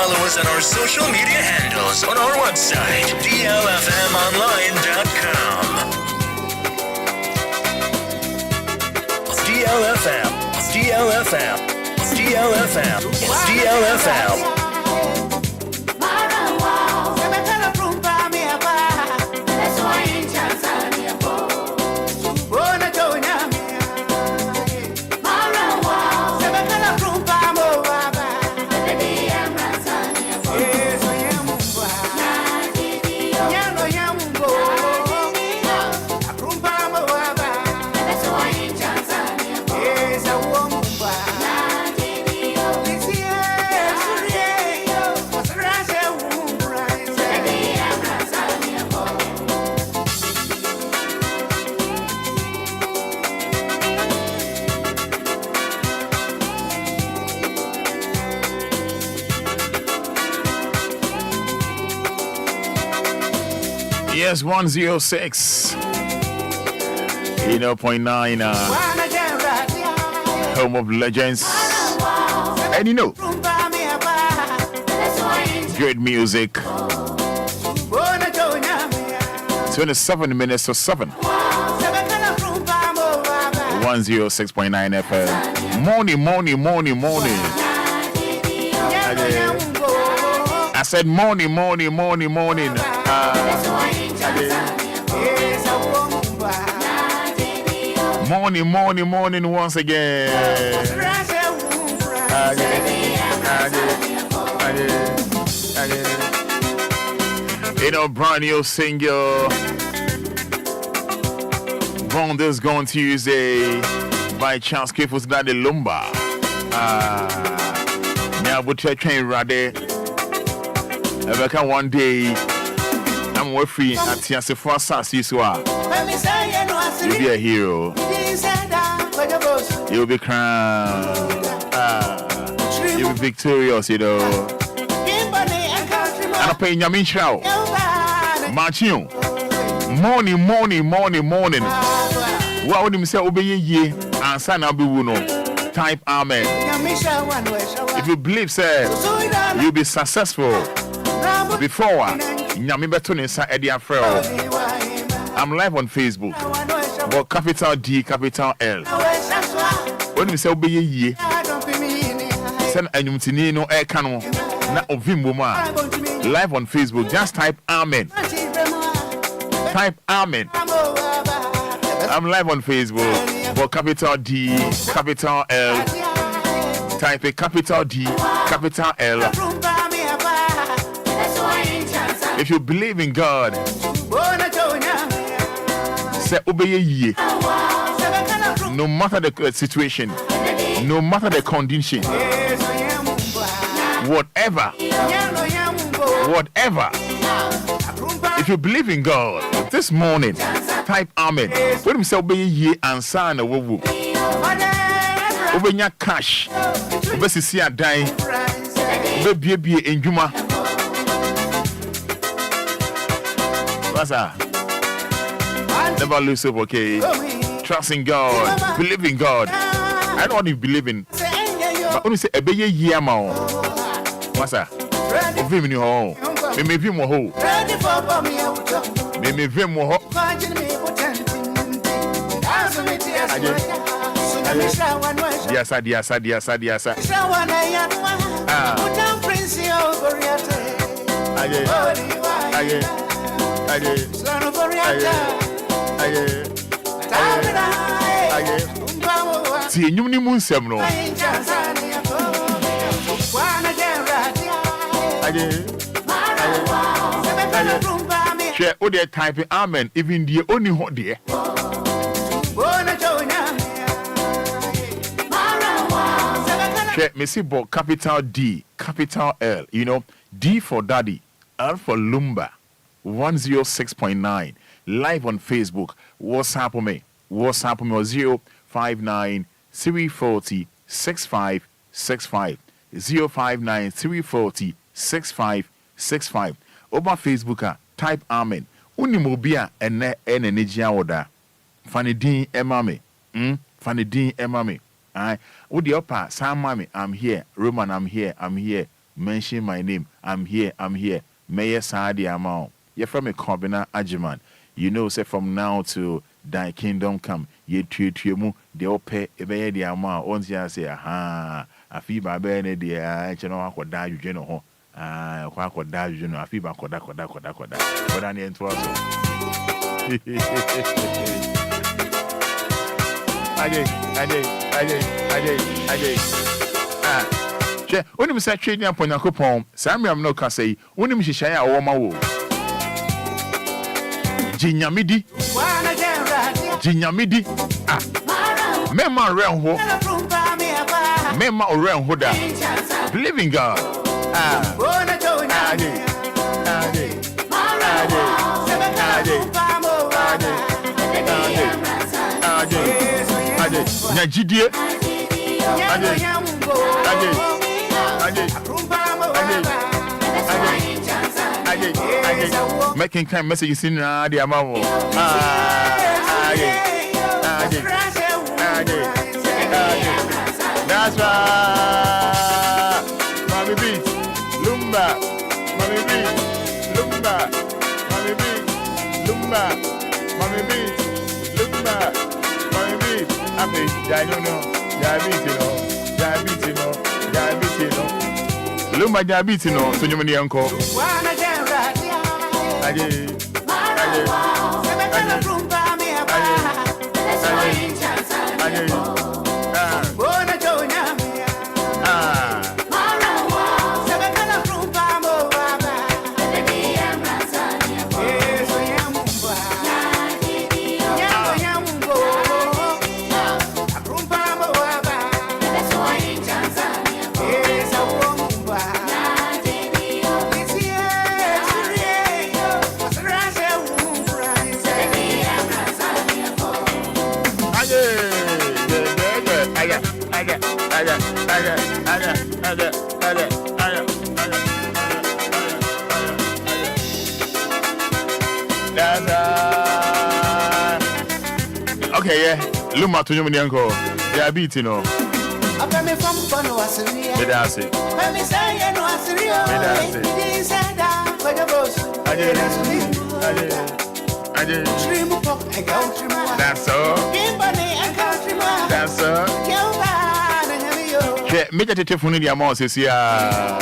follow us on our social media handles on our website, DLFMonline.com. DLFM, DLFM, DLFM, DLFM. Yes, 106. 0.9. Home of Legends. And you know, great music. 27 minutes to 7. 106.9 FM. Morning. I said morning. Morning once again. Brand new single. Born this gone Tuesday by Chance Kifus Daddy Lumba. Now, but you're trying Rade. Ever one day. I'm free at Tiase Fossa Siswa. You'll be a hero. You'll be crowned. You'll be victorious, you know. And I'm paying Yamin Chow. Martin. Morning. What would him say? Obey ye and son I'll be Wuno. Type Amen. If you believe, sir, you'll be successful. Before. I'm live on Facebook, but capital D, capital L. When we say obey ye, send a no air canon, not of him woman. Live on Facebook, just type Amen. Type Amen. I'm live on Facebook, but capital D, capital L. Type a capital D, capital L. If you believe in God, say obey ye. No matter the situation, no matter the condition, whatever. If you believe in God, this morning, type Amen. When we say obey ye and sign a wobu, obey your cash, obey see a die, obey be in Juma. Never lose hope, okay? Trust in God, believe in God. I don't want to believe in, but only say a baby year more. What's that? Vim in your home. Me vim more home. Me vim more home. Yes, see, you need moon sem no. Share all their typing Amen, even the only hot there. Share me see about capital D, capital L. You know, D for Daddy, L for Lumba. 106.9 live on Facebook. WhatsApp me 059 340 6565 059 340 6565. Over Facebook type Amen. Unimobia ene energy oda. Fanidin emame. Fanidin emame. Udi opa Sam Mami, I'm here. Roman, I'm here. mention my name. I'm here. Mayor Saadi Amao. You're from a Kobina Ajiman. You know, say from now to thy kingdom come. Ye treat you, the ope, ebe the amount. Once you say, aha, a fee by bene, dear, I know I could die, you know. I could die, you know. A fee by koda. But I need to also. Che, when you say trading upon your coupon, Samuel no can say, when you share a woman. Jinyamidi. Mema Renho. Mema Renho da. Believing God. Najidie. Making kind messages in the amount. That's right. Mommy beat. Lumba. Mommy beat. Lumba. Mommy beat. Lumba. Mommy beat. Lumba. Mommy beat. Happy. I don't know. Diabetes. Lumba diabetes no. So you mean uncle? Okay, yeah. Lumba to you, uncle. Diabetes, no. That's all. Make a telephone in the amount, says, Yeah.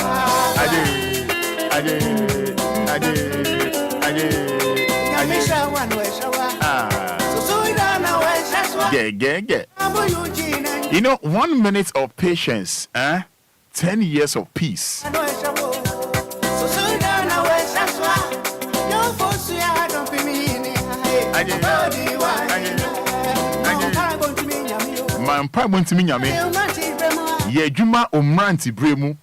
You know, 1 minute of patience, 10 years of peace. Man, pa went to me, yummy. Ye Juma o Manti Bremu.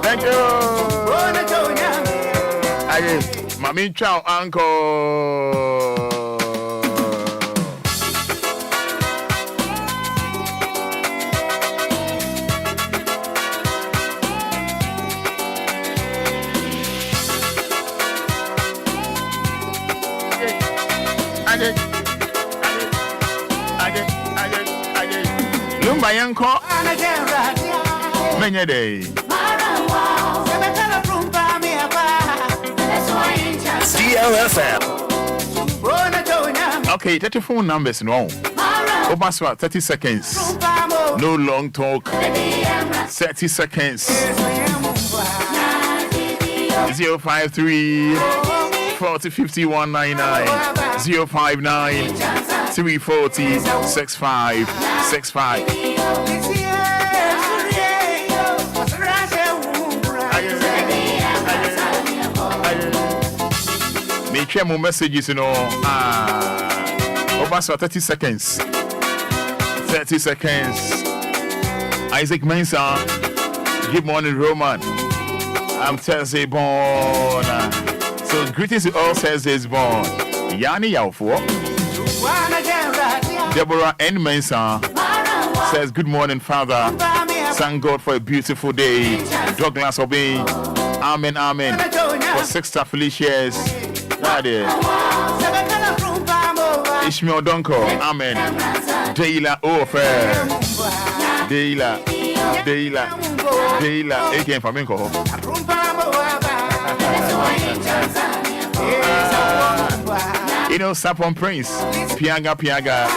Thank you. Mami Chow Uncle. Lumba yanko Menya day DLFM. Okay, 34 numbers no. Over 30 seconds. No long talk. 30 seconds. 053 40 50 199 059 340 65 65. Me share more messages, you know. Over 30 seconds. 30 seconds. Isaac Mensah. Good morning, Roman. I'm Thursday born. So greetings to all Thursdays born. Yani Yaufo. Deborah N. Mensah says, good morning, Father. Thank God for a beautiful day. Douglas Obey. Amen. For Sister Felicia's Ishmael Donko, amen. Deila Ofer. Deila. Again from Inko. You know, Sapon Prince, Piaga,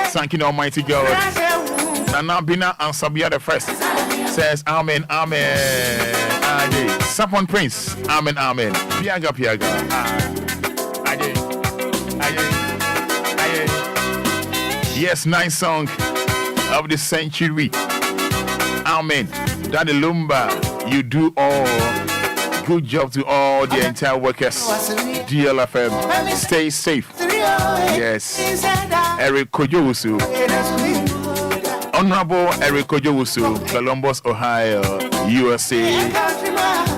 thanking Almighty God. Nana Bina and Sabia the first says, amen. Sapon Prince, amen. Piaga. Yes, nice song of the century. Amen. Daddy Lumba, you do all. Good job to all the entire workers. DLFM, stay safe. Yes. Eric Kojowusu. Honorable Eric Kojowusu, Columbus, Ohio, USA.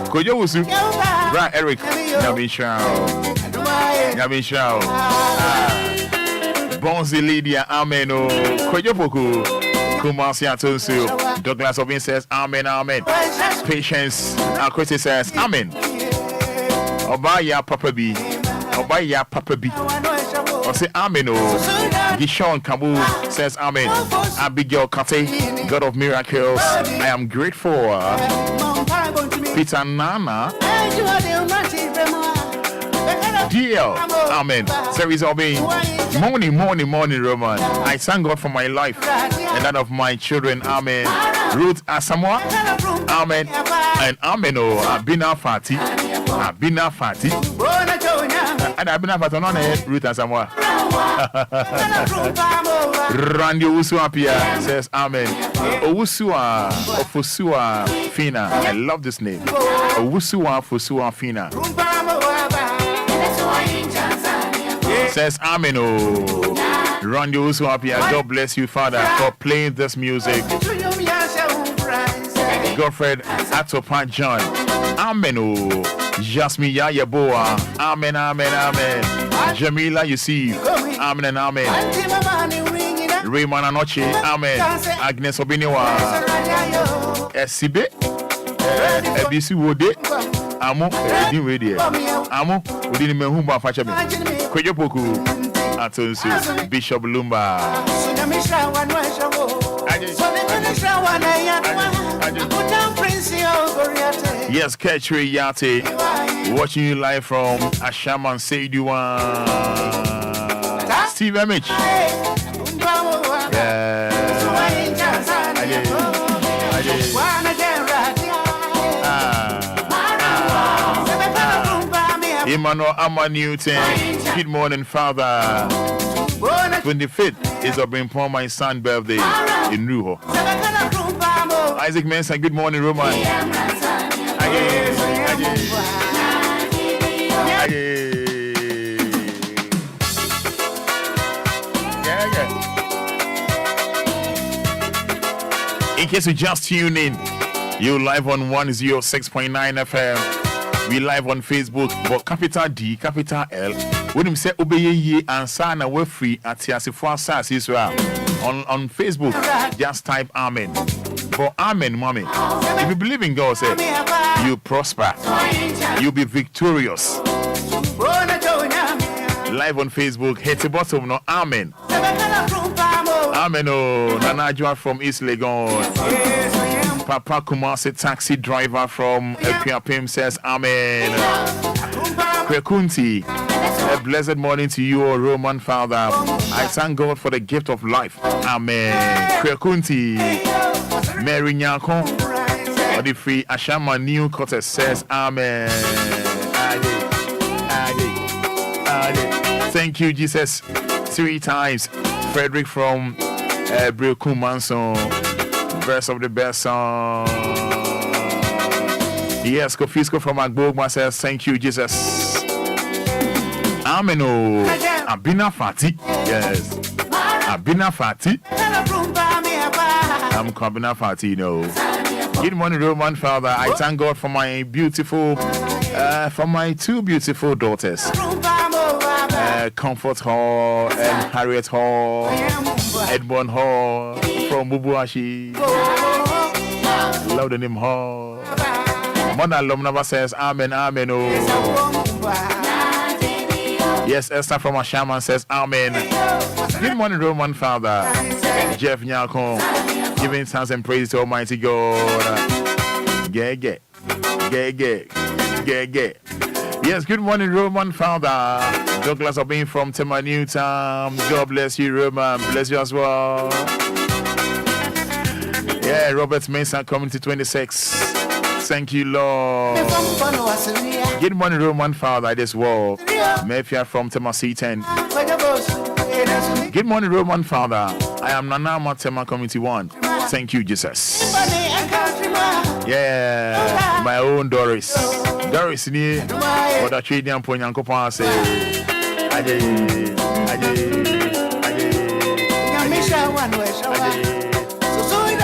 Kojowusu. Right, Eric. Yamin Shao. Bonzi Lydia, amen. Kojopoku, Kumasi Atonsu, Douglas Obin says, amen. Patience, Akwete says, amen. Obaya Papa B, or say, amen. Gishon Kabu says, amen. Abigail Kate, God of miracles, I am grateful. Peter Nana, DL, amen. Series of being morning, Roman. I thank God for my life and that of my children, amen. Ruth Asamoah, amen. And amen. Abina Fati. And Abina Fati on Ruth Asamoah. Randy Owusu says, amen. Owusua Fina. I love this name. Owusua Fina. Says amen. Randy Uswapia, God bless you, Father, for playing this music. Godfred Atopa John, amen. Jasmine Yayaboa, amen. Jamila Yusuf, amen and amen. Raymond Anoche, amen. Agnes Obiniwa, Sibe, Ebisi Wode, Amo, Amo, Udini Mehumba Fachami, Koyopoku, Atonsu, Bishop Lumba. Yes, Ketri Yate, watching you live from Ashaman Seiduan. Steve MH. Emmanuel Amma Newton, good morning, Father. 25th is Obinpon, my son's birthday in Ruho. Isaac Mensah, good morning, Roman. In case you just tune in, you live on 106.9 FM. We live on Facebook, but capital D, capital L. When you say obey ye and sana we're free at Yasifua Sas Israel. On Facebook, just type amen. But amen, mommy. If you believe in God, say you prosper, you'll be victorious. Live on Facebook, hit the bottom, no amen. Amen. Oh, Nanajua from East Legon. Papa Kumasi taxi driver from Equiapim says amen. Kwekunti, a blessed morning to you, O Roman Father. I thank God for the gift of life. Amen. Kwekunti, Mary Nyako, the free Ashama New Quarter says amen. Thank you, Jesus. 3 times. Frederick from Brekumanson. Verse of the best song. Yes, Kofisco from Agbogma says, thank you, Jesus. Amen. Abina Fati. Yes. Abina Fati. I'm Kabina Fati, no. Good morning, Roman Father. I thank God for my beautiful, for my 2 beautiful daughters. Comfort Hall and Harriet Hall, Edmond Hall from Bubuashi. Love the name Hall. Mona Lomnava says amen. Oh. Yes, Esther from Ashaman says amen. Good morning, Roman Father. Jeff Nyako, giving thanks and praise to Almighty God. Gege. Yes, good morning, Roman Father. Douglas Obin from Tema Newtown. God bless you, Roman. Bless you as well. Yeah, Robert Mason, Community 26. Thank you, Lord. Good morning, Roman Father. This world. Mafia from Tema C10. Good morning, Roman Father. I am Nanama Tema Community 1. Thank you, Jesus. Yeah, my own Doris. Doris, ni what a trading and Ponyanko Pass.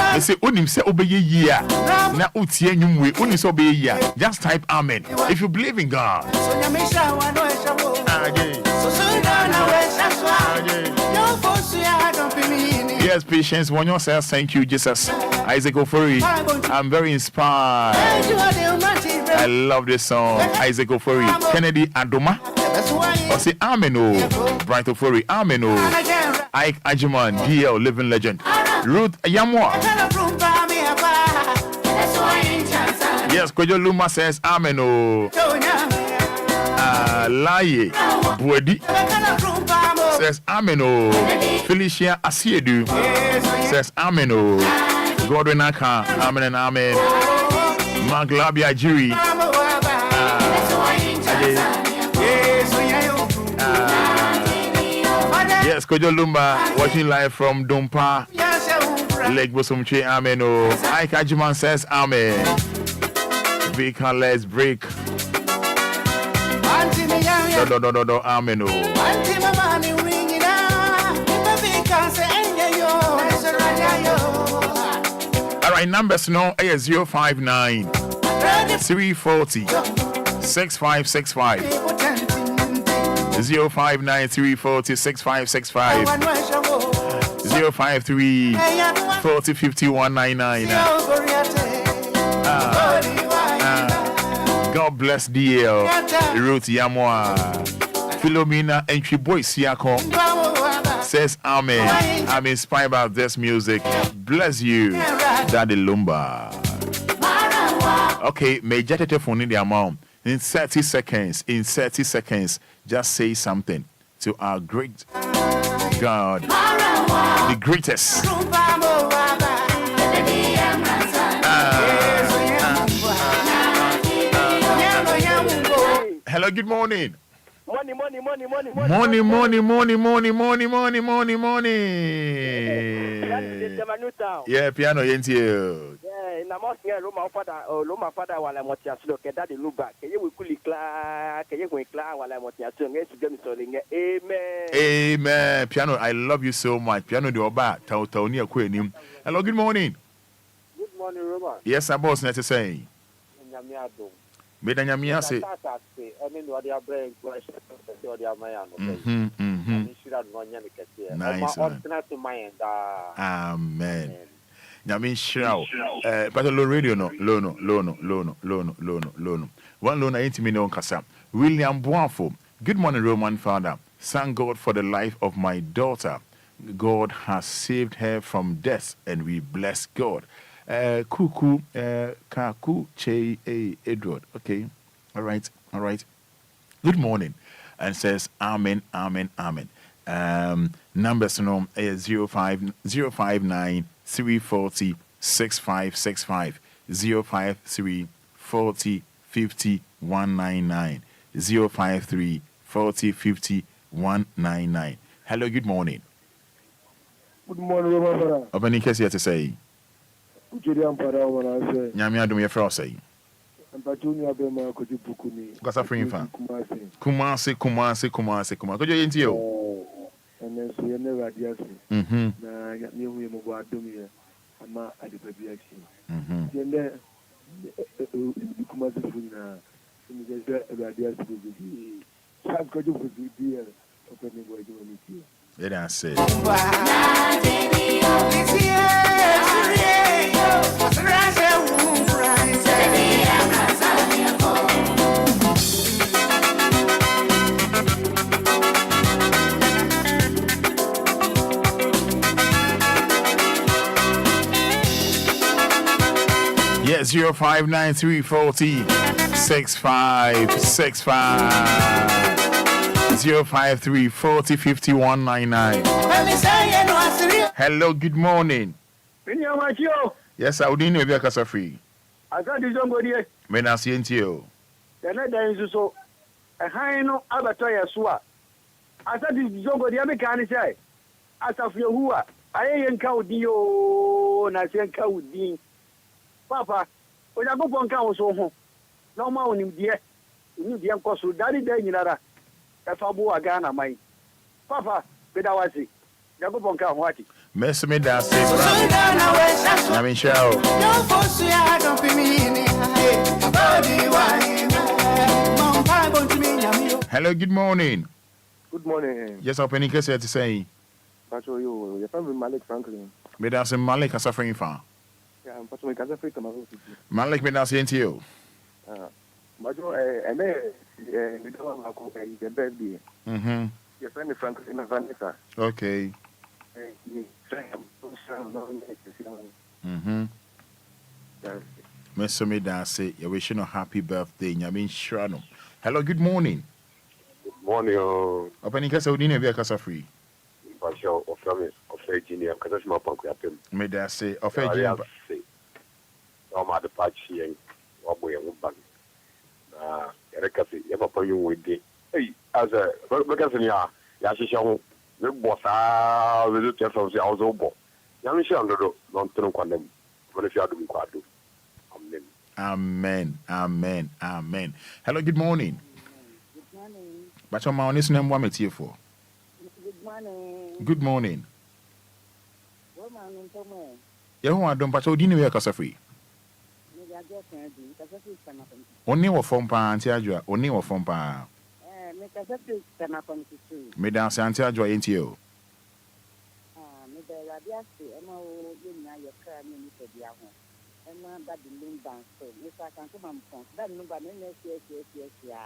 I say, Unim say obey ye. Now, Utie Numwe, Unis obey ye. Just type amen if you believe in God. Yes, patience. One yourself. Thank you, Jesus. Isaac Ofori. I'm very inspired. I love this song. Isaac Ofori. Kennedy Adoma. I say amen. Oh, Bright Ofori. Amen. Oh, Ike Ajiman. DL Living Legend. Ruth Yamwa. Yes, Kojo Lumba says amen. Oh, Laye Buedi says amen. Oh, Felicia Asiedu says amen. Oh, Godwin Aka. Amen and amen. Maglabia Jiri. Yes, Kojo Lumba watching live from Dumpa, Lake Bosumche. Amen. Oh, Ike Ajiman says amen. Vika, let's break. Do, amen. Oh. All right, numbers now 059 340 6565 059 340 6565 053 40 50 199. God bless DL Ruth Yamwa Philomena Entry Boy Siako says amen. I'm inspired by this music. Bless you, Daddy Lumba. Okay, may jette phone in the amount in 30 seconds. In 30 seconds, just say something to our great God, the greatest. Hello, good morning. Money. Yeah, piano yenti. Yeah, in the most near Loma Fada while I'm watching slow, Daddy Lumba, can you quickly clap, can you go clap while I'm watching amen. Amen. Piano, I love you so much. Piano do Oba, Tautonia Queen. Hello, good morning. Good morning, Robert. Yes, I was not saying. Bedanyamia say. Nice. Amen. Yamin Shroud. But a low radio no. One loan 80 million Kasa. William Buafo. Good morning, Roman Father. Thank God for the life of my daughter. God has saved her from death, and we bless God. Kuku Kaku Che Edward. Okay. All right. Good morning. And says amen. Numbers no 059 340 6565 053 40 50 199 053 40 50 199. Hello, good morning. Good morning, Robert. Opening case here to say. Nyame adom ye fra say. Kwasa free fan. Kumase. Kojo yenti yo. And so you never adiasi. Na nyame hu ye mo adom ye ama adipabi action. Yende kumase funa. Ni je adiasi go bi. Chance kojo fudu bi e. Opening boy do ni ti. Let us say. 059340 6565 05340 5199. Hello, good morning. Yes, I would need to be a casa free. I said, "You don't go there." Men are seeing you. Then there is so a high no abatoya swa. I said, "You don't go there." Me can say, "As of you who are, I ain't count you, and I say count you." Papa, when I go on count so home, no more in the you the uncle so daddy day in another. If I go again, I might. Papa, but I was it. You go on count what? Miss me that say, I mean, show. Hello, good morning. Good morning. Yes, I'll penny case to say. But you, your family Malik Franklin. Me that's a Malik as suffering fan. Yeah, but we can't say tomorrow. Malik, me that's into you. But you, I may, we don't have the birthday. Your friend Franklin Vanessa. Okay. Miss me that say, you wish you a happy birthday. Yamin Shrano. Hello, good morning. Good morning. Opening case of dinner, be a casa free. Passion of family of Virginia, because my punk. Me that say, of Virginia. I'm at the patch here. Or boy, I'm back. Erika, you have a you with the. Hey, as a because ya, Yashisha, the boss, the chef of the house over. Yamisha, don't condemn. What if you are doing quite do? Amen. Amen. Amen. Hello, good morning. Good morning. But your man is name one here for. Good morning. Good morning. Good morning, Tommy. You want to but you didn't wear casa free. Maybe I just can't do it. Because it's kind of Only wa phone pa anti adwa. Only wa phone pa. because it's kind of fun to see. Me dance anti adwa into you. Maybe I just say, I'm all you know, your car, me to be at home. And that the Lumba, so if I can come from that Lumba, yes.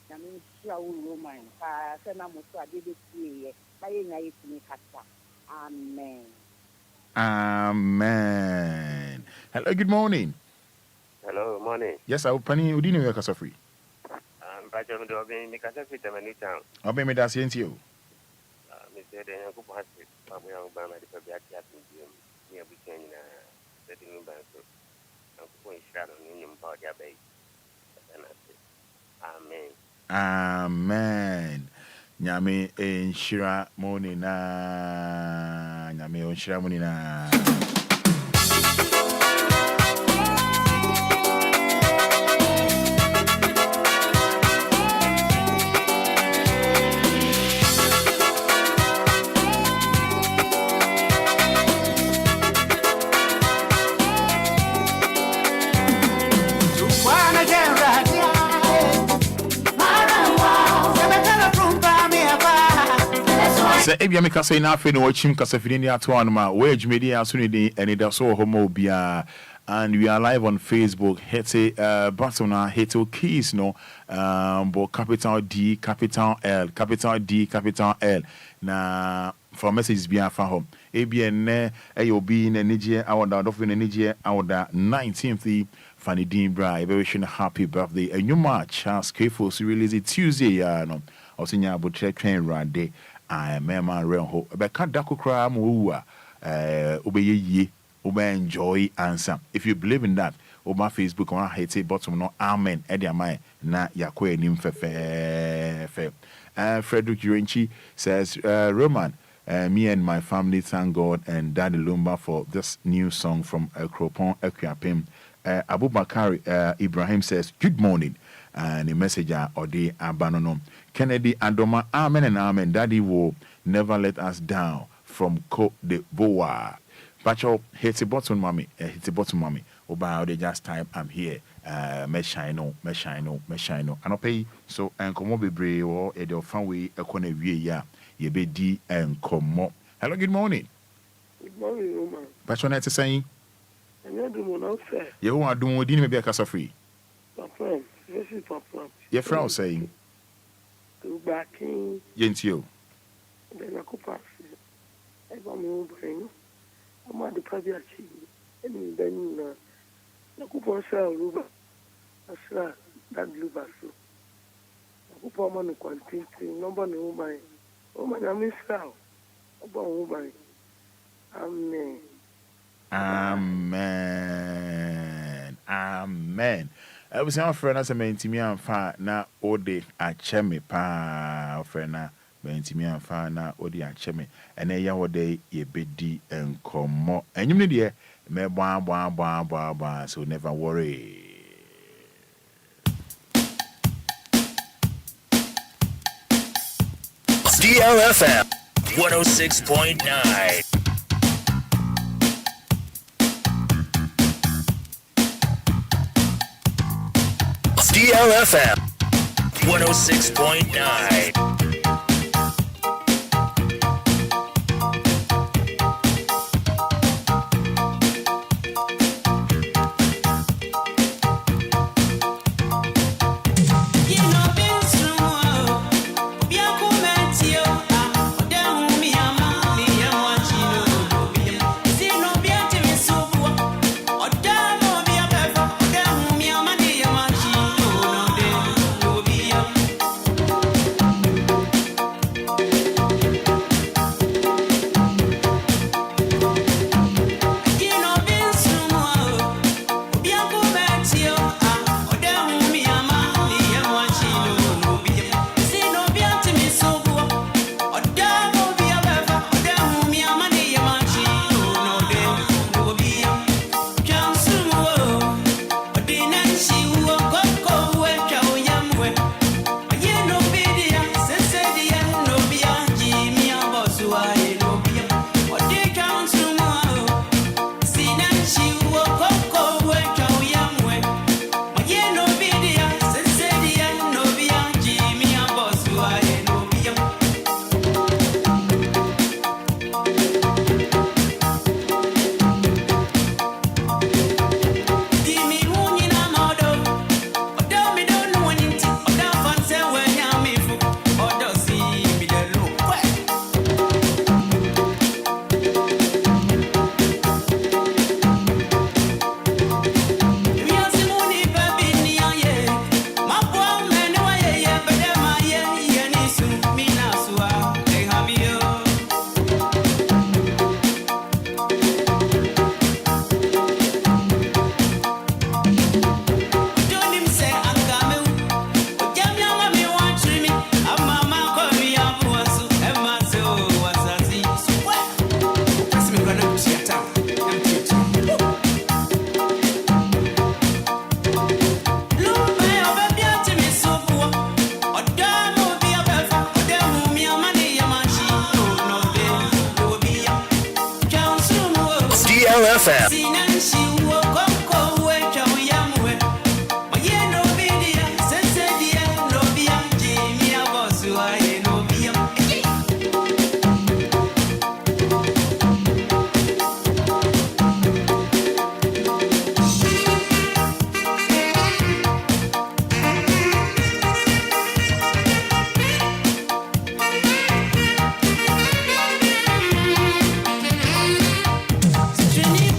I mean, sure, woman. I said, I'm also a baby. I ain't me cat. Amen. Amen. Hello, good morning. Hello, morning. Yes, I will penny you didn't wear casa free. But I'm doing because I fit them a new town. I'll be me that's into you. Mr. Daniel Kupas, we are by my Pabiat Museum near weekend in the Lumba. I'm going shadow in your body. Amen. Amen. Nyame enshira monina. Nyame enshira monina. Sɛ ebia me kasa na afi no wachim kasa fini ni ato anoma wage media aso ni di Anidaso Wɔhɔ Obia, and we are live on Facebook. Hit button na hit keys no but capital D capital L capital D capital L na for messages be afa home ebia ne obi na nije awoda dofu na nije awoda 19th Fanny Dean Bra ebe wishing a happy birthday and you March Charles Kefo so release it Tuesday ya no osinya abotre twen rade I mema renho be ka dako kra mo wuwa obeye yie obe enjoy answer. If you believe in that, over Facebook on hate bottom no amen edi amai na yakwa enim fe. Frederick Urenchi says Roman, me and my family thank God and Daddy Lumba for this new song from Kropon Equiapim. Abu Bakari Ibrahim says good morning, and a message Ode Abanono Kennedy Adoma, amen and amen. Daddy will never let us down from Cote d'Ivoire. Pacho, hit the bottom, mommy. Oba, they just type, I'm here. Me shine. And I'll pay so and come over brave or a del fan way a corner ya. Ye be D and come. Hello, good morning. Good morning, woman. Pacho, night to say, and you're doing no fair. You are doing what didn't be a casa free. Papa, this is Papa. Your friend saying, go back in. Yent you. Then I could pass it. I'm moving. I'm at the Pabiachi. And then No coupon sell Lumba. Asra that Lumba so. No coupon man quantity number no woman. Oh man, I miss how. About woman. Amen. Amen. Amen. I was our friend as a man to me and far now ode a chemi pa friend na to me and far now ode a chemi and a yaw day ye bedi and come more and you need me bwa so never worry. DLFM 106.9. DLFM 106.9. DLFM. Jenny,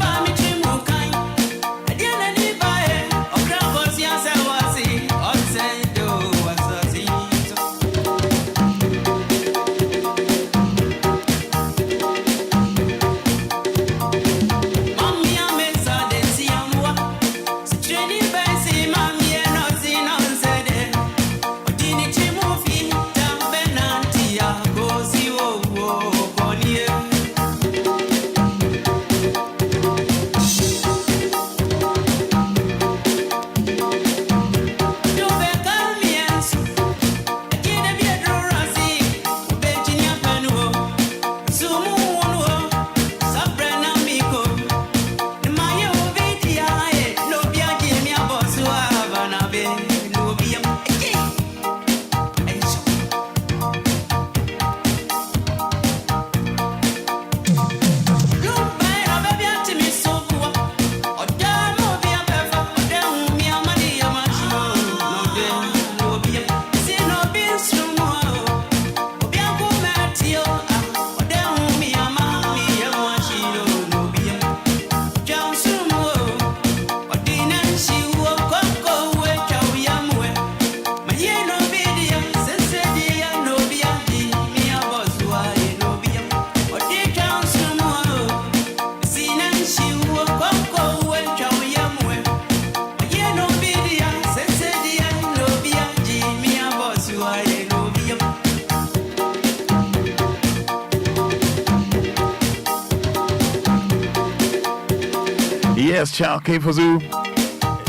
Yes, Child K for Zoo.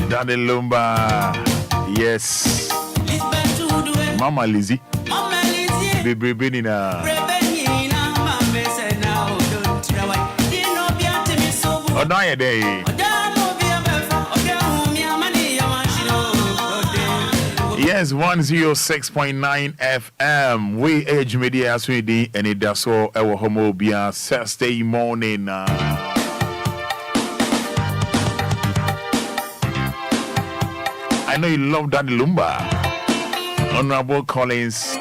Daddy Lumba. Yes. Mama Lizzie. Baby Benina. Odaya Day. Yes, 106.9 FM. We age media as we did, and it does so. Our Obia Thursday morning. I know you love Daddy Lumba. Honorable Collins,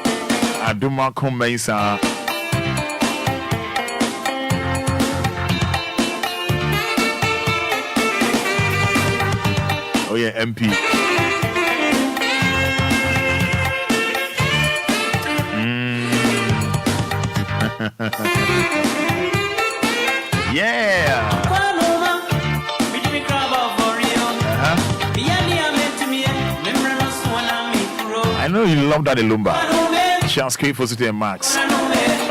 Aduma Kumbesa. Oh yeah, MP. Yeah. I know you love Daddy Lumba. Charles K. Fosity and Max.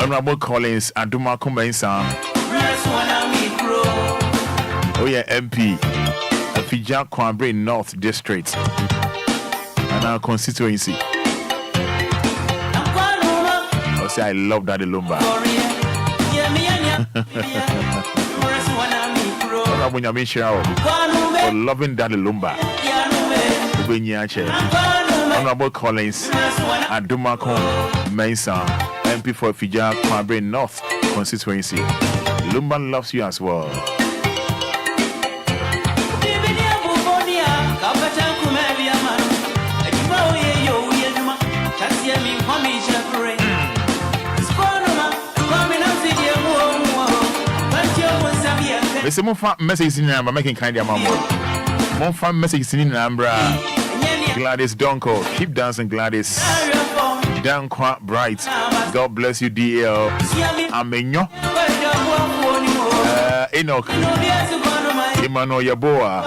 Honorable Collins, Aduma Kumbensa. Oh yeah, MP. Fija Kwambre North District. And our constituency. I say I love Daddy Lumba. For loving Daddy Lumba. Honorable Collins, Adumako Mensa, MP for Fija Kwambre North constituency. Lumba loves you as well. Mese mo fa message in number making kind of mambo. Mo fa message in number. Gladys Donko, keep dancing Gladys. Dankwa Bright. God bless you DL. Amenyo. Enoch. Emmanuel Yaboa.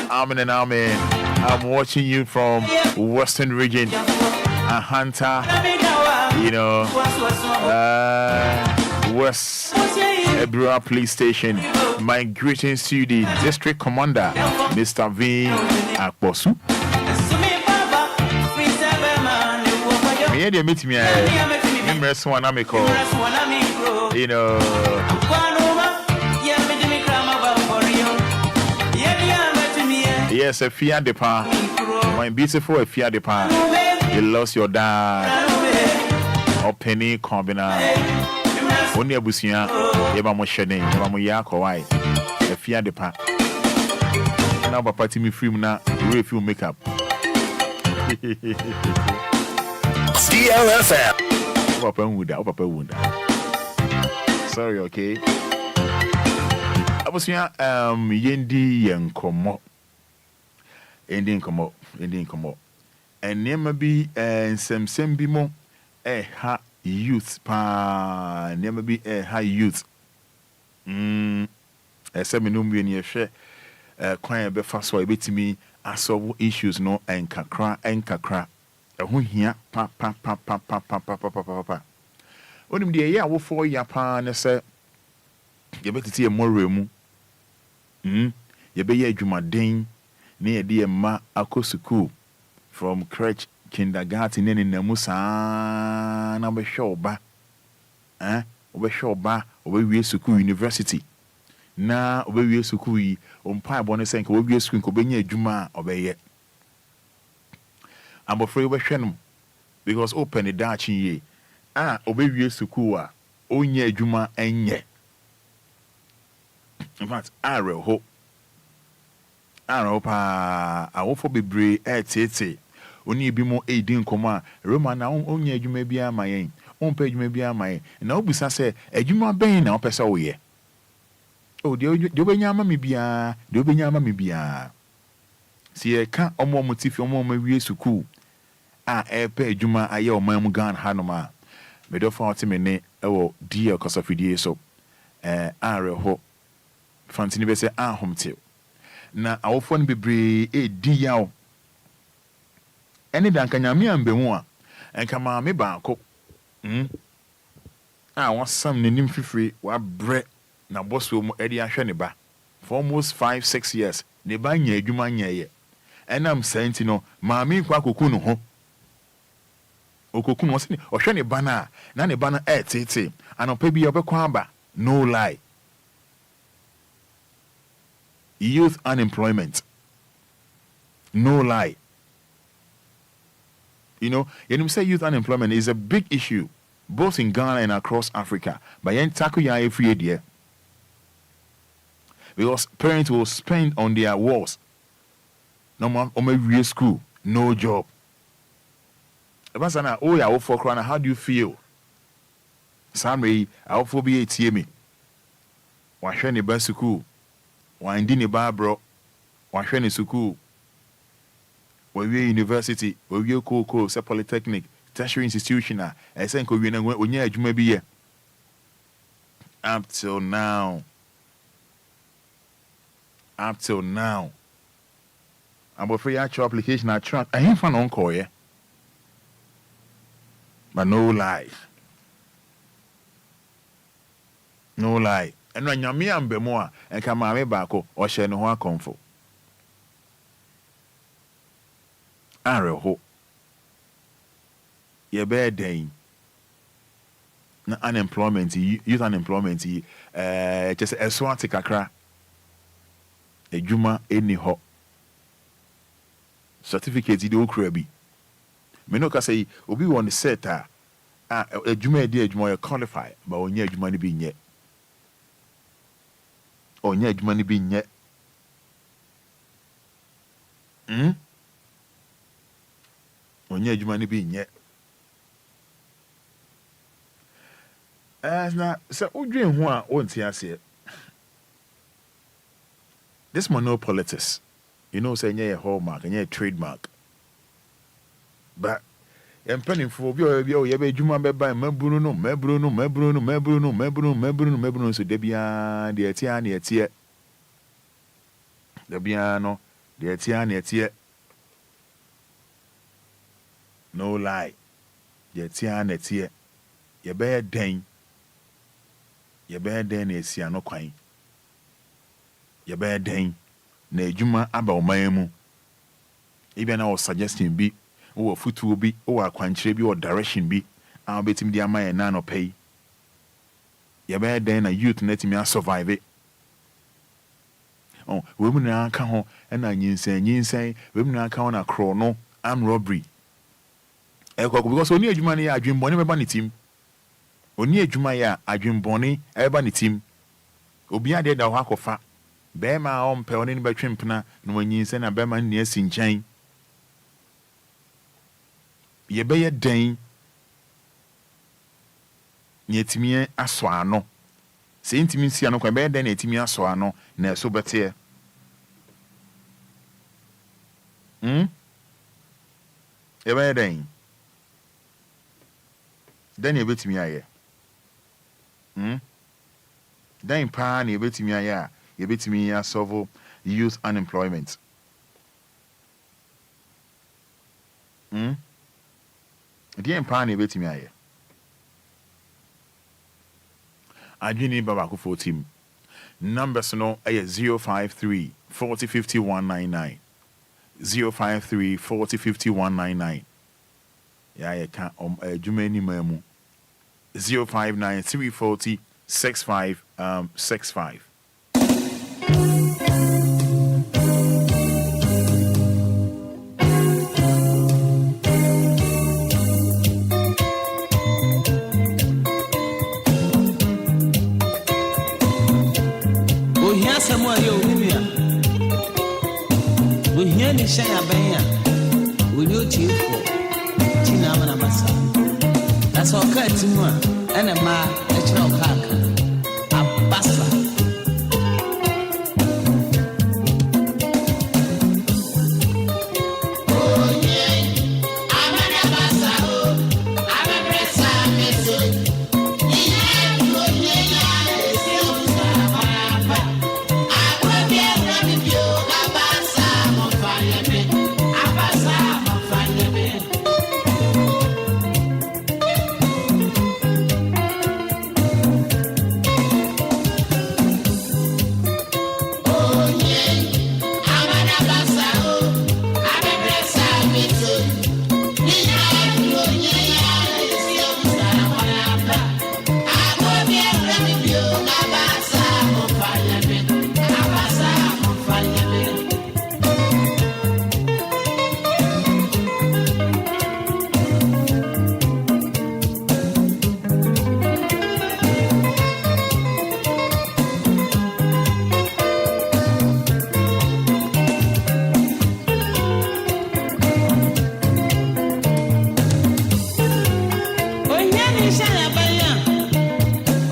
Amen and amen. I'm watching you from Western region. Hunter. You know. West Ebra Police Station. My greetings to the District Commander, Mr. V. Akposu. Me dey meet me. Numerous one I call. You know. Yes, a Fiat Depa. My beautiful a Fiat Depa. You lost your dad. Or Penny Combina. Only a busia, Yaba Moshene, Yaba Moyako, why? A Fiat Depa. Now, Papa Timmy Free now, refill makeup. DLFM. Papa Wunda. Sorry, okay. I was here, Yendi Yankomo. Indian come up. And never be some bimo, ha youth, pa, never be ha youth. A seminum in your share, crying be fast so a bit to me, I saw issues no and kakra. A who here, pa. Only the year will for your pa, and say, you better see a more room. You be a Jumadine, near dear ma akosuku from crèche kindergarten in Namusa, number show ba. Obe show ba, obe suku university. Na obe suku umpa bonne senk obe suku ko benye adwuma obeye. I'm afraid we hwenum because open the dachi ye. Obe suku a onye adwuma enye. In fact, I hope I will for bebre tete. Only be more aiding coma. Roman now only a jume be a my page may be a my. And I'll be say a juma bain now pesa ye. Oh, do benyama me bia, do benyama me bia. See a can't or more motif your mom may suku. Pay juma a yo mam gun hanoma. Medo 40 minute, oh dear, cause of idea so. Hope. Fantini be say home till. Na awofo be bre di yaw ene danka nyame ambemu a enka ma me baako wasam nenim fifiri wa bre na boso mu edi ahwe ne ba for almost 5-6 years. Ne ba nya adwuma nyɛ. Enam senti no maame kwa koku no ho. Okoku no se ohwe ne ba na ne ba no tete. Anopa bi obekwa aba. No lie. Youth unemployment. No lie. You know, say youth unemployment is a big issue, both in Ghana and across Africa. But yen tackle ya every year. Because parents will spend on their walls. No man, real school, no job. Ebasana, oh yeah, for crana, how do you feel? Sammy, I'll for be me. Wa hwe ne ba school. Wa ndi ne ba bro. Wa hwe ne school. Wa wie university, wa wie koko, se polytechnic, tertiary institution a esen ko wie na onya adwuma bi ye. Up till now. I'm afraid actual application I track. I ain't found on yeah. But no lie. No lie. And when you're me and Bemoa and come my back or share no one comfort. Ho. Ye bear day. Na unemployment, youth unemployment, just a swati kakra. Ejuma eni ho. Certificate di okra bi. Me no ka say obi won the set ejuma di ejuma you qualify but onye ejuma ni bi nye. Onye ejuma ni bi nye. Onye ejuma ni bi nye. Na se odwen ho a wonti ase. This monopolitics, say a hallmark and a trademark. But I'm penning for you be Juma by Mebruno, so Debian, the Etiani, Etia. Debiano, the Etiani, Etia. No lie. The Etiani, Etia. Ye bear dane. Ye bear dane, Esiano Quine. Ye bear dane na adwuma aba oman even I was suggesting be or foot will be or kwankyere bi or direction be I'll bet him the amount na no pay ye bear dane na youth let me survive it. Oh, women na aka ho na nyinsan women na aka ho na kro no armed robbery because oni adwuma na adwembone meba ne team oni adwuma ya adwembone eba ne team Obia de da ho akofa Bema on pe oni ba twempna no wanyinse na bema ne asi nkyɛn ye be ye den nyetimi aso ano se ntimi nsia no kwa be den na etimi aso ano na so bete ye be den ye betimi aye den pa na ye betimi aye you bet me solve youth unemployment. The empire bet me aye. I do need Babako 14. Numbers no 053 40 50 199. 053 40 50 199. Yeah, I can't Jumeni Memu 059 340 6565. Ni shaya banya when you chief for Tina Manamasa. That's all cut to one and a ma natural hack. A bassa. ni shaya banya.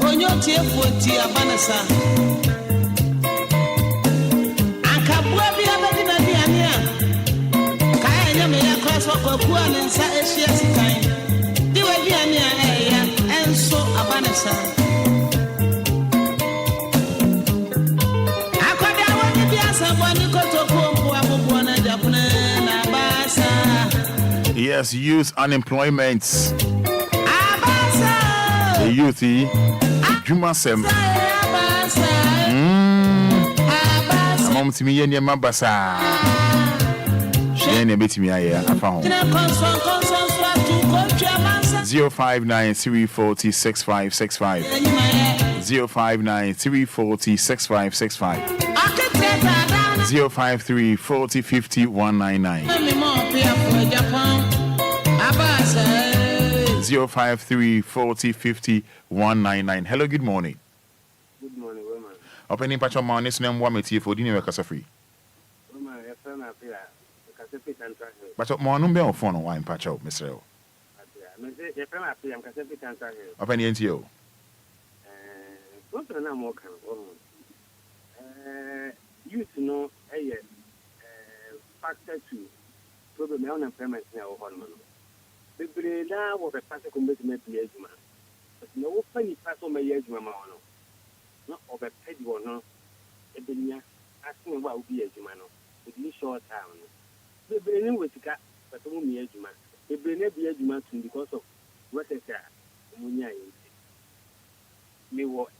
Onyo tie fuoti abanasa. Ankabua bi abedi na biania. Kaya nyame ya kwaso kwakua ne nsa ehia sikan. Diwe biania eya enso abanasa. Akwada woni biasa boni kotoko abubuo na japune na basa. Yes, youth unemployment. The youth, Juma Sem. Mom to me, and your mabasa. Shane a bit me, I found 059 340 6565 059 340 6565 053 40 50 199 053 40 50 199. Hello, good morning. Good morning, woman. Opening patch of my name, one with for dinner, because free. Woman, your friend up here. But what more number of phone wine patch out, Mr. Your friend up here, I'm Casafi Tantra. Open the NTO. What's the name of you to know a factor to problem unemployment now, Hormone. The Breda was a pastor commitment to Yajuma. But no funny pastor may Yajuma, not of a petty or no. A benya asking about will be a Jumano, with this short town. The Breda was to cut, but only Yajuma. The Breda be a Juma because of what I said. Munya, me were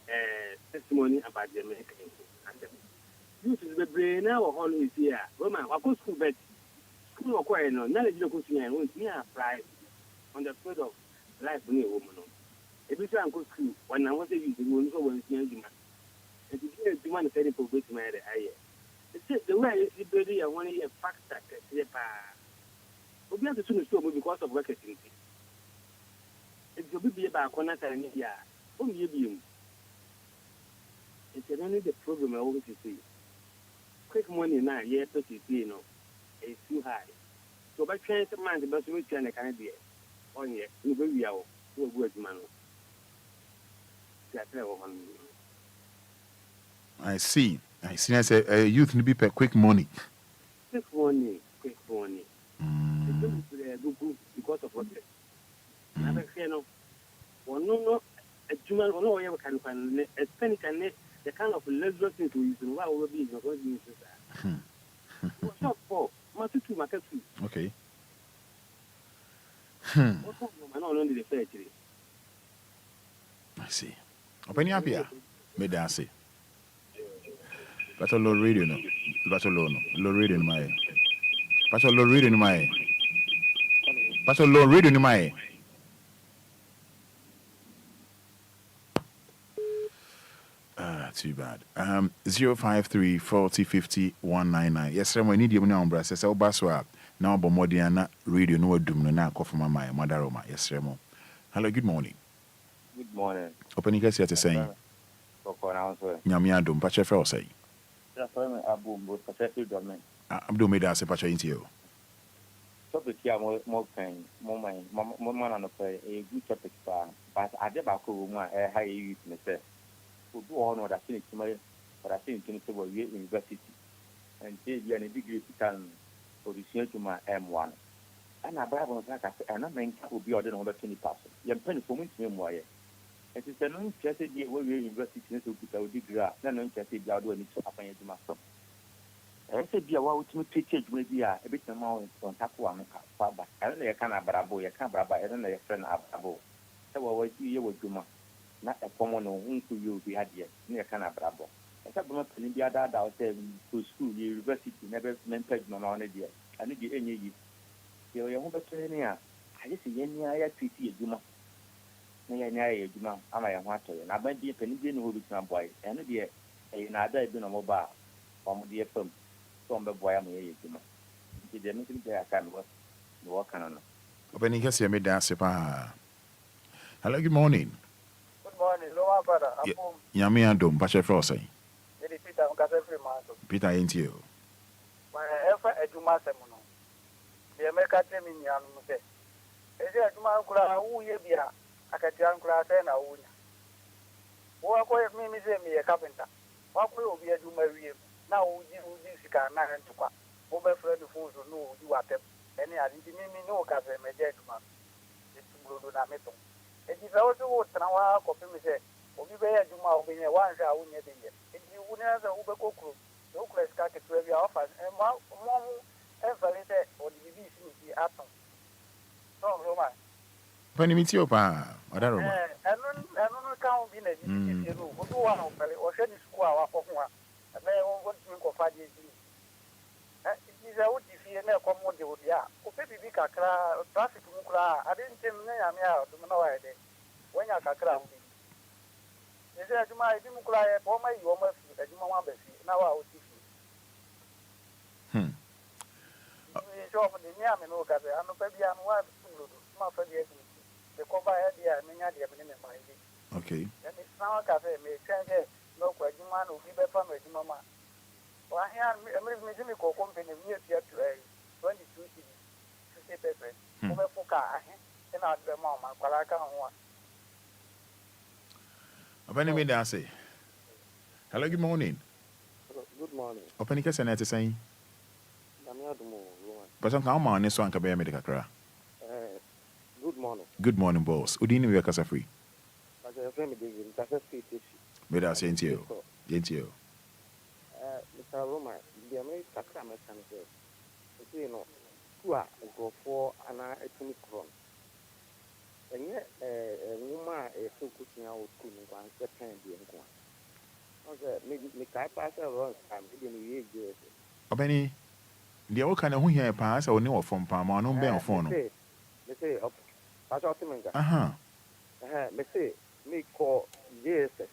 testimony about the American. You to the Breda or always here. Roman, I go school, but school or quiet, no, none of you go see and won't me apply. On the field of life, near woman. Every time I go through, when I was a youth, you will go and see you. And you didn't demand a penny for which my eye. It's the way you build a 1 year factor. Obia to soon store because of work activity. It will be about corner and India. Only you. It's only the problem I always see. Quick money now, yes, to see, it's too high. So by chance of mind, the best way to can be. Oh, yeah, you will be out. You will man. I see. I say a youth need to be pay quick money. Quick money. Because of what? Never say no. Or no, a Juman or no ever can find a panic and the kind of leisure thing to use and what will be not going to use that. What's up for? Matu market. Okay. I see. Open your here. May I say? But a low radio no. But a low radio in my. But a low radio in my. But a low radio in my. Too bad. 053 40 50 199. Yes, sir. We need you now, brother. Says Obaswa. Now, Bomodiana radio no doom no na coffee my Madaroma. Yes, sir. Hello, good morning. Good morning. Open you guys here to say. Nyamia dum pacha fe say. Abu but pacha domain. Abdu made us a pacha into you. Topic here more pain, more man on a good topic but I never could high youth myself. Who do all know that I think but I think in university and take you a degree to can for the to my M1. And I brave on that and I mean will be ordered over 20%. You're penny for me to why. It is an uninterested year where university to put our degree, then uninterested you are doing it to happen to myself. I said, be a while to teach with you a bit more on Tapuan, but I don't know a can of bravo, a can bravo, I don't know a friend of bravo. So what you would do, not a common whom you be had yet, near can of bravo. I said, not to the other out there to school, university never mentored my own idea. I need you any year. You're home to any. I just see any I treat you, Juma. Nay, Juma, am I a water, and I might be a penny who is my boy, and a dear, another been a mobile from the FM. From the boy, I'm a Juma. Did they make it? I can work on. Open you guys here, made dance. Hello, good morning. Good morning, Lower Fada. Yami and Dom, Pacha Frosty. Peter ain't you. My effort at Juma Semono. The American Temin Yam say, is there a Juma who ye be a akatia nkura sɛ na wonya wo akɔ me sɛ me yɛ carpenter wakɔ obi adwuma wie na woji sika na ntokwa wo bɛ frɛ no phone so no woji watem ɛne ade nti mimi ne wo ka sɛ me gya adwuma etumuro na meto enti sɛ wo so wo tena wa kɔpɛ me sɛ obi bɛyɛ adwuma wo bɛyɛ wanhwɛ a wonya de yɛ enti wo ne sɛ wo bɛkɔ kuro wo kura sika ketewa bi a ɔfa mo ɛmfɛre sɛ ɔde bibi si ne bi ato no Roma Panimiti opa Roma ɛno no ka ho bi na bi si no wo do wa no fɛre ɔhwɛ ne school a wakɔ ho a ɛbɛyɛ wo tumi kɔfa de di sɛ wodi fie na ɛkɔm de wo deɛ a wopɛ biribi kakra traffic mu koraa ade ntɛm ne nyame a ɔdom na wayɛ dɛ woanya kakra wo bi sɛ adwuma ebi mu koraa yɛ wɔma yi wɔma fi adwuma mu aba fie na wa woti fie sɛ ɔmo de ne ame no wo ka sɛ anɔpa bia no wa tulodo ma fa bi adi de kɔba yɛ deɛ a menya deɛ mene me ma yi okay ɛne na waka sɛ metwɛn sɛ na ɔkɔ adwuma na obi bɛfa no adwuma ma wahia me me ko company me tia 22 cedi 50% wo be fuka ahe na adbe ma ma kwala ka ho a Abani me da say hello good morning Opani ka senate say Person ka ma ne so anka be me de kakra good morning boss udini we kasa free me da say ntio Mr. Roma, the American American says, you know, who are go for an ethnic run. And yet, a woman is so cooking out cooking one second the one. Okay, maybe I pass around time, didn't you? Obeni, the old kind of who here pass or no from Palma, no bear phone. They say, pass out to me. Me say, me call JSS.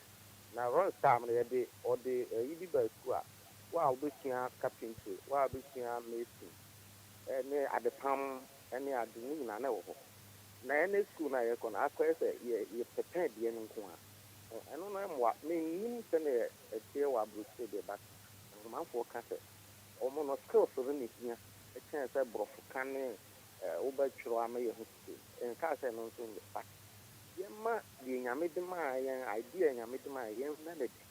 Now run time the or the Idiba school. Wow, we can carpentry, wow, we can mason. And at the palm, any at the moon, I know. Now, any school I can acquire, you prepared the end. I don't know what means a tail of blue, but I'm a for cassette. Almost skills for the near a chance I brought for canning overture. I may have and castle on the fact. Yamma, the Yamidima idea, Yamidima, young melody.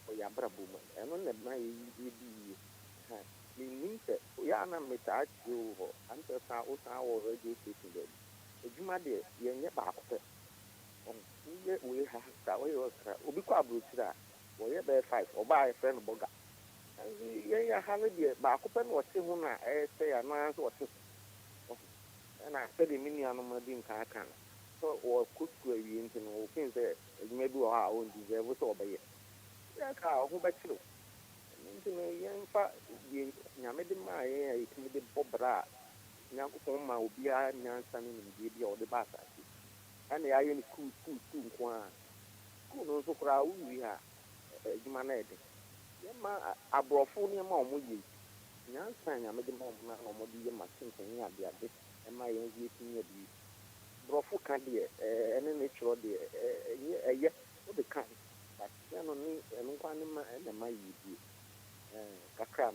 For your brother, and on the my means that Yana met you until South already sitting. You might be young about it. We have that way or Ubiqua Bruce, or you bear 5 or buy a friend Boga. And yeah, holiday, but open was Simona, I say, a man's what. And I said, the mini animal didn't can. Or cook you into no things that maybe our own deserve it over here. Yeah, who bet you? Young fat, Yamedima, it may be Bobra, Yakuma, Obia, Nansan, Baby, or the Bassa. And the iron cool, who knows who crowd we are, Jumaned. Yama, a brofonia mom with you. Nansan, I made the mom, or the machine, and my own getting a Brofu can't be any natural dear, yes, what the kind. But then only and one and my Kakra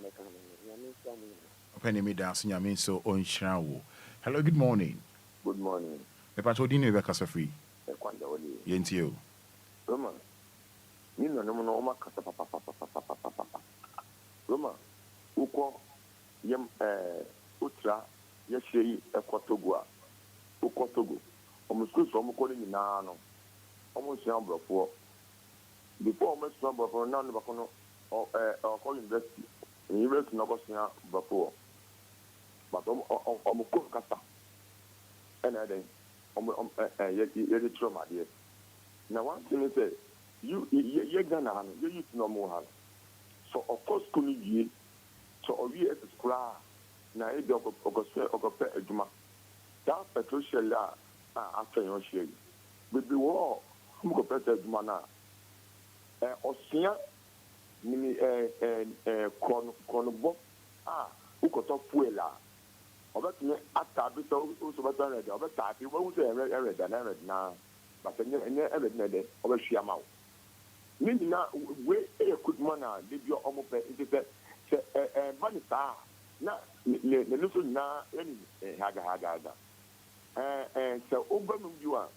Penny me dancing, I mean so on Shrawo. Hello, good morning. Good morning. The Patodini Becasa free. Yentio. Roma, you know, no more Casa Papa. Roma, Uko, Yem, Utra, Yeshi, Equatogua. Ukotogo, almost some calling in Nano, almost number of 4. Before almost number of none or call university, and university Nogosia before. But almost Casta. And I then, you trauma, dear. Now, one thing is that you're Ghana, you used to know more. So, of course, couldn't you? So, we as a school, now, it's a Juma. That petrol after your share. But the war, who go better Jumana? Osia, Mini Cornobo, who got off Fuela. Over me at Tabitha, also better read, over Tabi, what was I now? But I never read over Shiamau. Meaning now, where a good manner, did your almost money star. Now, the little now, any Haga. And so over you are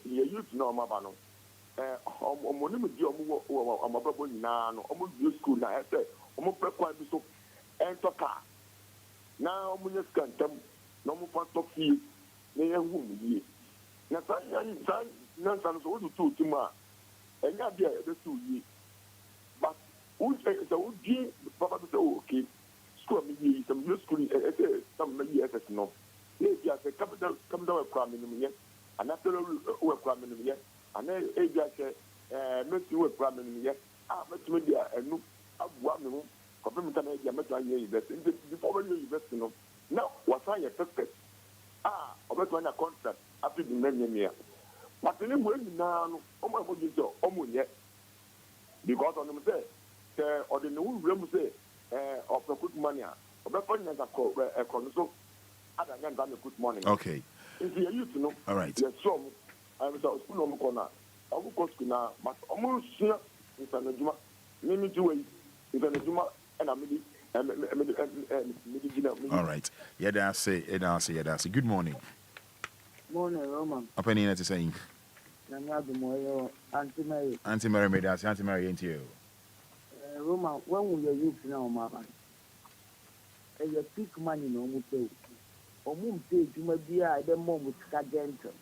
youth no mabano. Omonim di omo amababo nyina no omo di school na ese omo prekwa bi so ento car na omo nye skantam na omo fa to fie na ye hu mi yie na san na san so wo tu ti ma enya dia e be tu yie but wo say wo di baba be so okay school mi yie some new school ese some na yie ese no ne dia se capital kwa mi no ye anatolo we kwa mi no ye ana eja ke metu we problem ye metu media enu abua me ho kope meta na eja metu anye university before when university no now was I affected obetu anya contract after the many but ni we ni na no omo mo jijo omo nye because on them say or the no we mu say of the good money obefu nya ka ko so ada nya nda me good money okay if you used to know all right yes so I'm so school no corner. I will go school now, but almost here is an juma. Mimi to wait. Is an juma and all right. Yeah, that's it. Good morning. Morning, Roman. Open in to saying. Auntie Mary made us. Auntie Mary into you. Roman, when we are youth now, Mama, and you pick money no more pay. Or move pay to my dear, the mom with Cadento.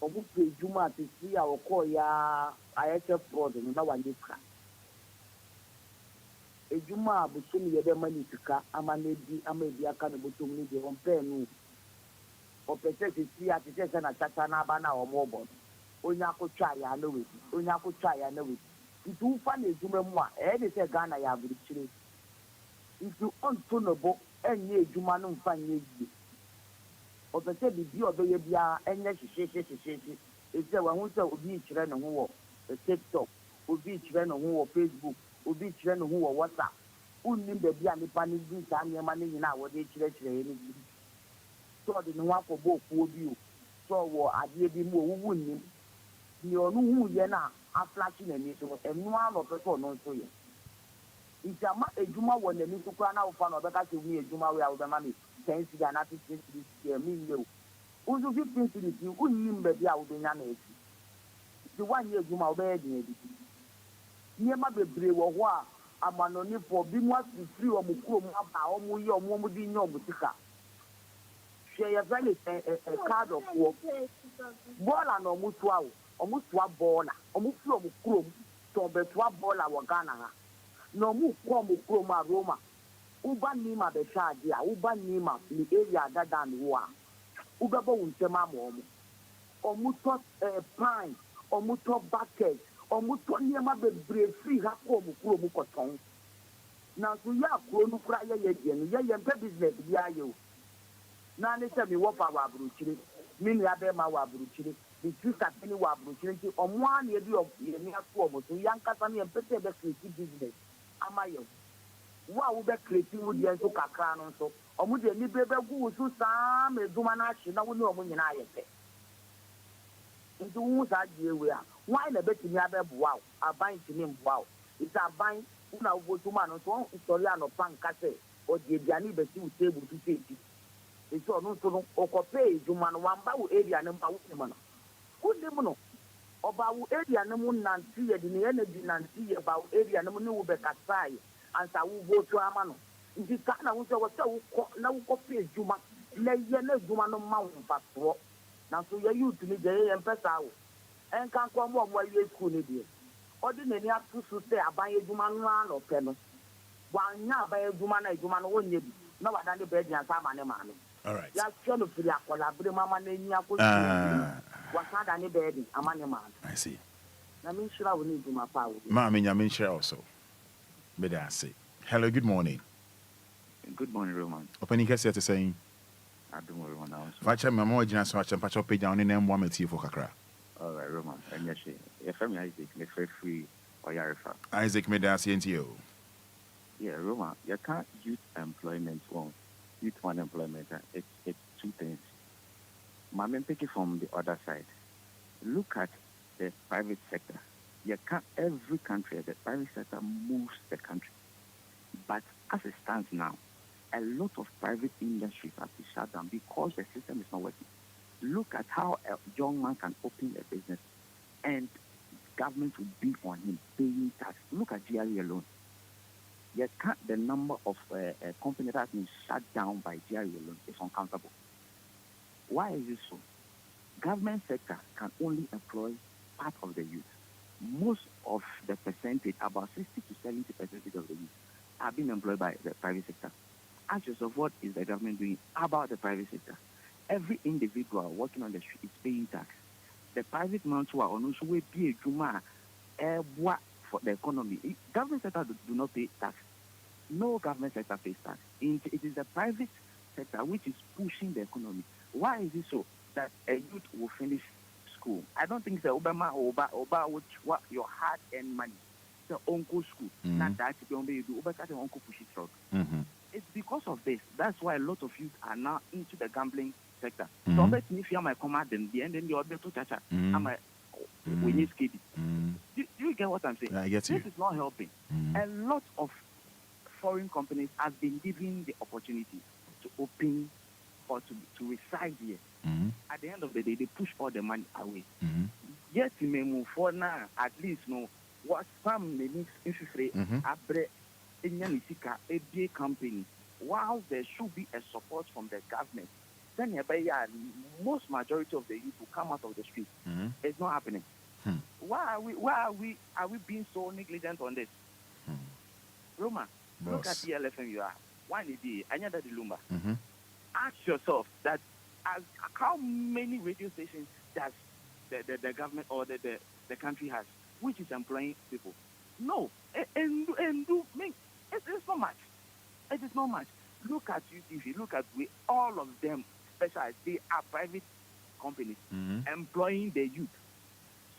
Obupe juma ti si awoko ya ayete fraud no na wanye ka ejuma abusumi ye de mani sika amanedi amedi aka no botom ni de on pe no opete ti si atete na tata na aba na omobo onya akotwa ya na we itu fa na ejuma mu a e de se Ghana ya abirichire itu onto no bo enye ejuma no mfa nye yi obese bibi obeye bia enye hihihihihih eze wa hu se obi kire no ho wo TikTok obi kire no ho wo Facebook obi kire no ho wo WhatsApp unnim be bia nipa ni bi ta niema ni nyina wo de kire ye ni bi so de no akobo oku obi o so wo ade bi mu owu nnim ni onu hu ye na aflash na ni so enu ano peso no so ye ijama ejuma wo na ni so kwa na wo fa no be ka se hu ejuma we a wo be ma mi 10 cities na 15 cities me you uzu 15 cities you unnim be bia wo be nya na eti the one year ejuma wo be dey edi niema bebre wo ho a amanoni for bi mu asi free o mu kuro mu aba o mu ye o mu di nya o butika share your value a card of war bola no mu to awo o mu to bola o mu free o mu kuro mu to be to bola wo Ghana ha no mu ko mu kuro mu a Roma uba nima be charge ya uba nima ni area dada ni wa uba bo untema mo omu to pine omu to bucket omu to niema be free ha ko mu kuro mu koton na so ya kuro nu kura ye die no ye mpe business bi ayo na ne se mi wo fa wa buruchiri mi ni abe ma wa buruchiri bi tuka tini wa buruchiri ti omu an ye bi ye ni akwo mo so yankasa mi mpe te be create business amayo wa wo be create wo die so kakra no so omu de ni bebe gu so saa meduma na hye na wo ni omu nyina ayete ndu wu sa die we a why na betimi abeboa aban timi mboa it's aban una wo tuma no so story ano panka se o de diani be ti wo table tu teti eso no so no okope ejuma no wamba wo area no ba wo ni mo no wo ni mo no oba wo area no mu nanti ye de ne energy nanti ye ba wo area no mu ni wo be kasai ansa wo vote ama no ndi ka na wo se wo na wo kope ejuma na ye na ejuma no ma wo paso na so ye youth ni je ye mpesa wo en kan ko mo ye school ni die odi na ni atusu se aban ejuma no ano pe no wa nya aban ejuma no wonye bi na wada ne be dia sa ma ne ma no all right ya twa no firi akola bre mama na nyi akosi wa sa da ne be di ama ne ma I see na mi shira wo ni ejuma pa wo ma me nya me share also be there say hello good morning Roman opening case to saying I don't worry one now facha me mo gina so acha pacha page down ne mo amati for kakra all right Roman and yes your family Isaac me free or Yarifa Isaac me there say into you yeah Roman you can't youth employment one youth unemployment it's two things my men pick it from the other side look at the private sector you can't every country the private sector moves the country but as it stands now a lot of private industries have to shut down because the system is not working. look at how a young man can open a business and government will be on him paying tax. Look at GRE alone. Yet the number of companies that have been shut down by GRE alone is uncountable. Why is this so? Government sector can only employ part of the youth. Most of the percentage, about 60 to 70% of the youth, are being employed by the private sector. Ask yourself, what is the government doing about the private sector? Every individual working on the street is paying tax. The private man too are also be a juma for the economy. Government sector do not pay tax. No government sector pays tax. It is the private sector which is pushing the economy. Why is it so that a youth will finish school? I don't think the Obama which what your hard-earned money, the uncle school, not that you do. Oba can uncle push it through. It's because of this. That's why a lot of youth are now into the gambling sector. So bet me if you are my command and the end then you are to chacha. I'm a we need skiddy. Do you get what I'm saying? I get you. This is not helping. A lot of foreign companies have been given the opportunity to open or to reside here. At the end of the day, they push all the money away. Yet you may move forward now, at least know what some may need interest rate a big company. While there should be a support from the government, then most majority of the youth will come out of the street. It's not happening. Why are we being so negligent on this? Roma, look at DLFM you are. One day, another Lumba. Ask yourself that how many radio stations does the government or the country has, which is employing people? No, and it's not much. It is not much. Look at UTV. Look at all of them. Specialized. They are private companies employing the youth.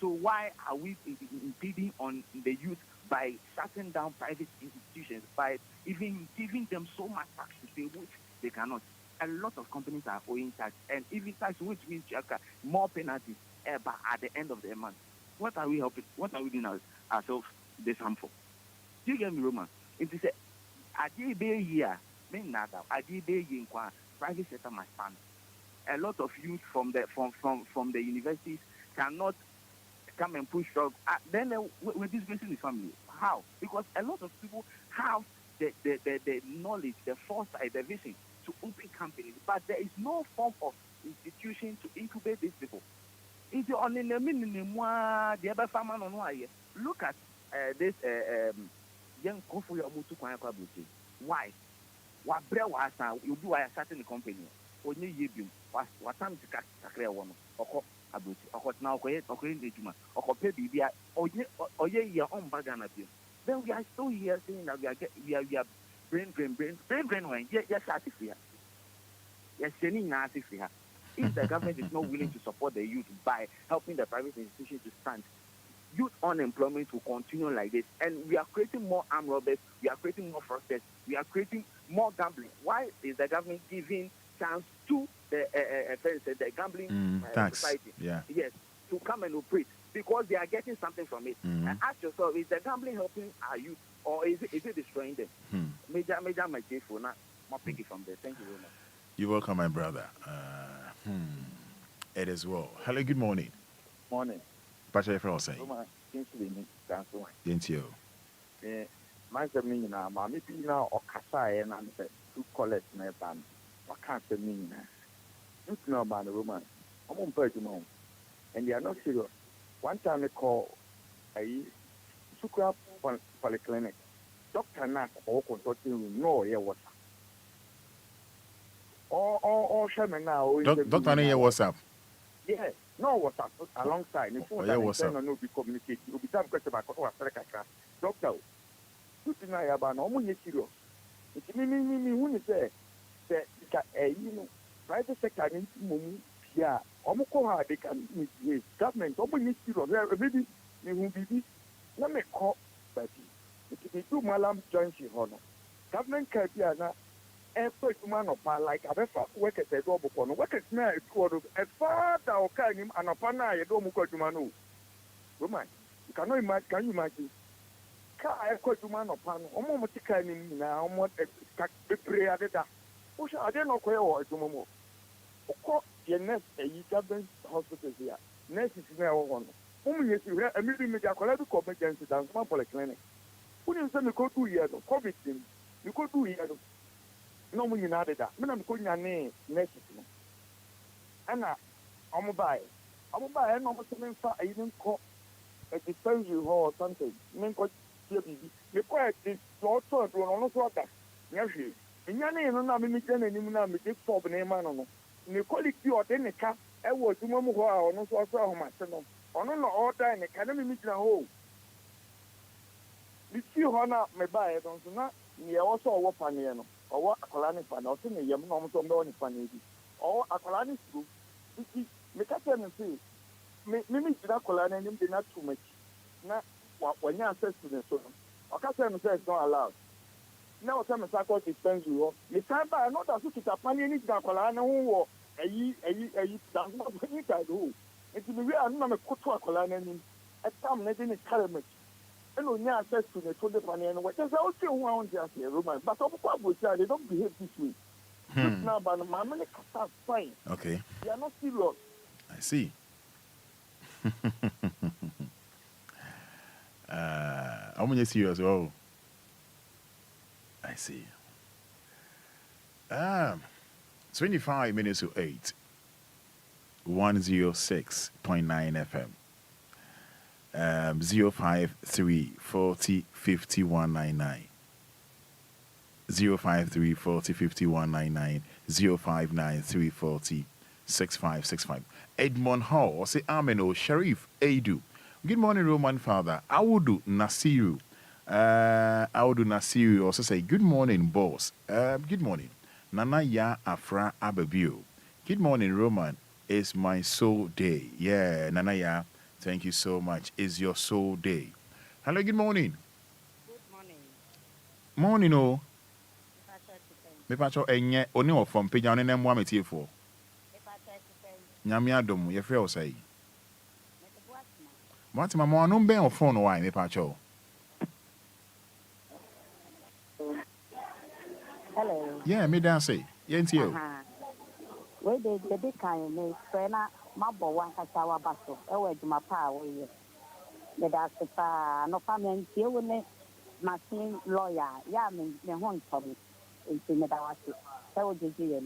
So why are we impeding on the youth by shutting down private institutions, by even giving them so much tax to pay, which they cannot? A lot of companies are owing tax, and even tax, which means more penalties at the end of the month. What are we helping? What are we doing ourselves this harmful? Do you get me, Roman? If you say, I did be here, private sector must stand. A lot of youth from the universities cannot come and push drugs. Then we're disgracing the family. How? Because a lot of people have the knowledge, the foresight, the vision to open companies, but there is no form of institution to incubate these people. It's on the minimum. The other farmer on why. Look at this young Kofu Yamutu Kwanya. Why? What bread was you do a certain company? Only you what time to catch a clear one or about or now quiet or create the Juma or pay BBI or your own bagana bill. Then we are still here saying that we are brain when yes, satisfied. Yes, sending satisfied. If the government is not willing to support the youth by helping the private institutions to stand, youth unemployment will continue like this. And we are creating more armed robbers, we are creating more fraudsters, we are creating more gambling. Why is the government giving chance to the gambling society? Yeah. Yes, to come and operate because they are getting something from it. And ask yourself, is the gambling helping our youth or is it destroying them? Major my case for now. More picky from there. Thank you very much. You're welcome, my brother. It is well. Hello, good morning. Morning. Pacha Efra say. Didn't you? My meaning now, Mammy Pina or Kasai and answer two college my band. What can't say mean? You know about the woman. I'm on Pergamon. And they are not serious. One time they call a Sukra polyclinic. Dr. Nat or consulting room, no, yeah, water. Or Sherman now. Dr. Nat, what's up? Yeah, no WhatsApp alongside. The phone that no be communicate. You be some question about what Doctor, you think I about no money serious. It's me who say that you know private sector needs money. Yeah, Omoko they can government. Money serious. Maybe me who be. Let me call, but it do malam join she honor. Government can be na. Effort man of like a work at the double corner. What is now a father or kind him and a pana, you don't go to Manu. Woman, you cannot imagine, can you imagine? Car I quite to man of pan, almost kind him now, what a prayer that. Push I didn't know where or to Momo. your nurse government hospitals here. Nurses now one. Yes, you have a meeting with your colleague emergency down small polyclinic. Who didn't send me go 2 years of COVID? You go 2 years. No one united that. I'm calling your name nurses. Anna, I'm buy. I'm almost something for I didn't call a dispensary or something. Men got CBD. You quite this lot of one on the water. Yes, in your name, I'm not making any money. This for the name. The quality of any car, I was to Mamma or no so how much. On all time, the academy meeting a hole. This you honor may buy it on Suna, near also a wapaniano, or what a colonic fan, or sing a young mom to know any funny. Or a colonic school. This is the captain and say, Mimi Colana and did not too much. Not when you access to the son. A captain says not allowed. Now, some cycle dispense you. Miss Samba, not as if it's a funny any Colana who a ye does not need to do. It's the way I'm not a Kutua Colana at some letting it caramel. And when you access to the Told Funny and what there's also one just here, Roman, but of course, they don't behave this way. Now, but my money can't fine. Okay. They are not serious. I see. How many serious? Oh, I see. 25 minutes to 8. 106.9 FM. 053 40 5199. 053 40 5199. 059 340 6565. Edmond Hall, or say Ameno Sharif Edu. Good morning, Roman Father. Awudu Nasiru. Also say good morning, boss. Good morning. Nana Ya Afra Ababio. Good morning, Roman. It's my soul day. Yeah, Nana Ya. Thank you so much. It's your soul day. Hello, good morning. Good morning. Morning, oh. Me pacho enye oni o from page on them one for. Me pacho Nyame adom ye frɛ o say. What my mom no be on phone why me pacho. Hello. Yeah, me dan say. Yenti o. We dey the kind me friend mabo wan ka chawa baso. E we djuma pa we ye. Me da se pa no fa me ntie we ne machine lawyer. Ya me ho ntobi. Nti me da wase. Se wo jeje ye.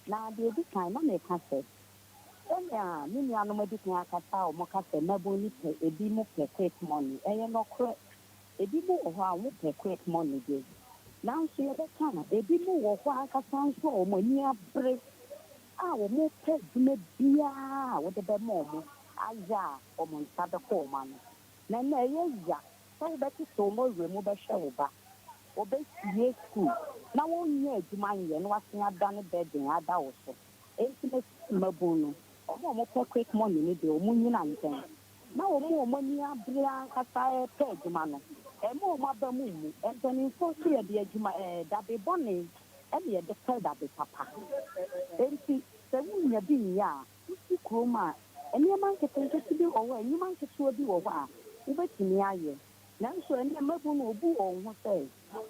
Na de kind na me ka se. Yeah, many are no medical akata or mokase maboni pe ebi mo pe quick money. No credit. Ebi mo wa mo pe quick money dey. Now see the kind ebi mo wo kwa akata so o mani abre. Wo mo pe dume bia wo de be mo aya o mo nta be ko ma no. Na ye ya. So be ti so mo we mo be hwe wo ba. Wo be sie school. Na wo nya adwuma ye no wasen ada ne bedin ada wo so. Enti mabonu. Omo quick money ni de omo nyina nten na omo mani abria kasa page ma no mo ba mu mu enten so so ye de adwuma da be boni ye de da be papa enti se wunya bi ya usi kroma ene man ke tenke bi owo ene man ke so bi owo a ubetimi aye na so ene mabu no obu onwo se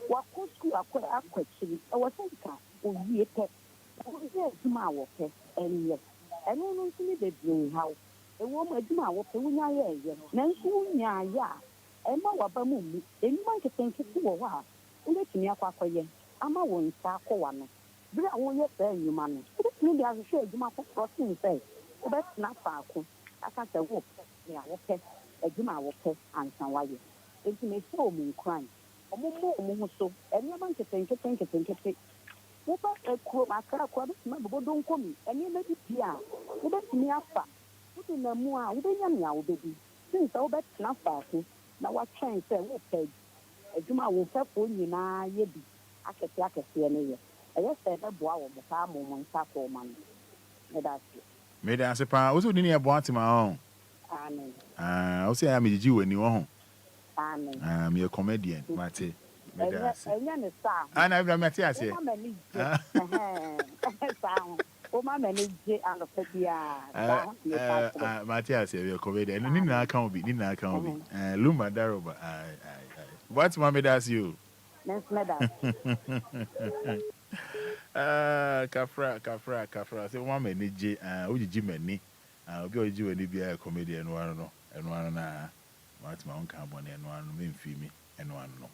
wa ko school akwachiri e wo senka owie pe o ye adwuma wo pe enye eno no ntimi bebre hawo ewo ma adwuma wo pe wunya ye na nso wunya ya ma waba mu mu enuma nketenke wo ho a ubetimi akwakoye ama wo nsa akwa no bere a wo ye pe enuma no ubetimi dia hwe adwuma ko process say ubetna faako aka se wo ya wo pe adwuma wo pe ansan waye entimi so mu nkran omo ho so enuma nketenke Woba ekuro makara kwa bi ma bodo nkomi eni na bi bia wo betimi afa wo na mu a wo benya me a wo bebi since wo betna afa ko na wa twen se wo pe adwuma wo fefo nyina ye bi akete ne ye eye se be boa wo mo ka mo nsa ko ma no me da se pa wo so ni e boa tima ho amen wo se ya me jiji wani wo ho amen me a comedian mate. Enya ne sa. Ana Ibrahim Matias. Oma manage and Fabia. Matias, you're a comedian. And Nina can't be. Lumba Daroba. What's mommy does you? Kafra. Say one man J Oji Jimmy. Obi Oji when be a comedian one no and one na what my own carbon and one main fee and one no.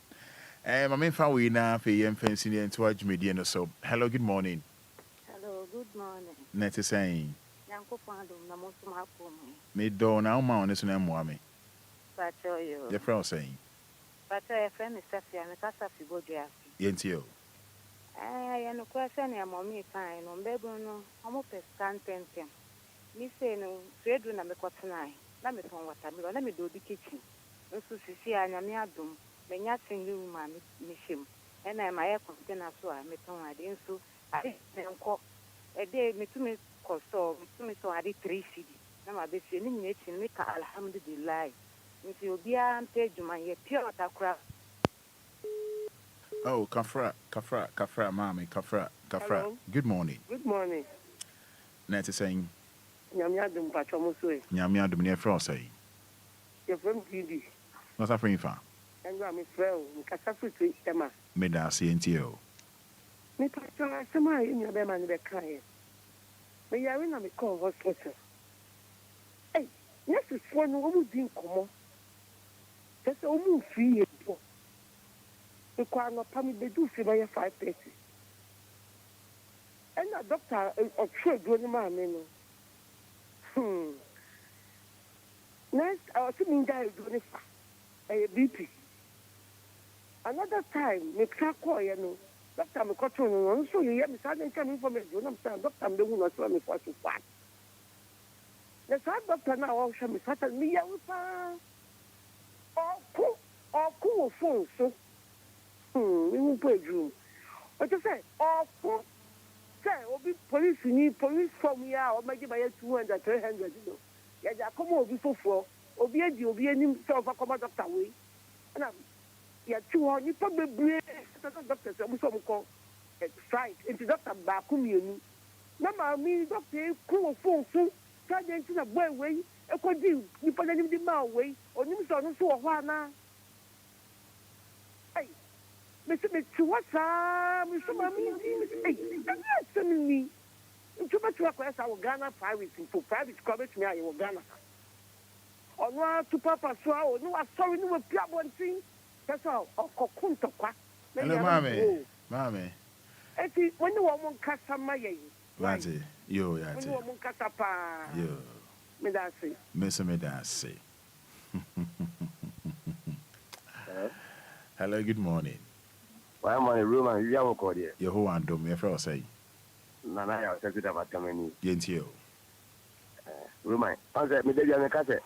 My main fan we now for yem fancy and to watch media so. Hello, good morning. Hello, good morning. Net is saying. Yanko Pando, Namosu Me do now, my honest name, Wami. But you. The friend saying. But a friend is Safi and a Casafi Bodia. Yentio. And a question, I'm on me fine on Bebono, almost a stand tenting. Me say no, trade when I'm a cotton. Let me turn what I'm let me do the kitchen. No, see, I am Yadum, Menyatting you, man, Mishim. And I'm my air container, so I met on my day, so I didn't call a day, me to me, cost so I did 3 CD. Now I'll be sending it in make alhamdulillah. If you'll be on page, my pure takra. Oh, Kafra, Mami, Kafra. Hello. Good morning. Good morning. Net is saying. Nyamiadum Pachomuswe. Nyamiadum near Frosay. You're from TV. What's that for you? And I'm a friend, Casafu to Emma. Meda CNTO. Me Pacho, Sama in your man, the client. May I win a call hospital? Hey, yes, it's one who didn't come. That's almost 3 years. The Quano Pami, they do see by 5:30. And a doctor or trade doing my man. Next, I was sitting there doing a BP. Another time, me call you know. Doctor, me got on so you hear me starting coming from a journal. Doctor, I'm the one who me for to fight. The side doctor now also me started me or cool phone so. We won't pay you. What you say? Or say, Obi police need police from here or maybe by 200, 300, you know. Yeah, come over before. Obi any self a come doctor way. And yeah, 200 probably doctor some call strike into doctor Bakumuni. Nama me doctor cool phone so charging to the boy way. A could do you put any demand way or you saw no so one. Hey, Mr. What's Mr. Mammy? Hey, that's me. Too much request our Ghana private for private coverage me in Ghana. Or no to Papa so no sorry no one thing. That's all. Or Kokunto Qua. Hello, Mammy. Eti when you want customer Lati, yo, ya. When you want customer. Yo. Medasi. Miss Medasi. Hello, good morning. Why am I a room and you have a call here? Your whole and dome, your friend say. Nana, I was talking about coming Yentio. Roman, I said, me, they are a cassette.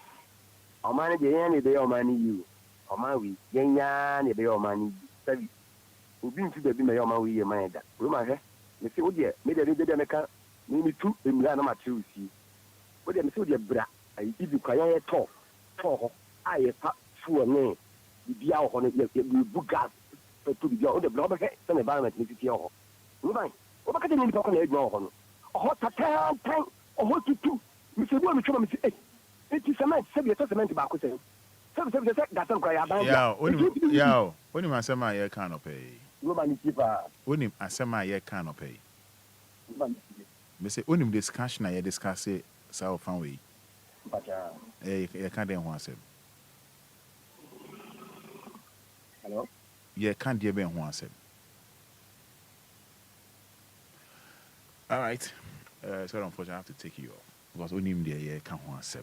Or money, any day or money you. Or my we, any day or money. We've been to the Bima, my way, my dad. Roman, you see, what dear, made a little America, maybe 2 in Ghana, too, see. What them so dear bra, I give you quiet talk. I a pap for a name. The hour on it, you book gas. To be on the blob, some environment in the city. Roman, what can you talk on the on? A hot tank, or what to do? Mr. Woman, it is a man, 7 years about saying. Some that's not quite about. Yeah, when you answer my can't pay. Roman, when you answer my can't pay. Mr. Unim discussion, I discuss it, so fun way. But, I can't answer. Hello? Yeah, can't dear Ben once. All right. So unfortunately I have to take you off. Because we need the yeah can't once.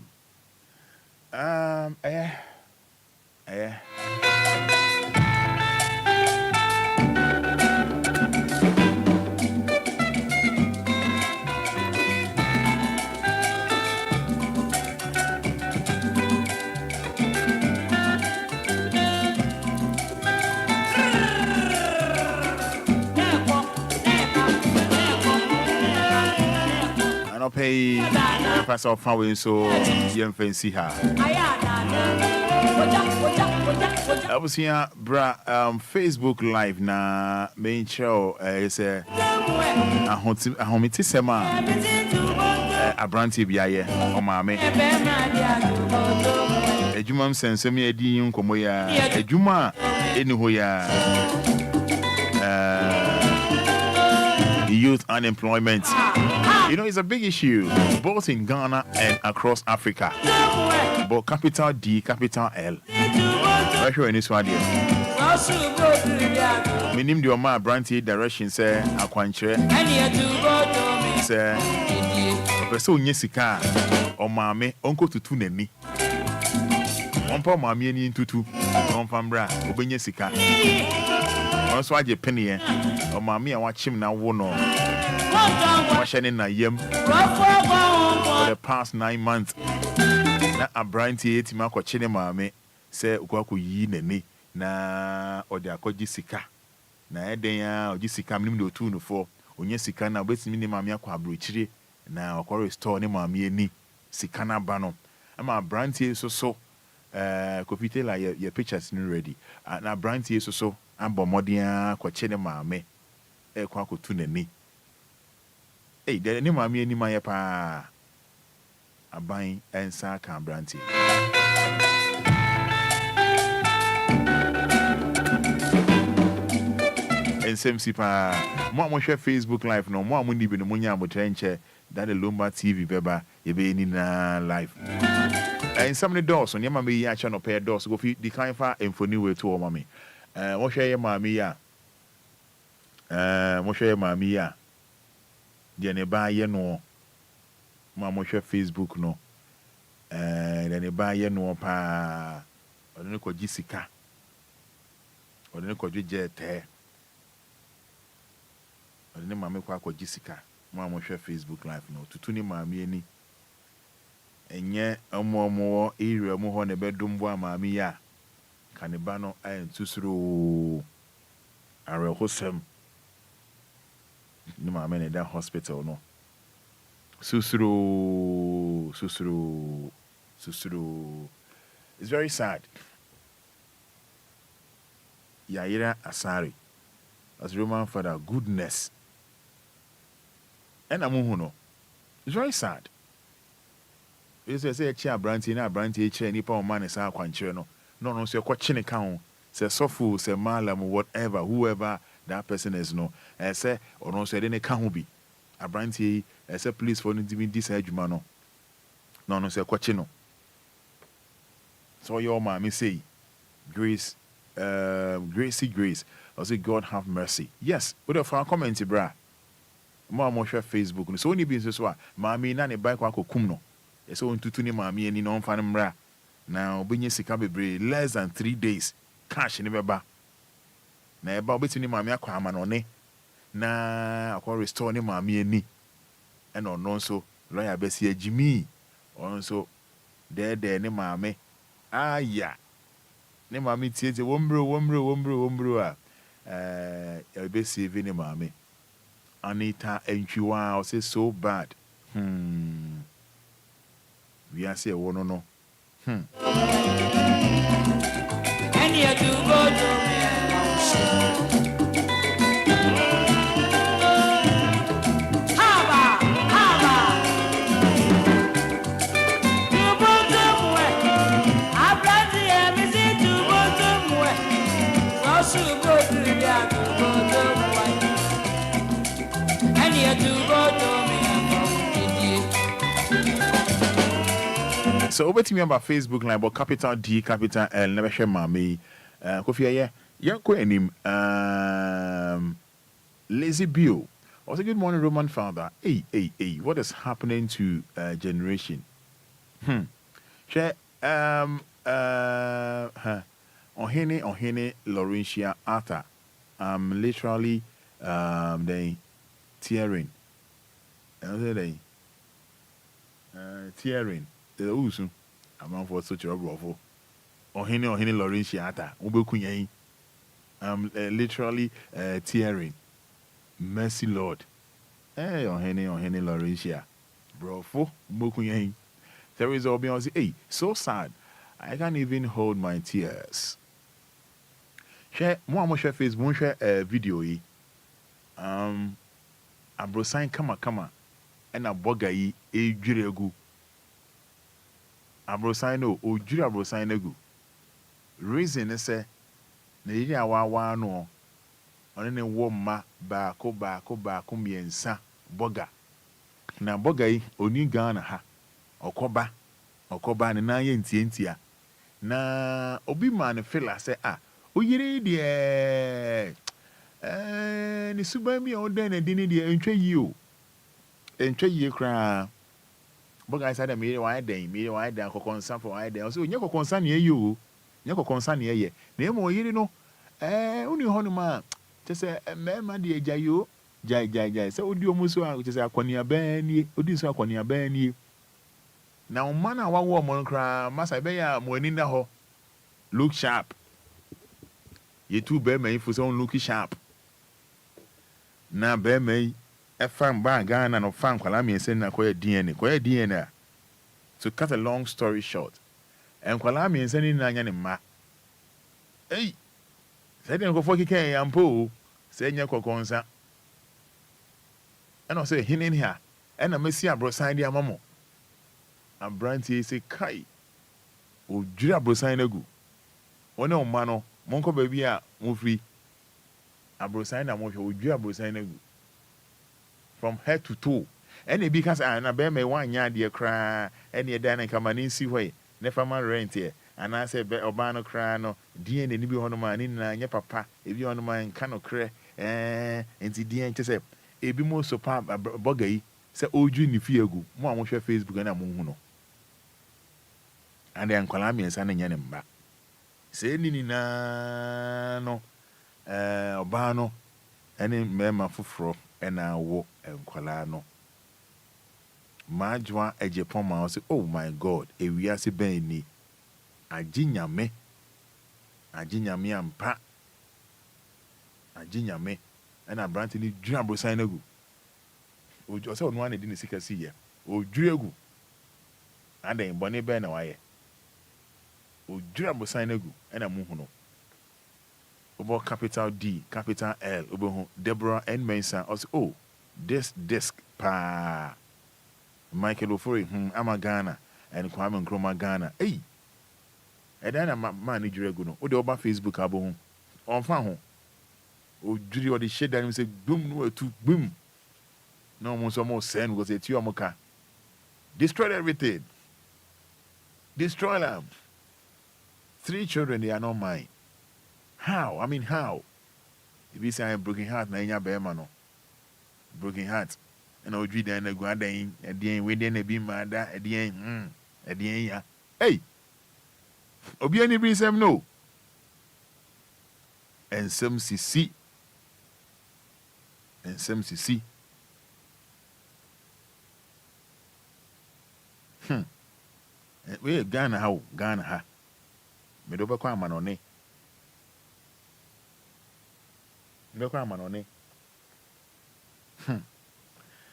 Pay pass off following so young fancy her. I was here, bra, Facebook Live na main show is a homity sema a branty biaye or mammy. A jumam sense me a dean comoya, a juma in who ya youth unemployment. You know, it's a big issue both in Ghana and across Africa. But capital D, capital L. Right here in this one here. My name is my brandy direction say akwanchre. Say person nyesika o maame onko tutu nani. Onpa maame ni tutu. Onpa mbra obenye sika. Onso aje penny e. O maame a wachim na wo no. Washene na yem. For the past 9 months. Na a brandy etima ko chine maame say ukwa yi nani na ode akoji sika. Na eden ya oji sika mnim de otu no for. Onye sika na obetimi ne maame akwa abrochire na okwa restore ne maame ani sika na ba no. Ama brandy so kopite la your pictures ni ready. Na brandy so ambo modia kwa chene maame kwa kotu nani. De ne maame ani ma ye pa aban ensa kan brandy. SMC pa mo share Facebook live no mo amuni bi no munya abotrenche that the Lumba TV beba ye be ni na live and some of the doors on yama me ya cha no pair doors go fi the kind fa emfoni we to o mami mo share ye mami ya mo share ye mami ya de ne ba ye no mo share Facebook no de ne ba ye no pa o ne ko jisika o ne ko jete ne maame kwa akọ jisika mo amhwe Facebook live no tutu ni maame ani enye omo area mo ho ne bedum bo maame ya kaneba no ayentusuro arehosem ni maame ne da hospital no susuro it's very sad. Yaira Asari as Roman Fada goodness. And no. It's very sad. It's a chair brandy na brandy chair nipa o man is a kwanchire no. No so kwachine kan say sofu say malam whatever whoever that person is no. Say or no say dey kan ho bi. A brandy say please for no dimi this adwuma no. No say kwachi no. So your mama say Grace Grace. I say God have mercy. Yes, we do for comment bra. Mo share Facebook. So only been so maami na ne bike kwa kokum no. E so ntutu ni maami ani no mfa mra. Na obenye sika bebre less than 3 days cash ni beba. Na eba obetini maami akwa ama no ne. Na akwa restore ni maami ani. E no so lawyer besi agimi. Onso de ni maami. Aya. Ne maami tiete wombro a. Besi even ni maami. Anita Enquiries say so bad. We are say one no. And you do go to me. Haba. You go to me. I brought the embassy to go to me. So you go to the So over to me about Facebook line about capital D, capital L, never share mommy. Kofi yanko enim Lazy Bill. Also good morning, Roman Father. Hey, what is happening to generation? Share Ohene Laurentia Arthur. Literally they tearing. Tearing. I'm for such a rubber. Ohene Laurentia Arthur. Obekunyen. Literally tearing. Mercy Lord. Hey, Ohene Laurentia. Bro, for Obekunyen. There is Obia. Hey, so sad. I can't even hold my tears. Share more share Facebook, share video. Abrosign kama and a bogai a juregu. Abrosign no o jura abrosign egu. Reason is say Nigeria wa no ɔne ne wɔ mma baako mmiɛnsa bɔga na bɔga yi oni Ghana ha ɔkɔba ne nan yɛ ntiantia na obi ma ne fela sɛ oyere deɛ ne suban bi a ɔdan na di ne deɛ ntwa yie koraa bɔga sa da meyere wɔayɛ dan kɔkɔnsa fo wɔayɛ dan ɔsɛ onyɛ kɔkɔnsa ne ɛyɛ o nyɛ kɔkɔnsa ne ɛyɛ na emu oyere no woni hɔ no ma kyɛ sɛ mmarima deɛ gya yo gya sɛ odi ɔmo so a kyɛ sɛ akɔneabaa nie odi so akɔneabaa nie na ɔma no a wawo ɔmo no koraa masa ɛbɛyɛ a mo ani na hɔ look sharp yɛtu bɛrima yi fo sɛ ɔn look sharp na bɛrima yi ɛfa mbaa Ghana no fa nkwalaa mmiɛnsa na kɔyɛ DNA a to cut a long story short nkwalaa mmiɛnsa ni na anya ne mma sɛ deɛ nkɔfoɔ keka yɛ mpo o sɛ nyɛ kɔkɔnsa ɛna ɔsɛ hene ha ɛna mɛsi aborɔsan de ama mo aberanteɛ sɛ kai ɔdwiri aborɔsan no agu wɔne ɔma no monkɔ baabi a mofiri aborɔsan na mohwɛ ɔdwiri aborɔsan no agu from head to toe ɛna ebi ka sɛ na bɛrima wanyɛ adeɛ koraa ɛne ɛda no nkama ne nsi hɔ yi ne fama rent yɛ anaasɛ ɔbaa no koraa no DNA ni bi hɔ no ma ne nyinaa nyɛ papa ebi hɔ no ma nka no korɛ nti DNA kyɛ sɛ ebi mo so pa bɔga yi sɛ ɔdwiri ne fie agu mo a mohwɛ Facebook na mo hu no ade nkwalaa mmiɛnsa no nyɛ ne mba sɛ ni nyinaa no ɔbaa no ɛne mmarima foforɔ ɛna wɔ nkwalaa no maadwoa agye pɔma ɔsɛ oh my god ewiase bɛn ni agye nyame ampa agye nyame ɛna aberante no dwiri aborɔsan no agu ɔsɛ ɔno a na di ne sika si yɛ ɔdwiri agu adan bɔne bɛn na wayɛ ɔdwiri aborɔsan no agu ɛna muhu no wobɔ capital D capital L wobɛhu Deborah N. Mensah ɔsɛ oh this disc paa Michael Ofori ama Ghana and Kwame Nkrumah Ghana ɛdan na ma ne dwiri agu no wode ɔba Facebook abɔ ho ɔmfa ho ɔdwiri ɔde hyɛ dan mu sɛ gbum no atu gbum na ɔmo nso ɔmo sɛn because ɛti ɔmo ka destroyed everything destroy them 3 children they are not mine how if you say broken heart na nya bɛrima no broken heart and ɔdwiri dan na gu adan ɛdeɛn we den na bi ma da ɛdeɛn ya Obia ni bring some no. And some sisi. We Ghana ha. Me do kwa manone.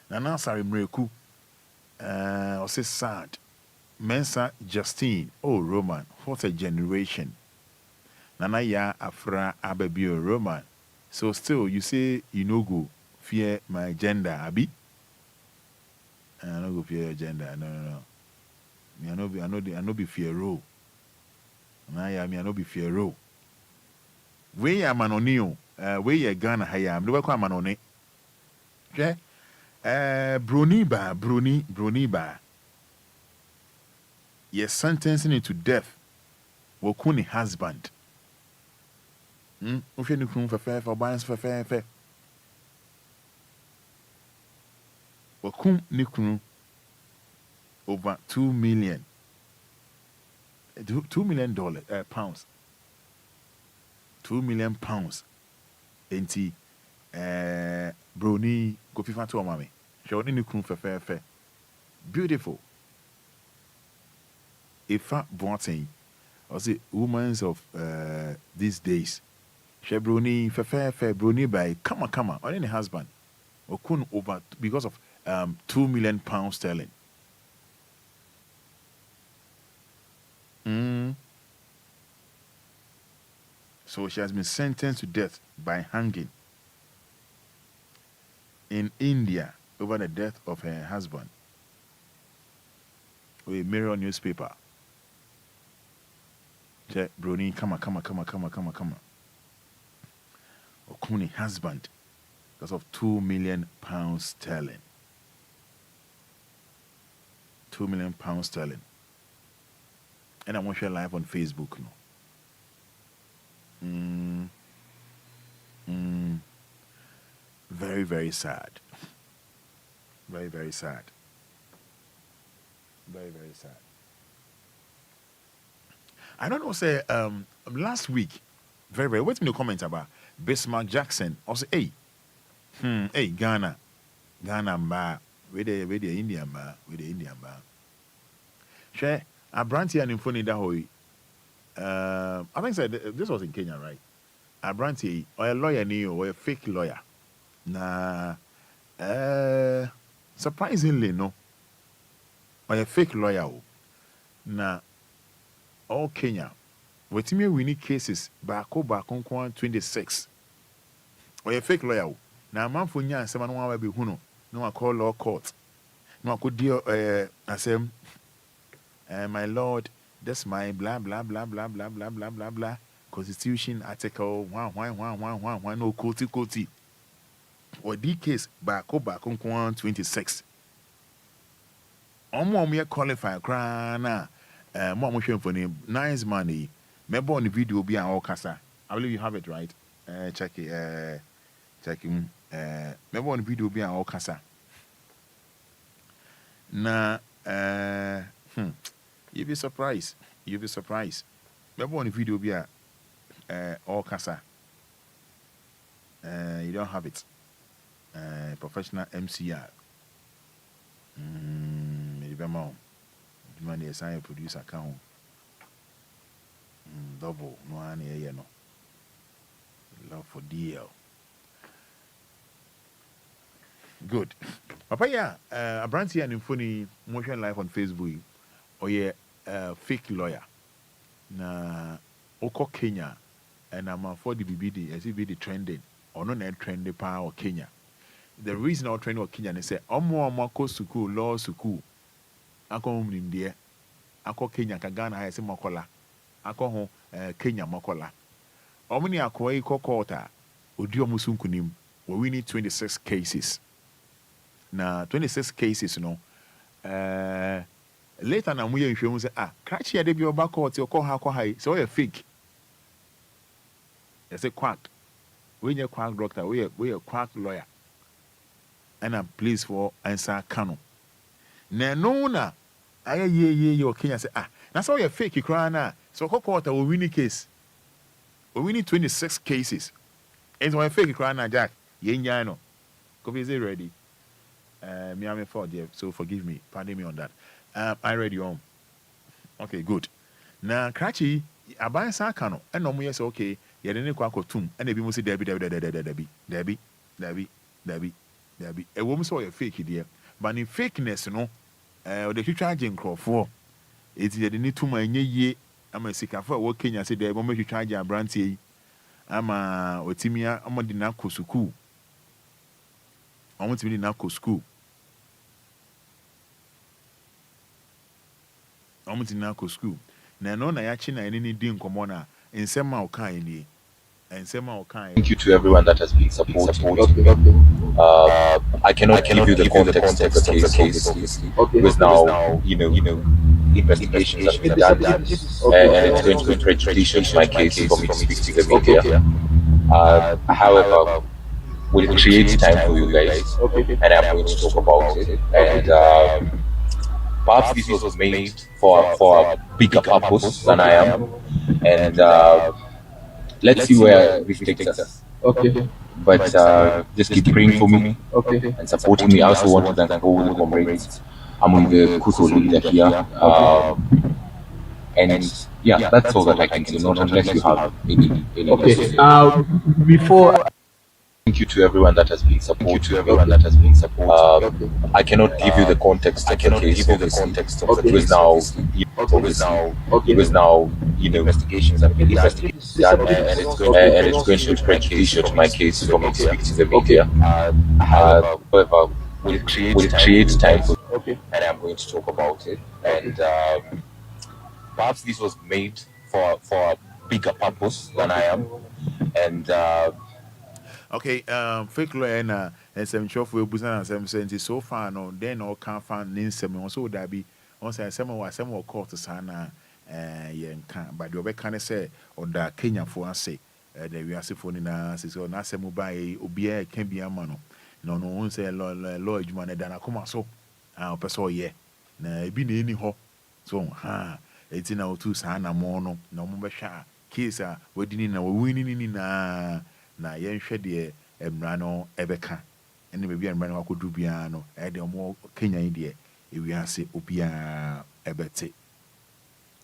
Nana sari mreku. Ose sad. Mensa Justine, oh Roman, what a generation. Nana ya afra ababio Roman. So still you say you no go fear my gender, Abi? I no go fear your gender. No. Me I no be fear ro. Na ya me I no be fear ro. We ya manonio, we ya Ghana haya. Me do kwa manone. Okay? Bruni ba. Yes, sentencing him to death. Wokuni husband. Ufe ni kunu for balance for Wokum ni kunu over $2 million. $2 million pounds. £2 million. Enti broni go fifa to mami. Shawni ni kunu for beautiful. Ifa Boateng, or say women of these days. Shebroni fair broni by kama or any husband. Or kun over because of £2 million sterling. So she has been sentenced to death by hanging in India over the death of her husband. With a Mirror newspaper. Bruni, come. Okuni husband because of £2 million sterling. £2 million sterling. And I want to share live on Facebook. No. Very, very sad. Very, very sad. Very, very sad. I don't know, say, last week, very, very, what's in the comment about Bismarck Jackson? I say, hey, Ghana, mba, with the Indian bar, Share, a branty and infoni da hoy. I think said this was in Kenya, right? A branty or a lawyer or a fake lawyer. Nah, surprisingly, no. Or a fake lawyer. Nah, all Kenya. With me, we need cases back 26. Or a fake lawyer. Now, a man for nya and someone will be huno. No, I call law court. No, I could deal, I say, my lord, that's my blah, blah, blah, blah, blah, blah, blah, blah, blah. Constitution article, one, no, koti. Or the case back 26. Me qualify crana. More showing for him. Nice money. Maybe on the video be an all casa. I believe you have it right. Check it. Check him. Maybe on the video be an all casa. Na you'll be surprised. Maybe on the video be all casa. You don't have it. Professional MCR. Maybe more. Man, they assign a producer account. Double. No one here, no. Love for DL. Good. Papa, yeah. A branch here in funny motion live on Facebook. Or yeah, fake lawyer. Na Oko Kenya. And I'm for the BBD as it be the trending. Or no net trending power or Kenya. The reason I'm trending of Kenya is say, Omo school, law school. Ako home in there. Ako Kenya ka Ghana ha se makola. Ako ho Kenya makola. Omni akwa iko quarter. Odi omusunkunim. We need 26 cases. Na 26 cases no. Later na muye nhwemu say crash ya de bi oba court okọ ha so we fake. They say quack. We nye quack doctor, we a quack lawyer. And I'm pleased for answer Kano. Na no na ye Kenya say that's all you fake you cry na. So court we win case. We need 26 cases. And so fake you cry na Jack. Ye nya no. Copy is ready. Me am for there. So forgive me. Pardon me on that. I read you on. Okay, good. Na Krachi aban sa Kano. And no mo say okay. Ye de ne kwa kotum. And e bi mo say Debbie. A woman saw a fake there. But in fakeness, no, the charging crop for it's the need to my ye. I'm a sick for working. I said, the moment you charge a brandy, I'm a Otimia, I'm a Dinako school. I want to be in Nako school. I'm in Nako school. Now, no, I actually any ding commona in some kind. Thank you to everyone that has been supporting. I cannot give you the context of the case because now investigations have been done, and it's going to be prejudicial to my case for me to speak to the media. However, we'll create time for you guys, and I'm going to talk about it. And perhaps this was made for a bigger purpose than I am, and let's see where this takes us. But just keep praying for me and supporting me. I also want to thank all the comrades. I'm with the Kuso leader here. And yeah, that's all that I can say, not unless you have any before. Thank you to everyone that has been supporting. I cannot give you the context of the case, because now investigations have been done, and it's going to be prejudicial to my case for me to speak to the media. However, we'll create time for and I'm going to talk about it. And perhaps this was made for a bigger purpose than I am, and Okay, fake lawyer na some chop for business and some say so far no then all can find name some also that be on say some court sana yen can but the can say on the Kenya for say the we are for na say so na some buy Obia can be a man no no say law adwuma na da na koma so person ye na ebi na eni ho so eti na otu sana mo no na mo be hwa case a wadini na wawini ni na yenhwe de emra no ebeka ene be bia emra no akodu bia no de omo Kenya yi de ewiase obia ebete.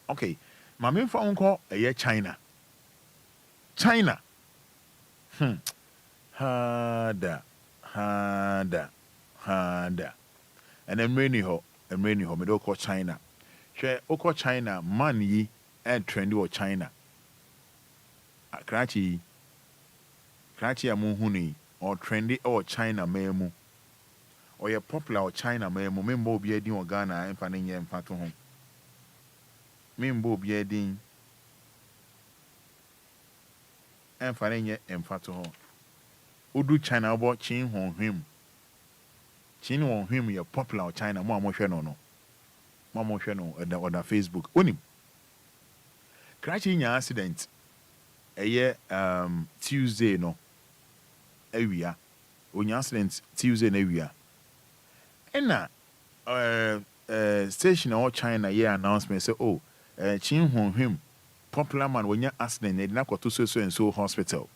Okay, ma me fa unko China hada and emreni ho me do call China hwe okọ China man yi and trendy or China Karachi amuhuni or trendy or China memu or your popular or China memu membo be din or Ghana and fanning and fatu home. Membo be din and fanning and fatu home. Udu China about Chin Hong him. Chin Hong him your popular or China more no. Mama no or the Facebook. Unim. Karachi in accident. Tuesday no area onya accident Tuesday na area ena station or China announcement say Chin Hong him popular man onya accident na kwato so and so hospital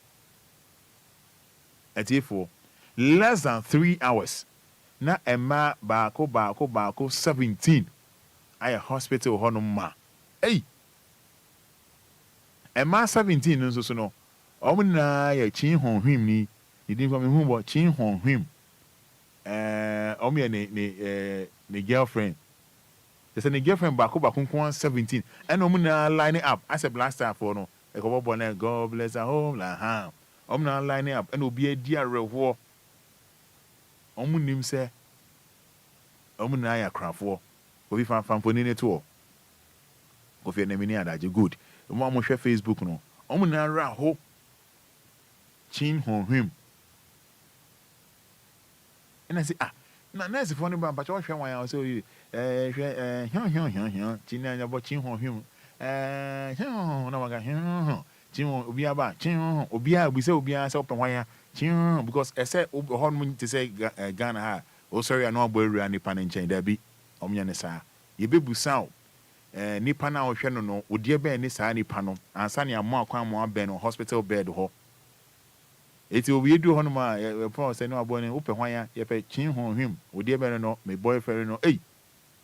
for less than 3 hours na emma baako 17 aya hospital hono ma Emma 17 nso so no omna ya Chin Hong him ni din from hu bo Chin Hong him omya ne girlfriend they say ne girlfriend baako 17 and omna line up as a blaster for no e ko bo na God bless her home la ha omna line up and obi adi arewo omunim se omna ya krafo obi fan foni ne to ofi na mini adaje good mo share Facebook no na ra ho Chin Hong him and I say na nice for ba but what hwe wan so hwe Chin na bo Chin Hong him na waga Chin obi aba Chin obi a bi say obi a say open wan Chin because I say ho no to say Ghana ha sorry I no abo area ni pan nchen da bi omnya ne sa ye bebu sound nipa na ohwe no odie be ni saa nipa no ansa ne amọ akwan mo abe no hospital bed ho eti obi edu ho no ma pro say no abo ne ope hwan ya ye pe Chin Hong him odie be no me boyfriend no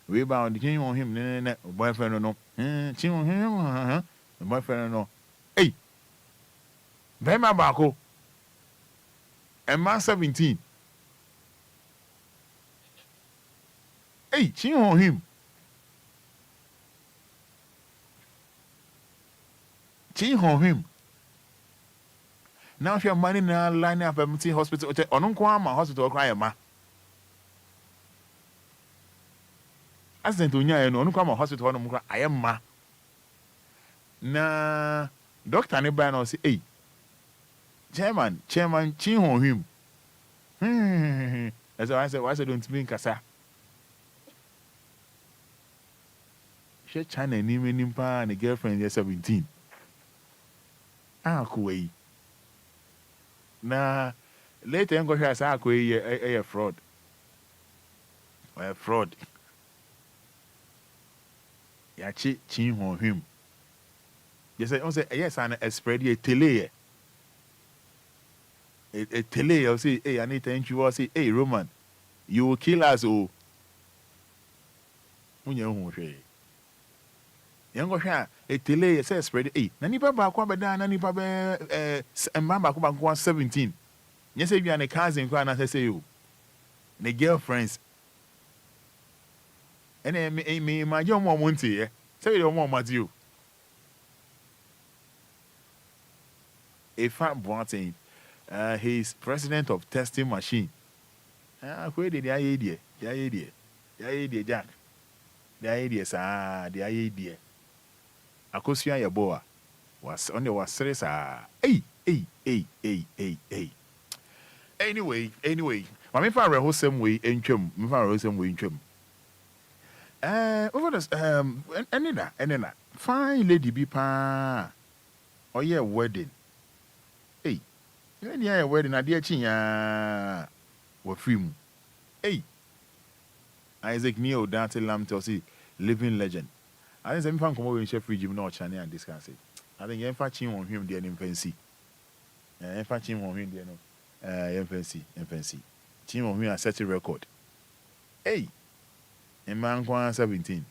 we ba on Chin Hong him ne boyfriend no Chin Hong him me boyfriend no be ma ba ko Emma 17 Chin Hong him Chin Hong him. Now if your money na line up at hospital, on hospital cry ma. Accident unya no on hospital no cry I am ma. Na doctor ne ba na say chairman Chin Hong him. That's why I said why don't mean kasa. She China ni nimpa and girlfriend is 17. Kuwei. Na later ngo hwa sa kuwei a fraud. Fraud. Ya Chin Hong him. You say yes and spread ye tele. A tele you say I need to you say Roman you will kill us oh. Munya hu hwe. Yango hwa etele say spread na nipa ba kwa beda na nipa be emba ba kwa 17 nye say bia ne cousin kwa na say you ne girlfriends ene me ma je omo monti e say you omo mati you a fat Boateng he's president of testing machine where did the idea Jack the idea sa the idea akosua ye boa was on the was serious Anyway, my me fa reho same way entwam. Me fa reho same way entwam. Over this Enina. Fine lady be pa. Oh yeah, wedding. Hey. Lady a wedding adia chinya. We film. Hey. Isaac Neo Dante Lam to see living legend. I think some fan come over in chef regime no channel and discuss it. I think you're fetching on him there in fancy. You're fetching on him there no. Fancy. Team of me a set a record. Hey. In man 17.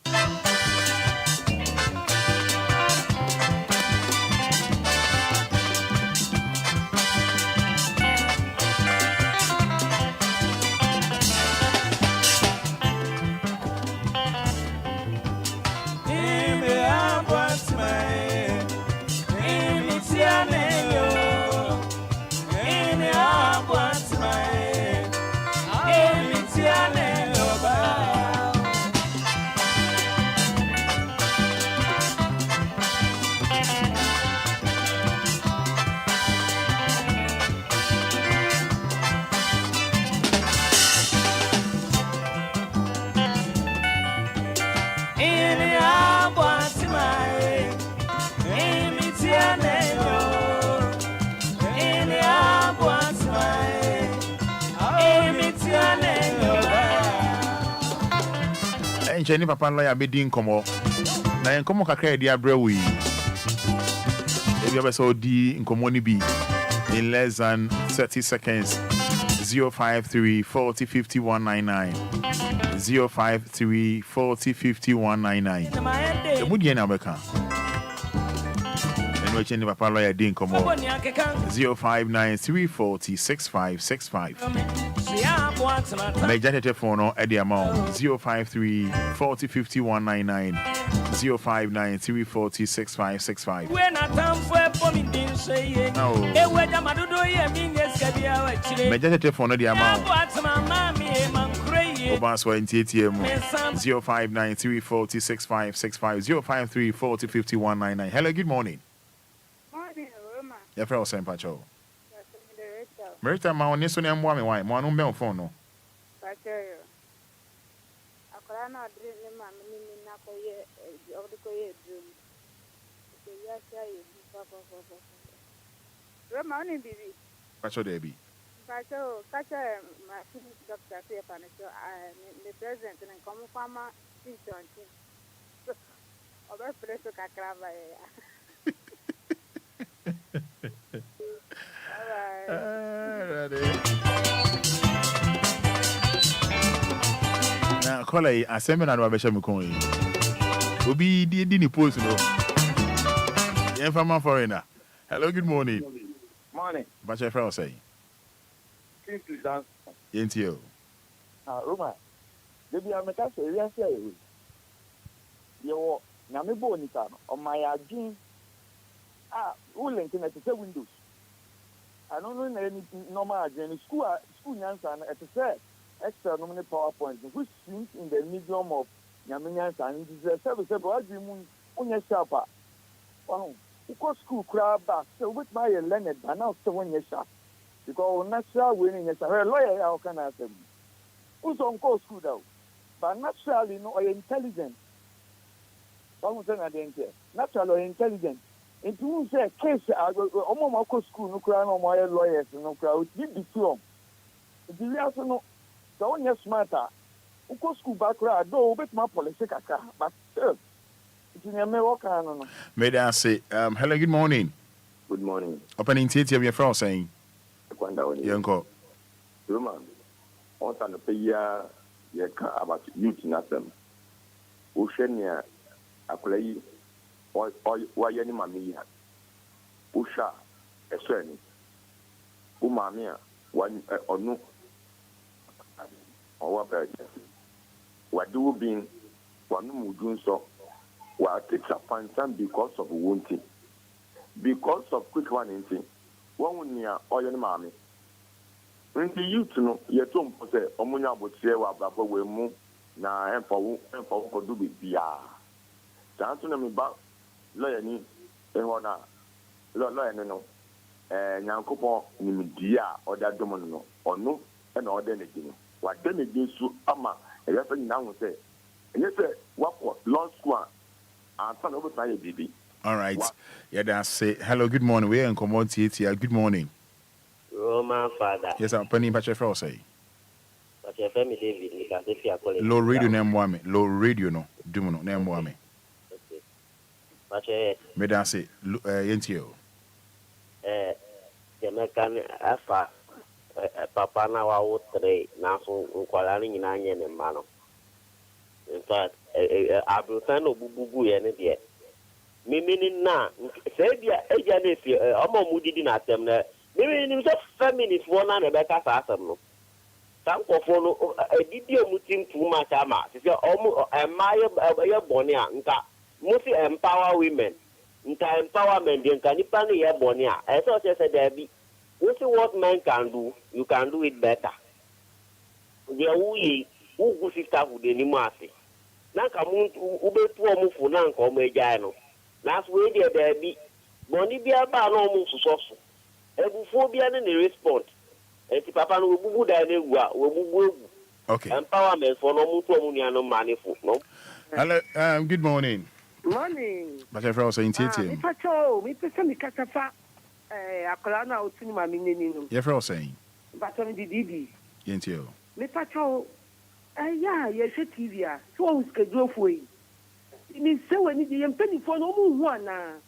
Jenny Papa Lawyer bidding komo. Na en komo kakra dia brewi. If you ever saw D in komo ni be in less than 30 seconds. 053 40 50 199. 053 40 50 199. The mood yen abeka. And we Jenny Papa Lawyer din komo. 059 340 6565. My janitor phone at the amount 053 40 50 199 059 340 6565. My janitor phone at the amount Obaswa in TTM 059 340 6565 053 40 50 199. Hello, good morning. Morning, Roma. Your friend was saying, Pacho. Merita ma oni so ne mboa me wan mo anu mbɛ phone no Pacho akora na odre ne ma me ni na koye odre koye drum ke ya sha yi papa Roma oni bibi Pacho debi Pacho ma doctor say panicho the president ne komo kwama tintonti oba preso kakrava ya na kola yi asemi na do abesha me kon yi obi di ni post no yen fama foreigner. Hello, good morning. Morning. Bacha friend say Kingsley dance. Yentio Roma debi ameka say we say yo na me bo ni ta no o my adwin internet say Windows. I don't know any normal agenda. School nyansa and at the extra nominal PowerPoint, which seems in the medium of Yaminians and it is a service of Rajimun on your sharper. Wow, you go school crab back, so with my learned, but now so when you're sharp. Because natural winning is a lawyer, how can I say? Who's on course school though? But naturally, no, are intelligent. What I didn't say? Naturally, or intelligent. If you say case, I school, no crown on my lawyers, no crowd, you be too. If you also know, the one you're smarter, who go school background, though, but my policy, but it's in America. May I say, hello, good morning. Good morning. Opening theatre of your friend saying, Yanko. Roma, once on the pay about youth in them. Oceania, I play. Why any mammy? Usha, a son. Umamia, one or no. Or what do being one who do so? What takes a fancy because of wounding. Because of quick one in thing. One near or your mammy. When the youth know, your tomb possess, Omunia would say what Baba will move now and for do be bia. Dance to me about lawyer ni ehona lawyer no nyankopɔn nimdia oda dom no ɔno ɛna ɔda ne gino wada ne gin so ama ɛyɛ fɛ nyina ho sɛ ɛnyɛ sɛ wakɔ law school ansa na obɛsa yɛ bibi. All right. Yeah, that's it. Hello, good morning. We're in Commodity here. Good morning. Roman Fada. Yes, I'm Penny Pacheco say. But your family David, because if you are calling low radio name wame. Low radio no. Dumuno name wame. Okay. But me dan say yentio. The mekan afa papa na wa wotre na so nkwala ni nyina nye ne ma no. In fact, abrusan obububu ye ne de. Mimini na say dia eja na fi omo mudidi na atem na mimi ni so feminist wona na be ka sa asem no. Sankofo no edidi omutim too much ama se omo emaye ye boni a nka musi empower women nka empowerment de nka nipa no ye boni a e so say there be what men can do you can do it better there who go sister who de ni mu ase na nka mu ubetu omufu na nka omo ejai no last way there be boni bia ba na omo susoso ebufo bia na respond eti papa no bubu da na egu a bubu egu. Okay. Empowerment for no mutu omu no money for no. Hello, good morning. Morning. But if I was saying TTM. Me pacho, me pesa mi katafa akola na otuni ma mi neni no. Yeah, if I was saying. But on the DD. Yentio. Me pacho yeah, ye she TV a. So o schedule for yi. Me say when the yempeni for no mu hu ana.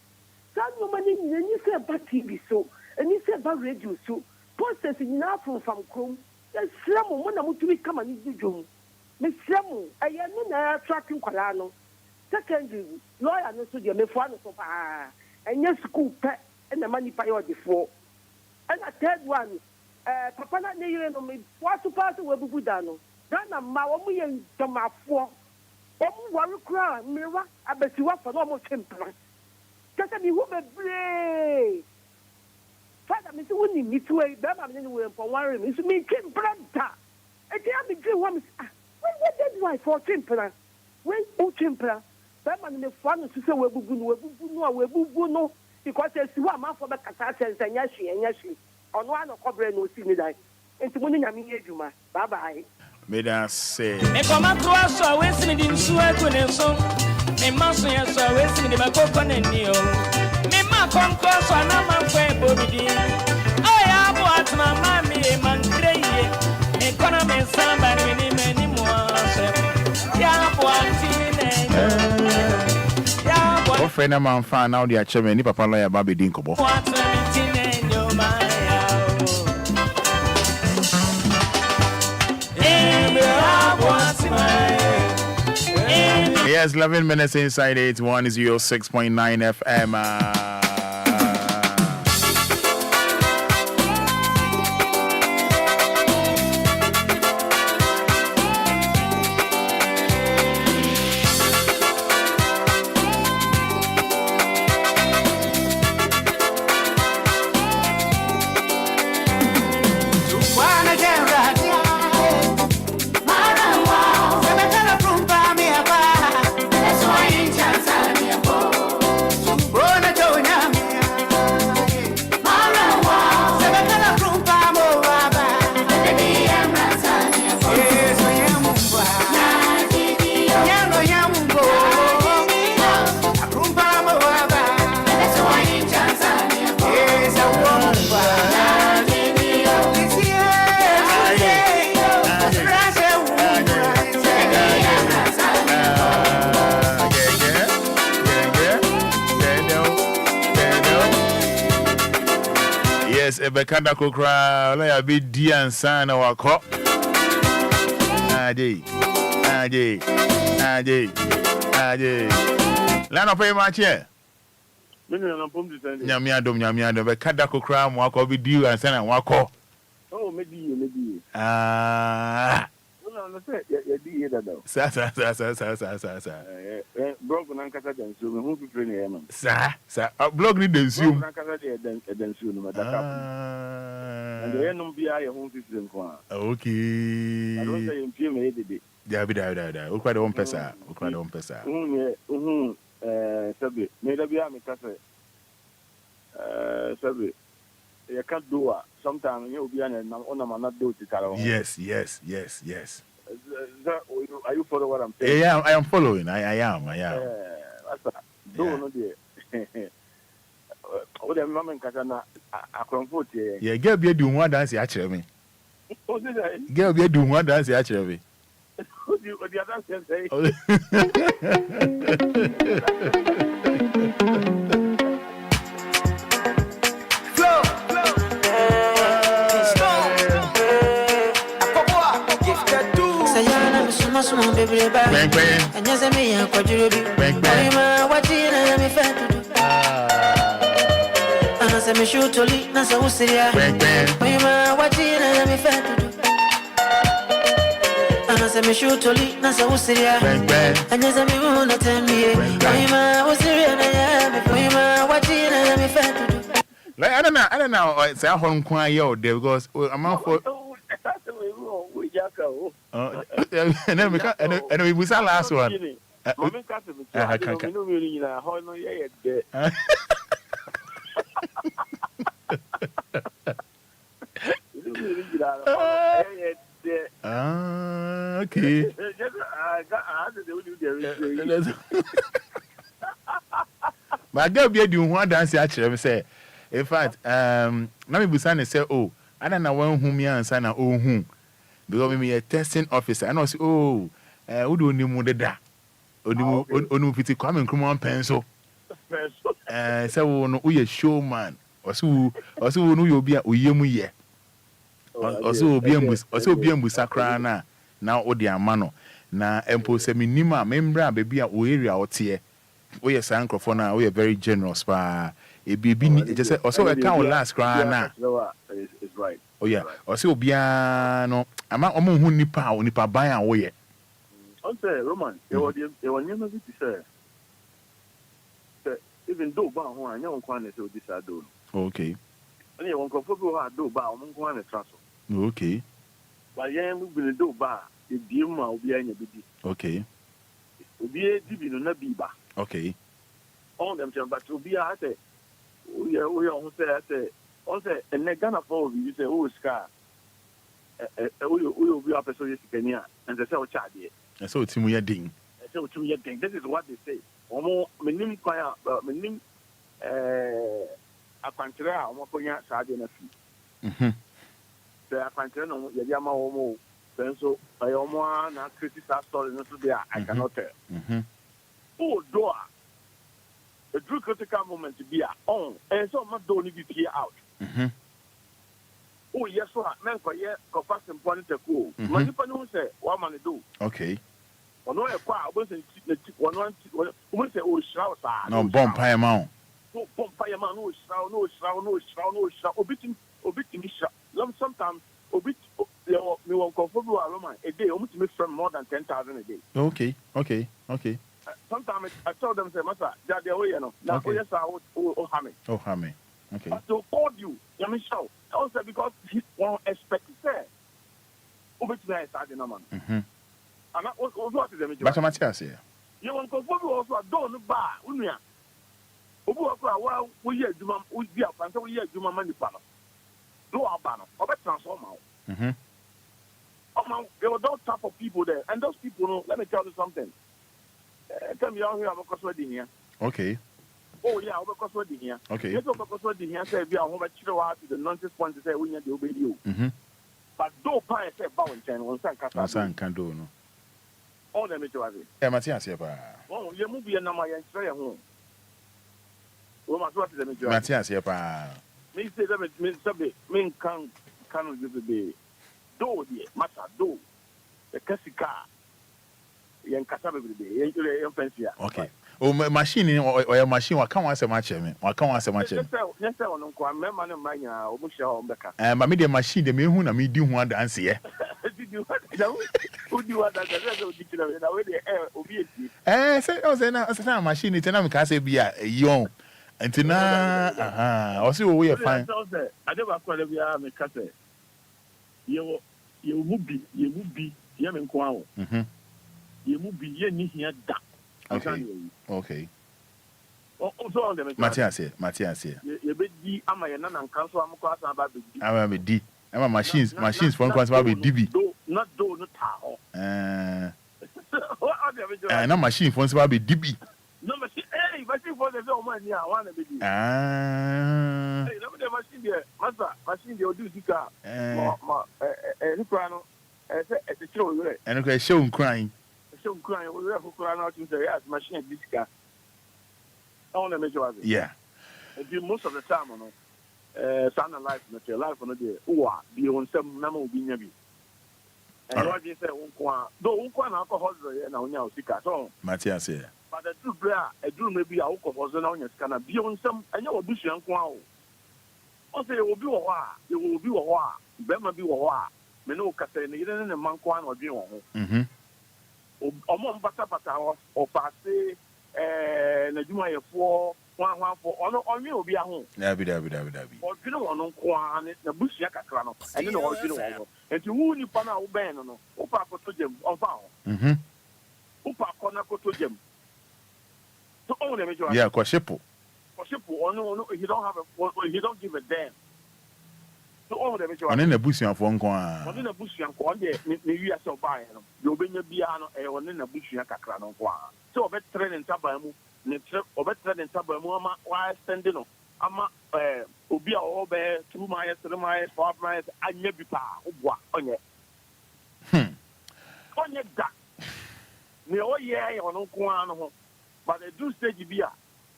Sa no mani ni say ba TV so, eni say ba radio so. Posters nyina from krom ya sramo mo na mutumi kama ni djom me sramo aye no na tracking kwala no secondary lawyer no so de me fo no so pa enya school pe na mani pa yo de fo and third one papa na ne yire no me what to pass we bubu da no na ma wo mu ye ntomafo o mu wari kra mewa abesiwa fa no mo twempra kasa bi hu bebre Fada, Mr. Winnie, me too, Bama, and we for one room. It's me, Kim Branta. And they have been doing one. When did why for Chimpera? When O Chimpera? Bama and the fun to say we no, because there's one month for the Cassatans and Yashi, on one of Cobra no Sinidai. And to winning a minute, bye bye. May I say, if I'm a cross, I waste me in sweat when it's so. A mouse, I waste me in my coconut and come close on my way, body. I have what my mammy, man, cray. Economy, somebody, many more. What friend of mine found out the chairman, Papa Lawyer Baby Dinkobo. Yes, 11 minutes inside 8106.9 FM. Bekanda kokra la ya be di ansa na wako ade la no pay match here me na pom di send nyame adom bekanda kokra mo wako be di ansa na wako oh me di no say ya di da sa blog na nkasa dansu me hu fi free na sa blog ni dansu na nkasa de dansu no madaka and the enum bia ye hu fi free nko okay I don't say impie me dede da o kwa de won pesa sabe me da bia me kasa sabe you can't do it. Sometimes you'll be on a not do it. Yes. Are you following what I'm saying? Yeah, I am following. I am. That's that. Do no dear. Oh, the mama and Katana, I comfort you. Yeah, girl, be doing one dance actually. What's it? Girl, be doing one dance actually. What the other say? Bang bang. And yes, I mean, I'm quite ruby. Bang bang. I'm watching and I'm fat. And as I'm sure to leave, Nasa was here. Bang bang. I'm watching and I'm fat. And as I'm sure to leave, Nasa was here. Bang bang. And yes, I'm going to tell me. I'm was here and I am. I'm watching and I'm fat. Like, I don't know. It's a home quiet there because I'm out for. And then we can't, and we was our last one. Okay. But I got be doing one dance actually. Say, in fact, now me busane say, oh, I don't know when whom you answer na oh whom. Because me a testing officer, and I say, oh, who do you need that? Onu piti kwame nkrumah pencil. Say no we a showman. Osu no you obi a oyemu ye. Osu obi ambusa kra na odi amano. Na empo se minima membra baby a area otie. We a sankrofo na we are very generous pa. E bibi just say also e kan last kra na. Is right. Oh yeah. Osu obia no ama omo hu nipa ban a wo ye. On say Roman, you were never to say even though ba ho anya won kwan na say odi sa do. Okay. Ani won ko fogu ha do ba won kwan na transfer. Okay. But yen mu bi do ba e bi mu a obi anya bi. Okay. Obi e di bi no na bi ba. Okay. On them but obi a say we on say and Ghana for you say who scar we obi a person is Kenya and they say o charge. And so it's me ding. So to me ding. This is what they say. Omo menim kwaya menim akwantere a omo konya saade na fi. The akwantere no ye dia ma omo so omo na critical story no so there I cannot tell. Oh door. The true critical moment to be on and so much don't need to be out. Oh yes, so man ko ye ko fast important to go. Man if no say what man do. Okay. Ono e kwa obo say o shraw sa. No bomb pie man. No bomb pie man no shraw. Obitim shraw. Sometimes obit me won comfortable Roman a day almost make from more than 10,000 a day. Okay. Sometimes I told them say master that they way no. Now yes I hame. Okay. But to call you, me show. Also because he won't expect say. Obit me start the man. And what is the major? But Matthias here. You want comfortable also don't bar unia. Obu akwa wa we hear juma we be up and we hear juma money panel. Do our banner. Obe transform out. There were those type of people there, and those people know. Let me tell you something. Tell me how we have a coswedi here. Okay. Oh yeah, over coswedi here. Okay. Yes, over coswedi here. Say we are home at Chihuahua to the nonsense point to say we need to obey you. But do pay say bound ten on San Casa. San Cando no. All them to have it. Matthias here. Oh, you move your number and try home. Oh, my what is the major? Matthias here. Me say that me can give the day. Do the matter do the Cassica. Okay. Oh, machine or your machine will come once a match. What come once a match? Yes, my media machine, the me who na me do one dance here. Say, oh, say, now machine, it's an amicase be a young. And now, I'll see what we are fine. I never quite a cassette. You would be, Yemen Kwao. You will be here that. Okay. Matthias. You be ama ya na nkanso amko asa ba be di. Ama be di. Ama machines for nkanso ba be di. Not do no ta ho. Na machine for nkanso ba be di. No machine for the o man ya wan be di. Hey, no the machine there. Machine there do sika. Ni kwa no say e show you. And okay, show crying. Show crying. We have crying out to say yes, machine this sika. Yeah. Most of the time, sound life, your life on the day, be on some number of being. And what you say, though alcohol, and now sick at all. Matthias, but the truth, a dream may be alcohol, and it's gonna be on some, and you will be young. Also, it will be a while, it will be a while, Bema be a while, Meno Catain, either in a monk one or be on. Among Batapata or Passe. Na juma ye for one for on me obi ahun dabi odwene wono kwa na busia kakra no ene na odwene wono enti wu ni pa na wo ben no wo pa koto jem onfa ho wo pa kona koto jem so on le mejo yeah kwashipo ono he don't give a damn so on le mejo on na busia fo nko on na busia nko on de ne wi ase oba ye no de obenya bia no on na busia kakra no kwa so obet training tabamu ne obet training tabamu ama wa standing no ama Obia obe 2 miles 3 miles 4 miles anya bi pa obwa onye onye da ne o ye ono ko an ho but the do stage bia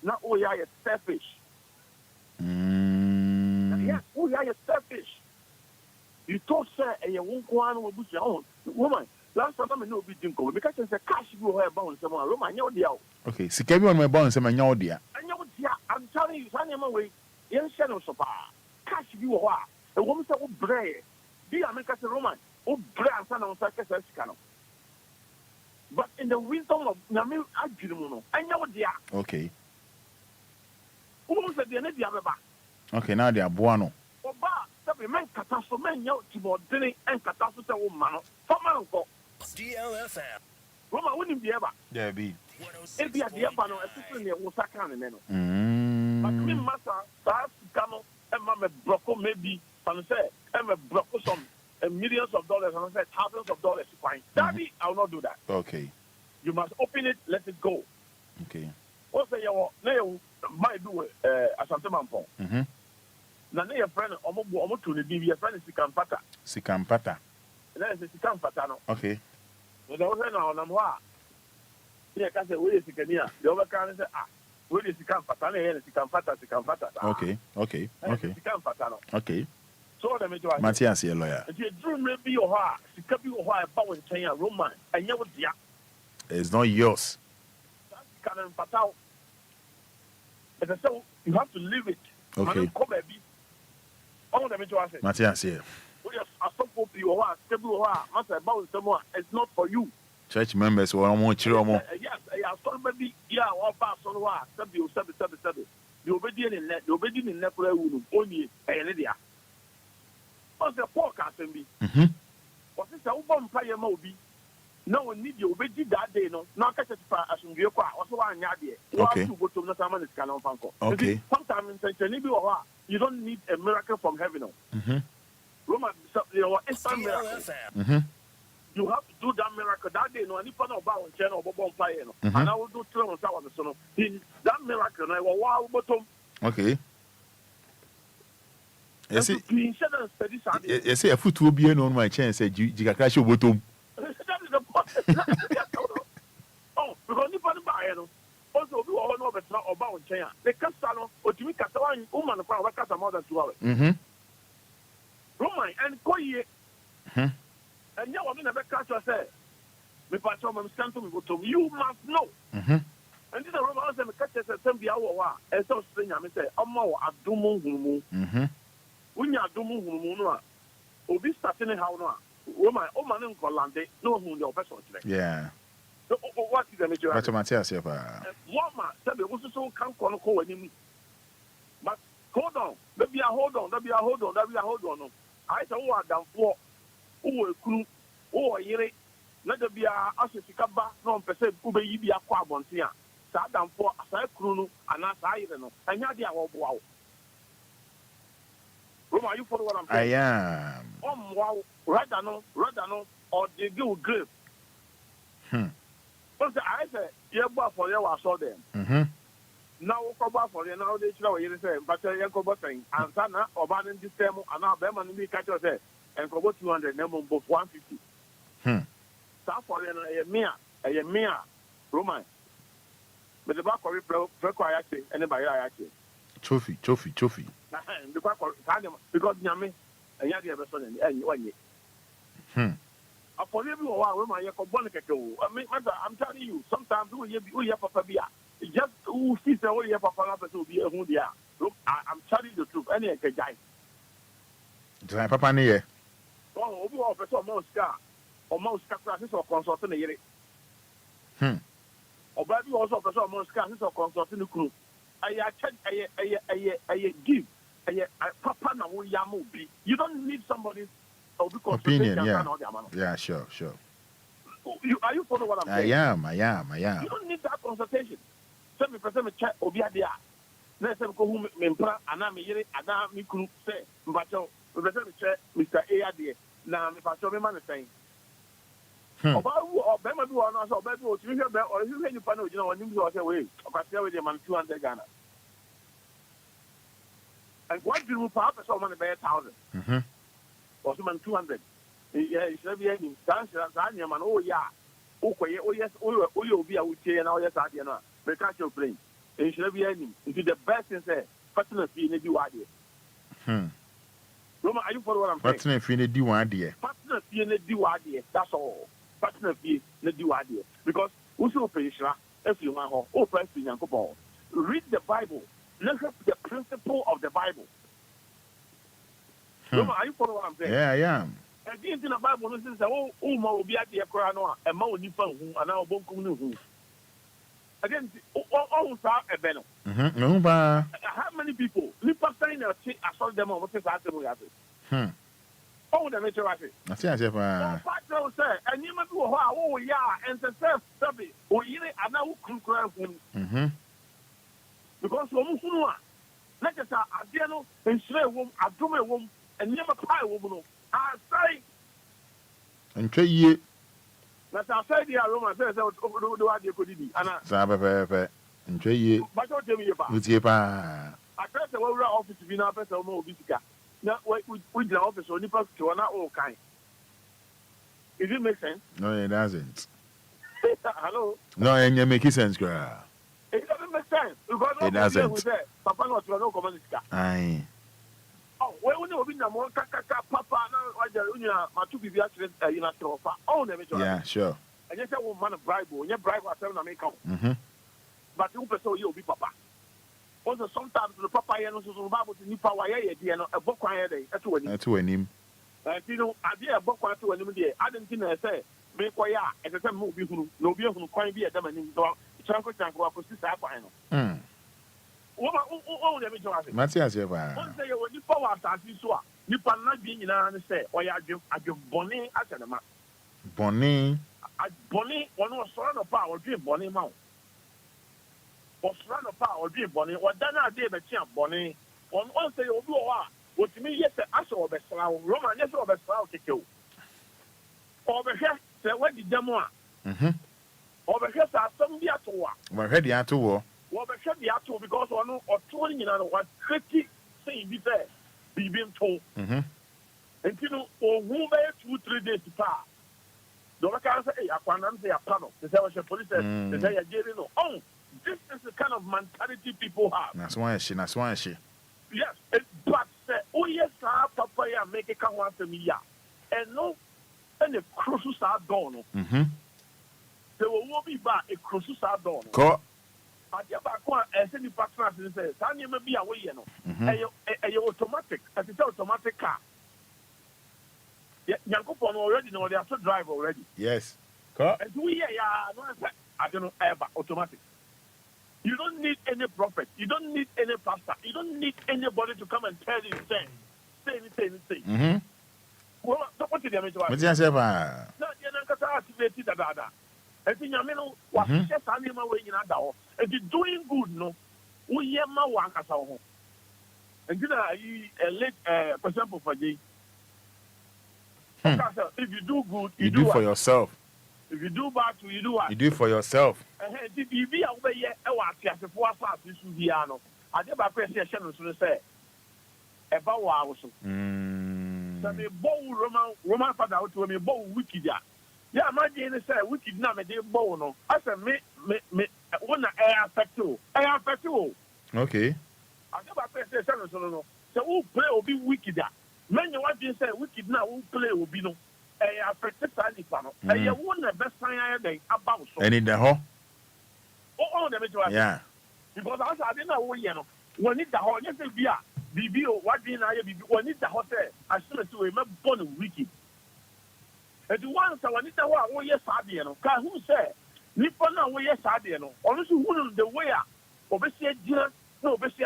na o ya selfish yeah o ya selfish you thought say e won ko an wo busia on woman last time I know be dinko because it's a cash go here bound some Roma nya odia. Okay, sika bi on my bound some nya odia. Anya odia. I'm telling you, Sanya way. Yen share no so pa. Cash bi wo ho a. E wo mse wo bre. Bi America say Roman. Wo bre ansa na unsa kesa sika no. But in the wisdom of Nyame adwiri mu no, anya odia. Okay. Wo mse de na dia beba. Okay, now they are boano. Oba, sabi men kata so men nya tibodene en kata so se wo ma no. Fama nko. DLFM. Roma wouldn't be ever. There be. If you are the Ebano, especially near Osaka and Meno. But me, Master, perhaps Gano, and Mamma Broco, maybe, and say, and a Broco some millions of dollars, and I said thousands of dollars to find. Daddy, I will not do that. Okay. You must open it, let it go. Okay. What's the you might do Asante Mampong? Now, your friend, almost to the DV, your friend is Sikampata. Sikampata. Okay. There was an amwa. Here, can say, where is Sikania? The other can say, where is Sikampata? Okay. So, the major Matthias, your lawyer. If you dream may be your heart, Sikabi or why about in China, Roman, and you would ya. It's not yours. Can Patao. And so you have to leave it. Okay. All the major Matthias, here. It's not for you. Church members will want you. Yes, I saw baby. Yeah, all pass on what? The obedient in that, the obedient in that only a lady. What's the forecast and be? What's this? Open fire mobi. No one need you obedient that day. No, not catch it as in your car. Also, one yard. Okay. To go to the Saman is Canon Fanco. Okay. Sometimes you don't need a miracle from heaven. Roman, your instant miracle. You have to do that miracle that day. No, any part of our channel or bonfire. And I will do 3 on Saturday. So, in that miracle, I will wow bottom. Okay. You see, a foot will be on my chance. Said you can crash your bottom. That is the point. Oh, because you put buy also, we all know about China. The Castano, or to me, Catalan woman, for more than 2 hours. Roman and Koye. And you want to never catch yourself. You must know. And this is a Roman and catch yourself. And so, I say, I'm more at Dumu. When you are Dumu, Obi starting how now. Roman, Oman and Colande, no who your person today. Yeah. So, what is the major? What's Matthias? Woman said, we also can't call him. But hold on. Maybe I hold on. I said, oh, I'm for. Oh, crew, oh, yere, let there be a Asikaba, no percent, Ube Yibia Quabontia. Sadam for a Krunu and as I don't know. And Yadia wow. Roma, you follow what I'm saying? I am. Wow, Radano, or they do grip. But I said, yeah, but for you, I saw them. Now, for you now, they show you the same, but you're saying, and Sana, or Baden this time, and now Beman, we catch us there, and for 200, number both 150. South for a mere Roman. But the back of it, require anybody actually. Trophy. Because Yami, and Yadi ever son and 1 year. For every while, when I mean, I'm telling you, sometimes we have Papa Bia. Just who sees the way Papa to be a Hundia. Look, I'm telling you the truth. Any guy. Papa near. Oh, we offer some more scar or most classes or consulting a year. Or baby also offer some more scars or consulting the crew. I give a Papa now Yamu be. You don't need somebody's opinion, yeah, sure. Are you following what I'm saying? I am. You don't need that consultation. 70% check Obia there. Let's go home, Mempra, and I'm here, and I'm Miku say, but check Mr. A. there. Now, if I show me money saying, about or Bema do or not, or Bema, or you hear you panel, you know, when you go away, or I with them on 200 Ghana. And what do you pay so money by 1,000? Or some 200. Yeah, it's be any dance, man. Oh, yeah. Okay, oh, yes, oh, you'll be a witch and all yes, I know. But catch your plane. And should be any. Into the best thing, say, partner fee, need you idea. Roma, are you for what I'm saying? Partner fee, need you idea. Partner fee, need you idea. That's all. Partner fee, need you idea. Because who's your patient, if you want, oh, person, Yanko, read the Bible. Look at the principle of the Bible. Roma, are you for what I'm saying? Yeah, I am. And the in the Bible says, oh, will be at the Akrano, and Mo Nippon, and our Bonkum. Again, all a banner. How many people? Nippon saying I saw them on what is after. Oh, the nature of it. I see, say, and you must go, oh, yeah, and the self stubby, or you are now crying. Because woman, let us a piano and slay woman, a dummy woman, and never pie woman. I say, and try ye. That's outside the aroma says, do I could be? Sabba, and try ye. But don't tell me about it. I press the over office to be now, person more visitor. Now, with the office only pass to an all kind. Does it make sense? No, it doesn't. Hello? No, and you make sense, girl. It doesn't make sense. It doesn't. Papa, not to no community. Aye. Oh, well, we know we know more Papa, my two people actually in a sofa. Oh, never. Yeah, sure. And yes, I will man a bribe, and your bribe was 7 American. But you person you'll be Papa. Also, sometimes the Papa, and also the Bible to Nipa, a book quiet day, at 2 and him. And you know, I did a book quiet to him. I didn't think I say, make why at the time, no be who quite be a demon in the Chanko Chanko, I could see that final. Oh, let me tell you. Matthias, you when you power as you saw, you cannot be in an say, or I give Bonnie at the map. Bonnie, one was surrounded of power, dream Bonnie Mount. Or surrounded of power, dream Bonnie, or done a day, but Bonnie. On one say, oh, what to me, yes, I saw a best Roman, yes, or best to kill. Over here, say, what did them want? Over here, some be at war. We're ready at war. Well, but should be actual because one or 20 what 50 say be there, be being told. And you know, or who may 2-3 days to pass. The worker say, I can't say a panel. The Salvation Police says, they are getting oh, this is the kind of mentality people have. That's why she. Yes, but oh, yes, Papa, make a come once a year. And no, and the crucial are done. There will be back a crucial are done. As any partner says, Tanya may be away, you know, a automatic, as it's automatic car. Yankopon already know they have to drive already. Yes. And we I don't know, ever automatic. You don't need any prophet, you don't need any pastor, you don't need anybody to come and tell you, say anything. Well, what did you mean to ask? What's your enti nyame no wa hye sa ne ma we nyina da ho enti doing good no wo ye ma wa ankasa ho enti na yi late for example for Jay if you do good you do for yourself. If you do bad, you do what? You do it for yourself. If you be away here, I want to for us this Subiano. I never appreciate to say about what I was. So me bow Roman Fada to me bow wicked. Yeah, my dear say wicked now me dey bow no. I said me one air affect you. Air affect you. Okay. I never appreciate so no. So who play will be wicked. Men you want to say wicked now who play will be no. Affected Sanipano. And you won the best sign about so. And in the hall? Oh, yeah. Because I didn't know when it the hall, yes, be what being I be when it the hotel, I should to a born wicked. And the ones I want to know what yes, Sadiano, who said, Nippona, yes, Sadiano, honestly, who the way obviously, no, obviously,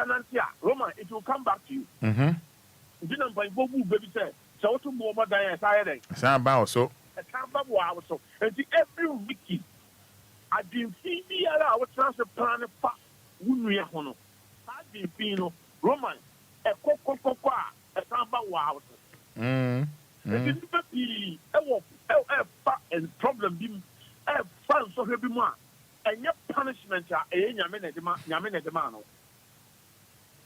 Roma, it will come back to you. Didn't buy Bobu, baby said. So to more than Saturday. Sound so. A Samba was so. And every wicked, I didn't see the other transfer plan of Wunia Hono. I didn't feel Roman, a coco, a Samba was. And problem being a fun so heavy man. And your punishment are a Yamina de Mano.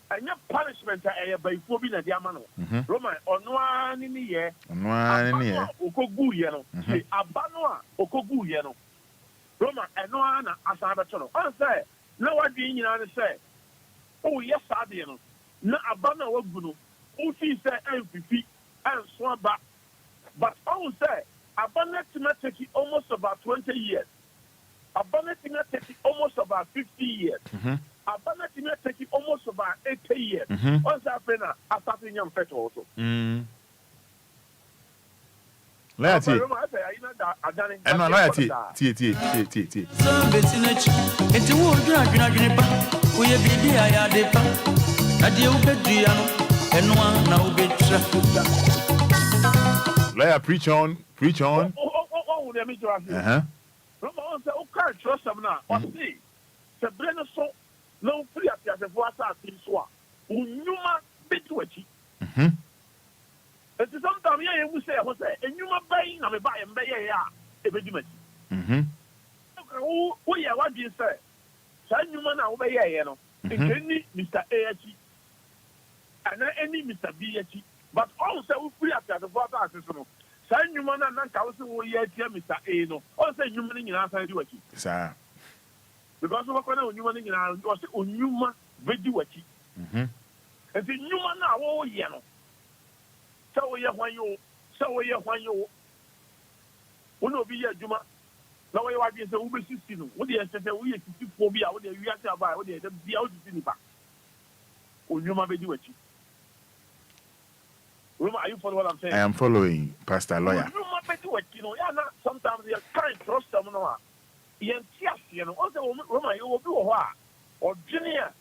And your punishment are by Fobin and Diamano. Roman, on one in the year, Okogu Yeno, Abanoa, Okogu Yeno. Roman, and no one as I I say, no one being in say, oh, yes, Sadiano, no Abana Oguno, who sees the MVP and swan back. But I will say, Abana take it almost about 20 years. Abana take it almost about 50 years. Abana take it almost about 80 years. What's happening? I started young fetch also. Loyalty. And no loyalty. T. Some betinach. It's a wood drag. We have been I had a deal bedriano and one now betra. Lawyer, preach on. Oh, let me draw you. Roman said, oh, can't trust them now. Or see, the Brenner so. No free at the voice of this one. Unuma betwitchy. And sometimes we say, and you are buying, I'm a buy and buy a regiment. We are what you say. San you man obey, you know, any Mr. A. And any Mr. B. But also free at the voice of this one. San you man and also we are Mr. A. No, also you meaning in answer to it. Sir. Because we're going to human in our Unuma Vedi Wachi. And the human now, oh, yellow. So we are when you will be a Juma. Now, I was a Uber system. What do you say? We are to phobia. What do you have about? What do you have the out in the back? Unuma Vedi Wachi. Are you following what I'm saying? I am following, Pastor Lawyer. Unuma Vedi Wachi. Sometimes you can't trust someone. Yes, you know, also, Roma, you will do a while. Or Junior,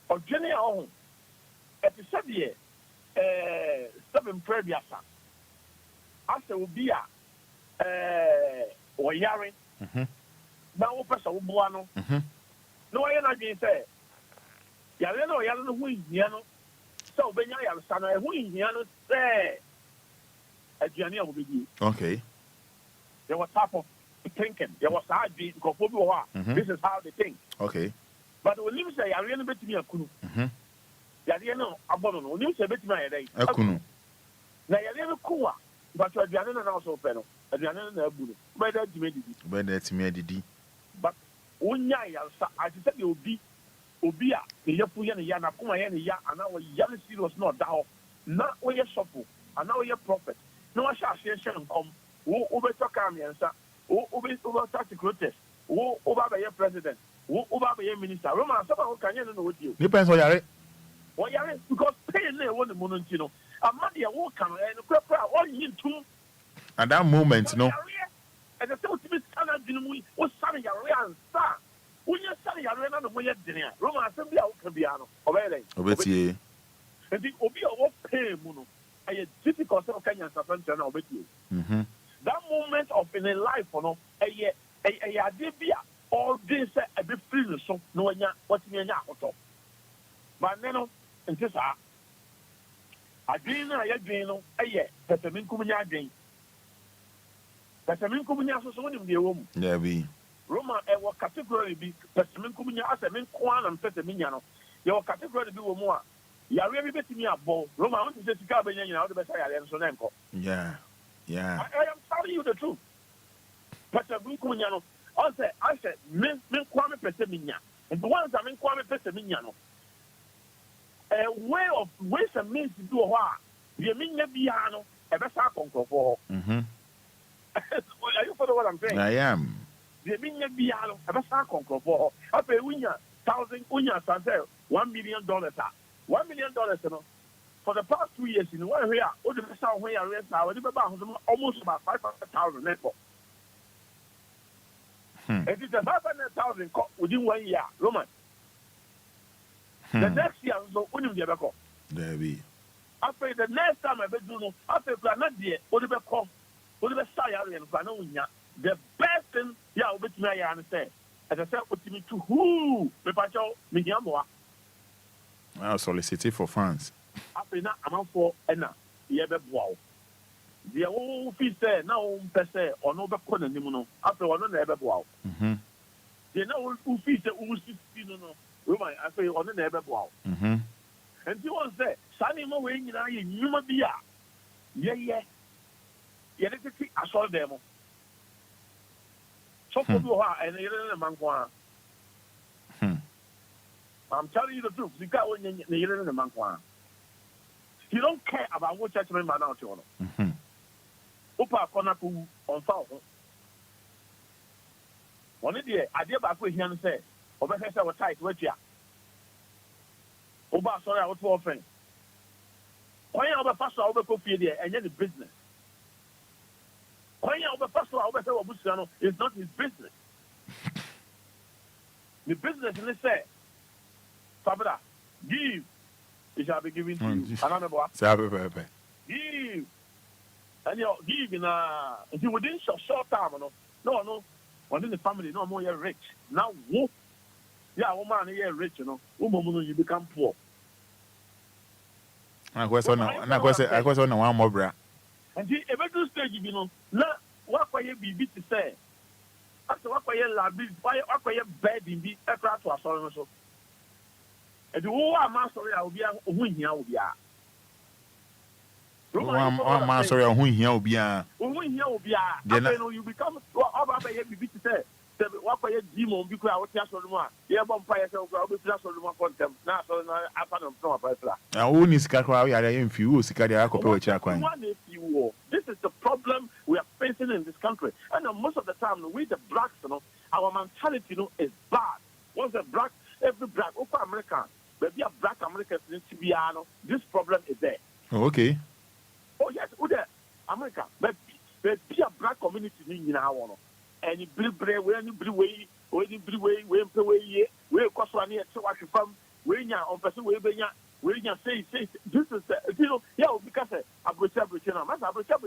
at the Sabia, 7 previous. After Obia, or Yarin, now, Professor Ubuano. No, I am not being said. Yano, who is Yano. So, when I am son, who is Yano, say, a journey will be. Okay. There was half of thinking. There was hard because this is how they think. Okay. But when you say I really bet me a kunu. You know, abono. When you say bet me a day. A kunu. Now you never kuwa. But you are not also penal. And you are not a bulu. But that's me. But when you are, I said you will be Obia, the Yapuyan Yana Kuma Ya, and now young serious not down. Not where you're supple, and now you're prophet. No, I shall say, come. Who over Tokamian, sir. Over tax protest, over by your president, over by your minister. Roman, someone can you know with you? Depends on your. Well, yeah, because paying there one monotino. A money a walk and all you two. At that moment, no. And the same to standard dinner was sunny and star. When you're sunny, I ran out of my dinner. Roman assembly out Cabiano, Obey. And the Obia will pay Muno. I had difficult Kenyan suspension with you. That moment of in a life, a debia all this a bit free so no one what's me nya hoto but no nti sa adwin na ya dwin no eye petamin kumunya adwin petamin kumunya so wonim de wo mu yeah bi Roma e wo category bi petamin kumunya asemin kwa na petamin nya no ye wo category bi wo mu a yare bi betimi abo Roma won se sika benya nyina wo de be sa yare so na enko yeah I am telling you the truth petamin kumunya no I said men kwame petamin nya and the ones that men kwame petamin nya no a way of ways and means to do what the minya biano a better control. Are you follow what I'm saying? I am. The minya biano a better control. I pay winya 1,000 unya sanse $1 million. $1 million for the past 2 years in one area, all the best way I rest now, almost about 500,000 network. It is a 500,000 within 1 year, Roman. The next year, so when you get back up, there be. After the next time I be doing, after not there, what the come, what the say and the best thing, yeah, with me, I understand. As I said, what me to who, me pacho, me yamoa. I'll solicit for fans. After that, I'm for Enna, yeah, wow. The old feast there now, per se, or no back corner, after one never wow. They know who feast the who 16 no. Roman, I say on the never wow. And he was there, Sunny Mo way in a human beer. Yeah. Yet I saw them. So for you are and a man. I'm telling you the truth. You got one in the man. You don't care about what judgment man out to honor. Upa Konaku on foul. One idea, I did back with him and say, Obesa was tight, wait ya. Oba, sorry, I was for friends. Why are the pastor over coffee there and yet the business? Why are the pastor over Busano is not his business? The business in the say, Fada, give, it shall be given to you. Another boy. Give. And you give in within short time, no, one in the family, no more you're rich. Now, whoop. Yeah, woman, you're rich, woman, you become poor. I was on one more bra. And the eventual stage, now, what will you be to say? After what will you love, why you bed in the aircraft to a sorrow? And the whole master will be a win here, will be a. One man, sorry, who here will be a. When you become over a be to say. What by a demon because I was just on one. Yeah, vampire, so I'll be just on one contempt. Now, so I found from a person. I only scatter if you This is the problem we are facing in this country. And most of the time, we the blacks, our mentality, is bad. Once a black, every black, over American, but we are black Americans in Tibiano, this problem is there. Oh, okay. Oh, yes, there, America, but be a black community in our one. And you blue way, we cost one year to watch from where you on person where you say this is because I go to channel, mass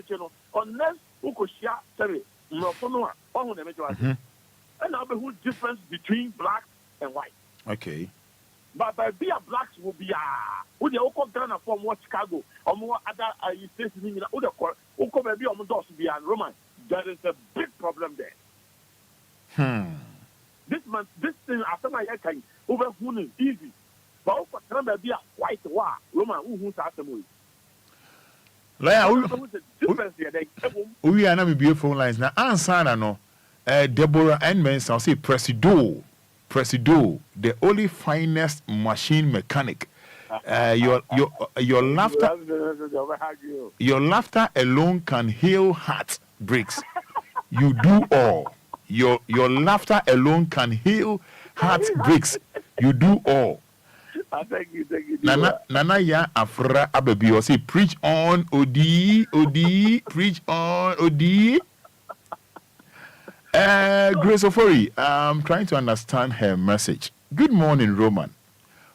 channel unless who could share sorry, no for no one and I'll be who difference between black and white. Okay. But by be a blacks will be who the Oko Ghana from what Chicago or more other states in the other court, Oko maybe on those be and Roman. There is a big problem there. This thing after my can over who is easy. But for Trump be a white war, Roman who's after me. We are not beautiful lines now. Answer no. Deborah and Mensa say Presido, the only finest machine mechanic. Your laughter alone can heal heart breaks. You do all. Your laughter alone can heal heartbreaks. You do all. Thank you. Nana ya afra ababi or say preach on odi preach on odi. Grace Ofori, I'm trying to understand her message. Good morning, Roman.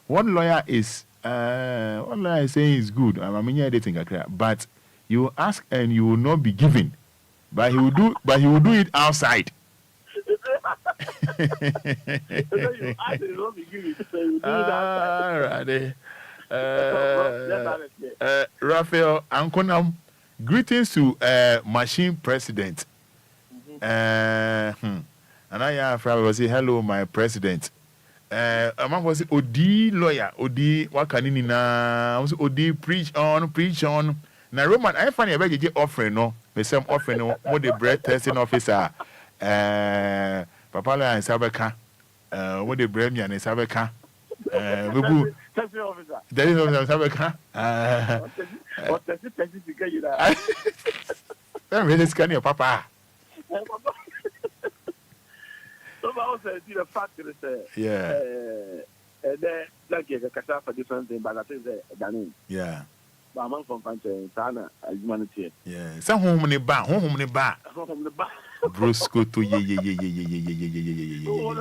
One lawyer is saying is good. I mean, editing but you ask and you will not be given. But he will do it outside. You ask it, don't be giving it. So you do that. Alright. Raphael Ankonam, greetings to Machine President. And I was say hello, my president. Man was Odi lawyer, Odi wakanina, was Odi preach on. Now Roman, I find a very offering, no, me some offering, no, more the bread testing officer. Papala and Sabeka, what the bread me and Sabeka. Testing officer. That is Sabeka. What does it take to get you that? I'm really scanning Papa. So I also see the fact that and then like you can for different things, but I think that Ghanaian. Yeah. But I'm from Fanchon, Sana, humanity. Yeah. Some home in the bar. From the bar. Brusco to Oh,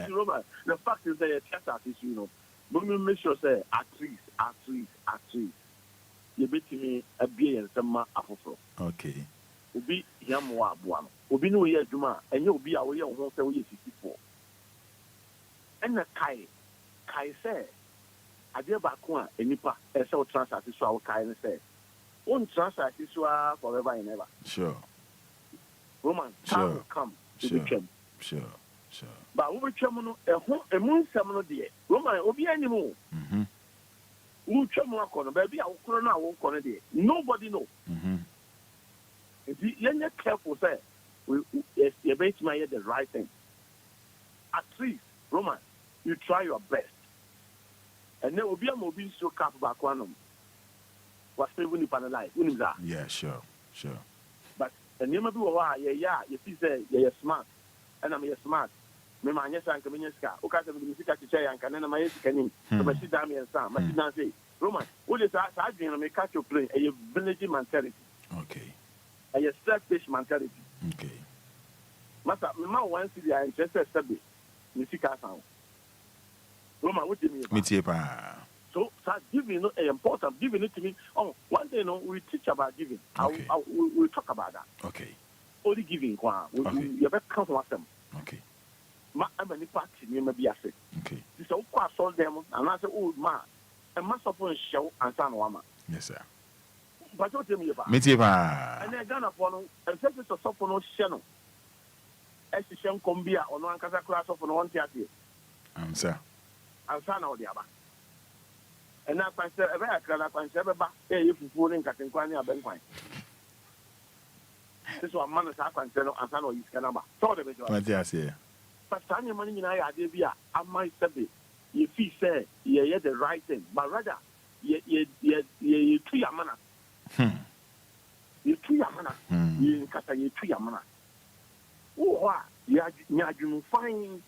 Roma. The fact is that a chest artist, you know, but we make sure say artiste. You bet me a beer and some afro. Okay. Ubi Yamwa Buano. Ubi no year Juma, and you'll be away on 164. And the Kai said, I dear Bakua, and Nipa, and so transact is our Kai and said, one transact is forever and ever. Sure. Roman, time will come to be chem. Sure. But over Chemono, a moon seminal dear. Roman, Obi anymore. Who Chemono corner, baby, I will corner, I won't corner there. Nobody know. If you're not careful, say, you're going to make the right thing. At least, Roman, you try your best. And then Obia will be so careful about quantum. What's the winning pan alive? Yeah, sure. But and you may be why, you see, say, you're smart, and I'm smart. Me my yes and convenience car. Okay, the music to say and can my scanning. So my sit down and sound. My sit down say, Roman, what is that? I dream me catch your plane, a village mentality. Okay. A selfish mentality. Okay. Master, my one city I interested study. Music sound. Roman, what do you mean? So, giving is important. Giving it to me. Oh, one day, we teach about giving. Okay. We'll talk about that. Okay. Only giving. You better count on them. Okay. I'm a party, you may be a sick. Okay. This is all sold them, and I say, old man, and must of one show and son woman. Yes, sir. But don't tell me about it. And then Ghana for and first is a soft no channel. As the same combia or no Ancasa class of one theatre. Sir. And son of the other. And now I said, I can say, if you fall in Catinquania, Benquine. This one man is a concern and son of his canaba. So the major. But Tanya money in I might say, if he say, yeah, the right thing, but rather, you two yamana. You two yamana. You cut you two yamana. Oh, you find.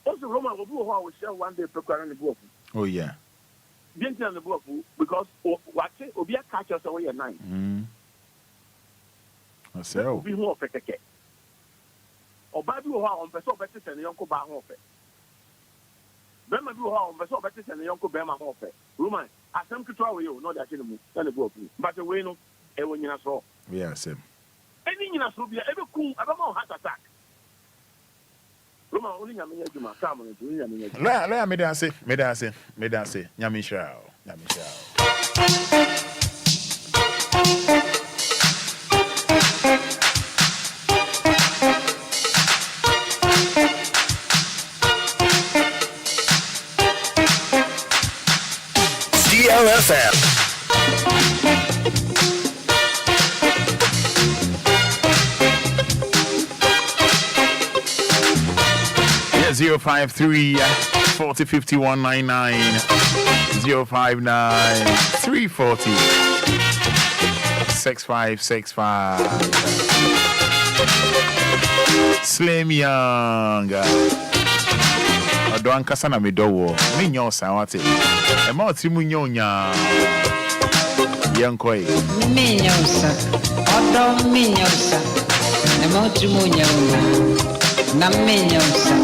Also, Roman will sell one day preparing the book. Oh, yeah. Didn't tell the book because what Obia catch us away at night. So, be more for the or Baby on Peso Betis and the Uncle Bahofe. Bema do on Peso Betis and the Uncle Bema Hofe. Roman, I come to try you, not that anymore, than the book. But the way no, when you saw. Yes, him. Any in us will be ever cool, I don't know heart attack. Roman, only a minute to my family. Let me dance it. Yamisha. DLFM. Yeah, 053 40 51 99 059 340 6565 Slim Young. Don't Cassana Medowo, Minyo Sawati, a Motimunyonya Enquiries. Minyosa, Odo Minyosa, a Motimunyonya, Naminyosa,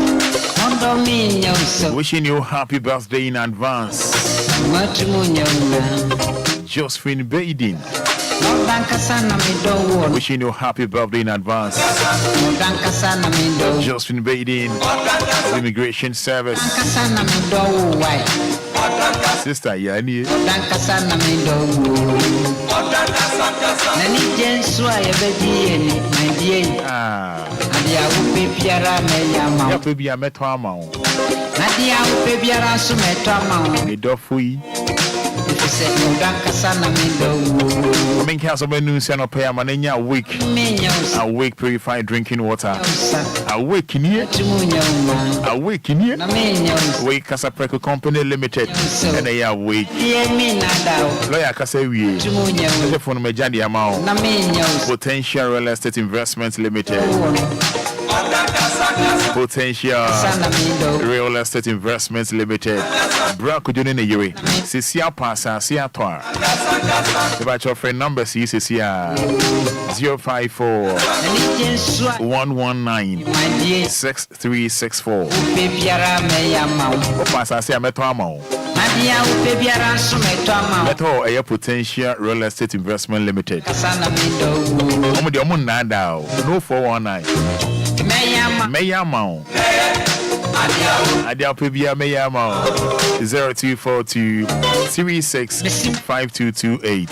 Odo Minyosa. Wishing you happy birthday in advance. Motimunyonya, Josephine Baden. Wishing you happy birthday in advance. Josephine Baden of Immigration Service. Sister Yani. Awake purified drinking water. Awake in here. Awake in here. Awake Casapreco Company Limited. And they are awake. Lawyer Casawi. Telephone Mejadi Amount. Potential Real Estate Investments Limited. Potential Real Estate Investments Limited. Braco Junine Yuri. Sisia Pasa, Sia Toa. The batch of friend number C Sia 054 119 6364. Pasa Sia Metoamo. Meto a Potential Real Estate Investment Limited. No 419. Mayamau. Adia Pibia Mayamau 0242 365228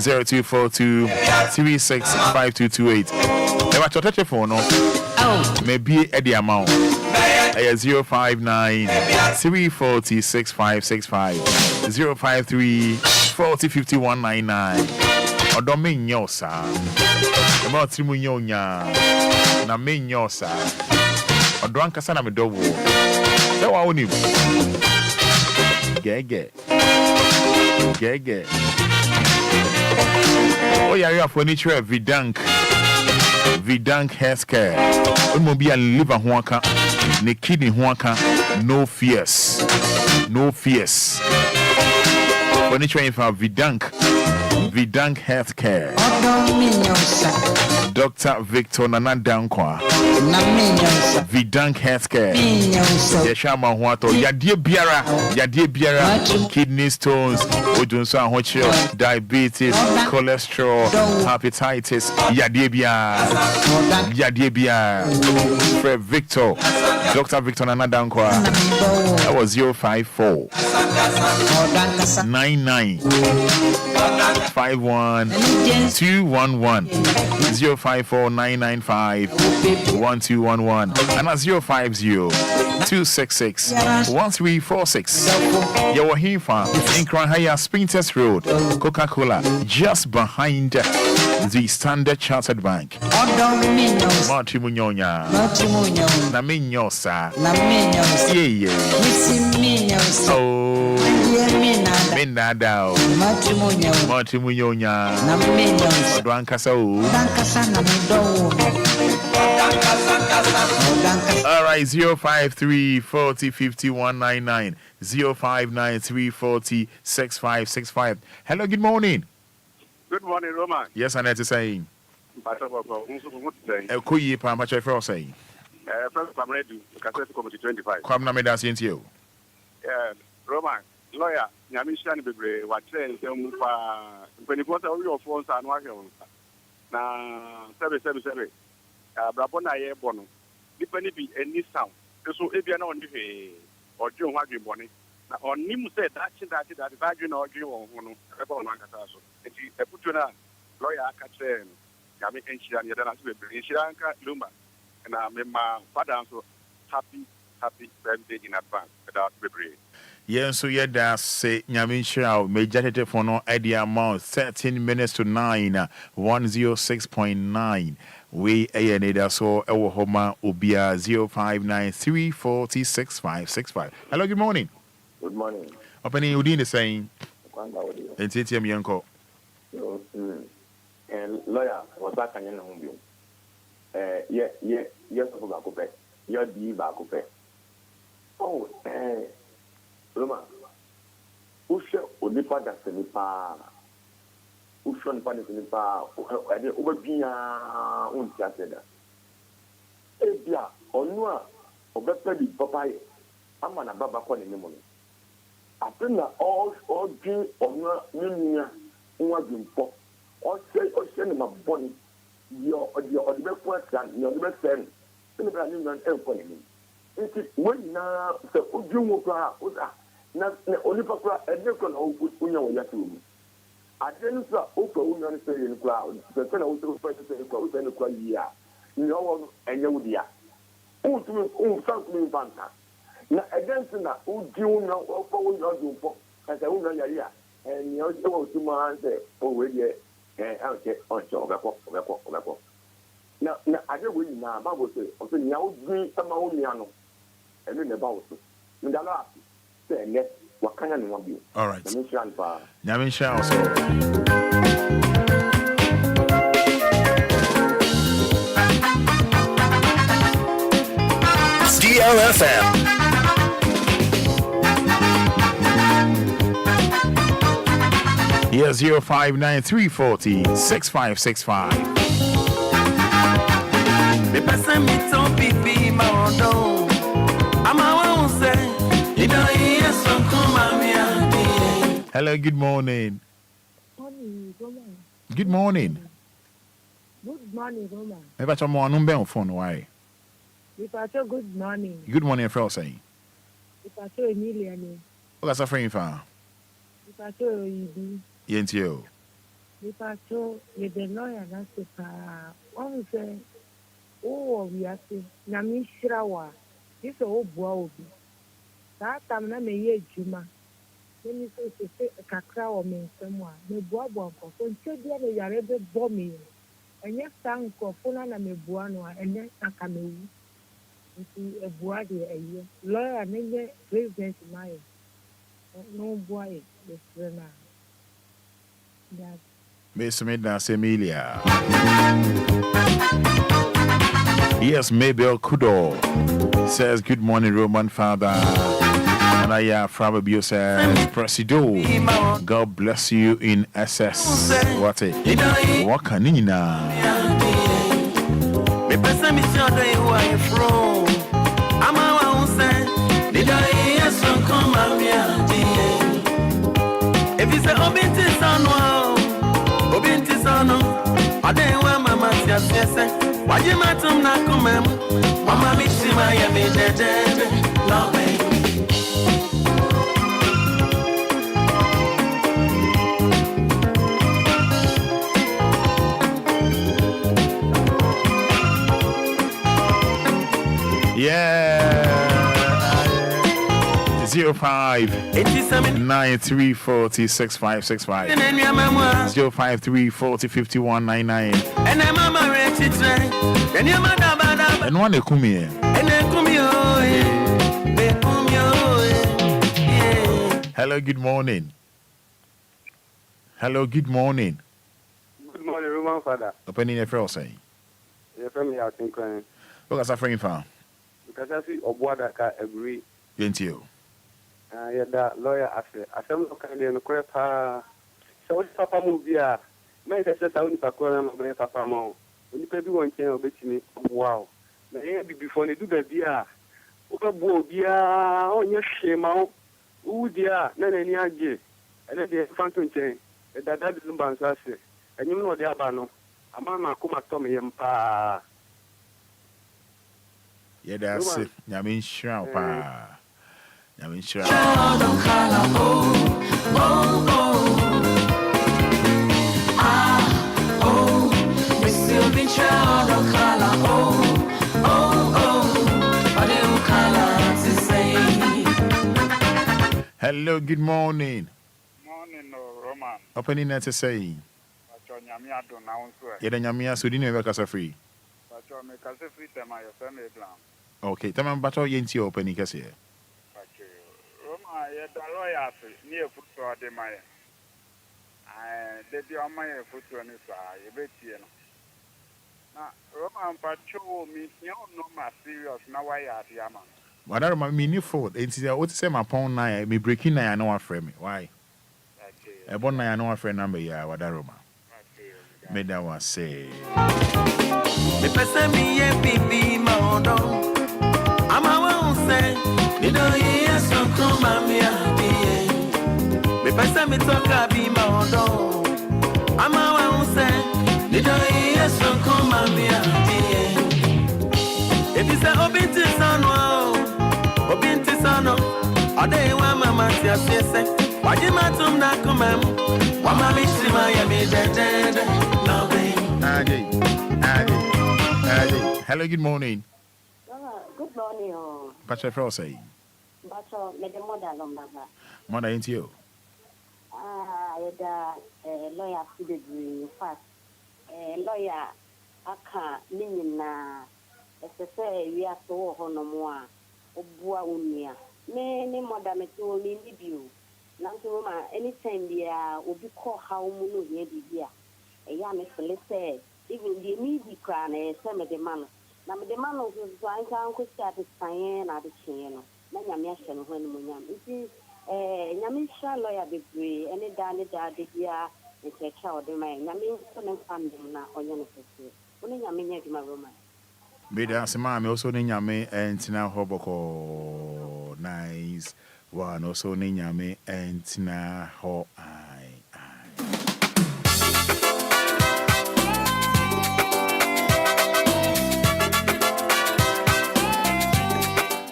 0242 365228. Never to touch a phone. Maybe at the amount 059 340 6565 053 40 5199 Odominyosa about Trimunyonya na Minyosa Odranka Sana Medovo. So I only Gege. Oh, yeah, furniture Vidank Healthcare. Umobia liver huaka, ne kidney huaka, no fears. Furniture in for Vidank Healthcare. Dr. Victor Nanadankwa. Vidank Healthcare. Yeshama Huato. Yadie Biara. Kidney stones. Ojunso Ahochio. Diabetes. Cholesterol. Hepatitis. Yadie Biara. Fred Victor. Dr. Victor Nanadankwa. That was 054 99 51 211 054 995 1211 and at 050 266 1346. You're here from Enquires Spinters Road, Coca-Cola, just behind the Standard Chartered Bank. Martimunyonya Naminyosa Oh Minadao Martimunyonya All right, 053 40 5199 059 340 6565. Hello, good morning. Good morning, Roman. Yes, I need to say. Kuyi pa macho for say. First I'm ready. Cassette committee 25. Come na me dance into you. Roman, lawyer, Nyamishan Bebre, what says them for when you got all your phones and what you na 777. Brabona Bono. Depending be any sound. So if you're not on the or John Waggy Bonnie. Now on him said that you know you on Cataso. And she put you now, lawyer Catherine, Gami Enquiries, and then I said, Lumba. And I remember Fada, so happy birthday in advance without Bebre. Yes, so yeah, that's say Nyamin Shao, majority for no idea amount 13 minutes to 9, 106.9. We Anidaso Wɔhɔ Obia 059 340 6565. Hello, good morning. Good morning. Opening Udin is saying, and TTM Yanko. And lawyer was back on your home. Yes, for Bacope. You're the Bacope. Oh, Roma. Usha Odipa da Senipa. Ushon Panisinipa. Ubabia Untiateda. Ebia, Onua, Obepe Papai. Amana Baba Kwanimon. After all dream Onua Ninia, Unwagimpo. or say my body, your best person, your best friend, and the Brandon and Enquiries. When now, the Ujumukra, not only for a different old Yatu. I didn't say, Union State in the cloud, the kind of person in the crowd, yeah, no, and Yodia. Something Banta. Now, against that, Ujum, or for your as a woman, yeah, and you're going to my answer already, and I'll get on your record. Now, I don't really know about it. Also, now, drink some only ano. And then about it. In the last, say, yes, what can anyone be? All right. Yamin Shah also. DLFM. Here 059340 6565. Me pese mi ton pipi ma ondo. Ama won say, you don't hear some come me andi. Hello, good morning. Roman. Good morning. Good morning, Roman. Maybe I'm on number on phone. Why? If I say good morning. Good morning, Frau saying. If I say Emilia, What's a friend for? if I say Oyibi. Yentio. If I say the lawyer, that's the one say, oh, we are saying, Nami Shrawa. This is all boy. That time na me ye juma. When you say kakra or me someone, me boa boa. So instead of you are able to bomb me, and yes, thank you for na me boa no, and yes, I can nti ebua de aye lawyer ne president my no boy the friend that Miss Midna Emilia. Yes, Mabel Kudo says good morning, Roman Father. And I from Obia says Presido. God bless you in SS. What it? What can you now? Me pese mi si odo who are you from? Ama wa unse, did I hear some come and me andi? If you say obinti sano, ade wa mama si asese, waje matum na kumem, mama mi si ma ye me jeje, love me. Yeah. 05 93 40 6565 053 40 51 99 and one ekumi hello, good morning. Hello, good morning. Good morning, Roman Fada. Opening a friend saying. Your family are Enquires. Look at suffering for. Because I see Obia that agree. Yentio. Yeah, that lawyer after. I said, look at the crap. So it's Papa Obia. My sister, I only my Papa Mo. When you pay one chain of me, wow. Now, before they do the beer. Obia, on your shame out. Who dear, none any idea. And then the phantom chain. That is Lumba and and you know the Abano. A mama come at Tommy and Pa. Yeah, that's it. Yamin Shroud, pa. Yamin Shroud. Hello, good morning. Morning, Roman. Opening net to say. Yeah, the Yamia Sudin ever casa free. Okay, tell me about your opening case here. Roma, the lawyer near foot de Maya. I did your Maya foot on his eye, now, Roman Pacho means no more serious now. I at Yaman. What are my mini fault? It's what to say my phone now, me breaking now, I know a friend. Why? A bon I know a friend number, yeah, what are Roma? Made that one say. Me pese mi ye pipi ma ondo. Ama wa unse, ni do ye so kuma mi andi. Me pese mi toka bi ma ondo. I'm a say, did I hear some come on me? If you say, Obinti Sano, or they want Mamma say, why did my tomb not come? Why miss Miami dead? No, Hello, good morning. Good morning. Pacha Frosty. Bacho, let the mother Lumba. Mother into you. Lawyer degree fast. Lawyer aka nina say we are so honomoa obua unia. Me mother me to me biu. Nanto ma anytime dia obi call how munu ye bibia. Eya me fele say even the music cry na say me the man. Na me the man no so anka anko start sign na de chin no. Na nyame ahye no ho no nyam. Nti nyame sha lawyer bebre ene da de bia nke cha odema nyame so ne fandom na onye no sese. Oni nyame nya dima Roma. Me da sema me also ne nyame entina hoboko nice one also ne nyame entina ho ai.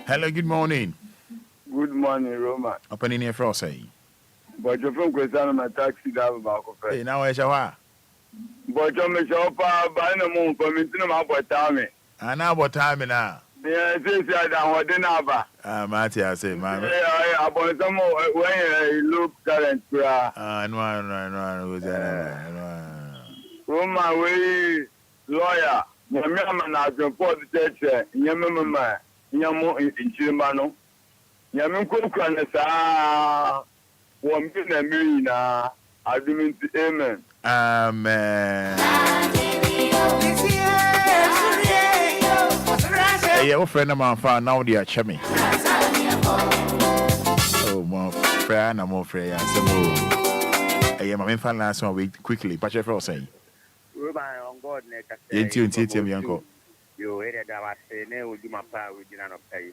Hello, good morning. Good morning, Roma. Open in here for us, eh? But you're from Question my taxi driver back. Hey, now I shall. But you're shop buying a moon coming to my boy time. And now what time now? Yeah, this is what dinner. Matty, I say, man. Yeah, about some when you look current. No. Roma, we lawyer. Your man has been put the church. Your mamma. Nyamo inchimano nyame kokran sa wo mbi na mi na aduminti amen yeah wo friend man fa now they are chemi oh my friend na mo friend ya se mo yeah my fan last one wait quickly patch for saying on God ne ka say mi yanko yo ere da wa se ne o juma pa o jina no pay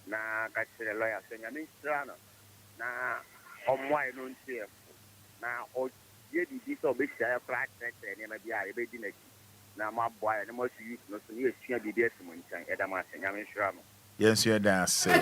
na ka chere lawyer se nyame strano na omwai no ntie na o ye di di so be tia pra chere ne ma bia e be di na ki na ma boy ne mo su youth no so ne esua di di esimo nchan e da ma se nyame strano yes you da say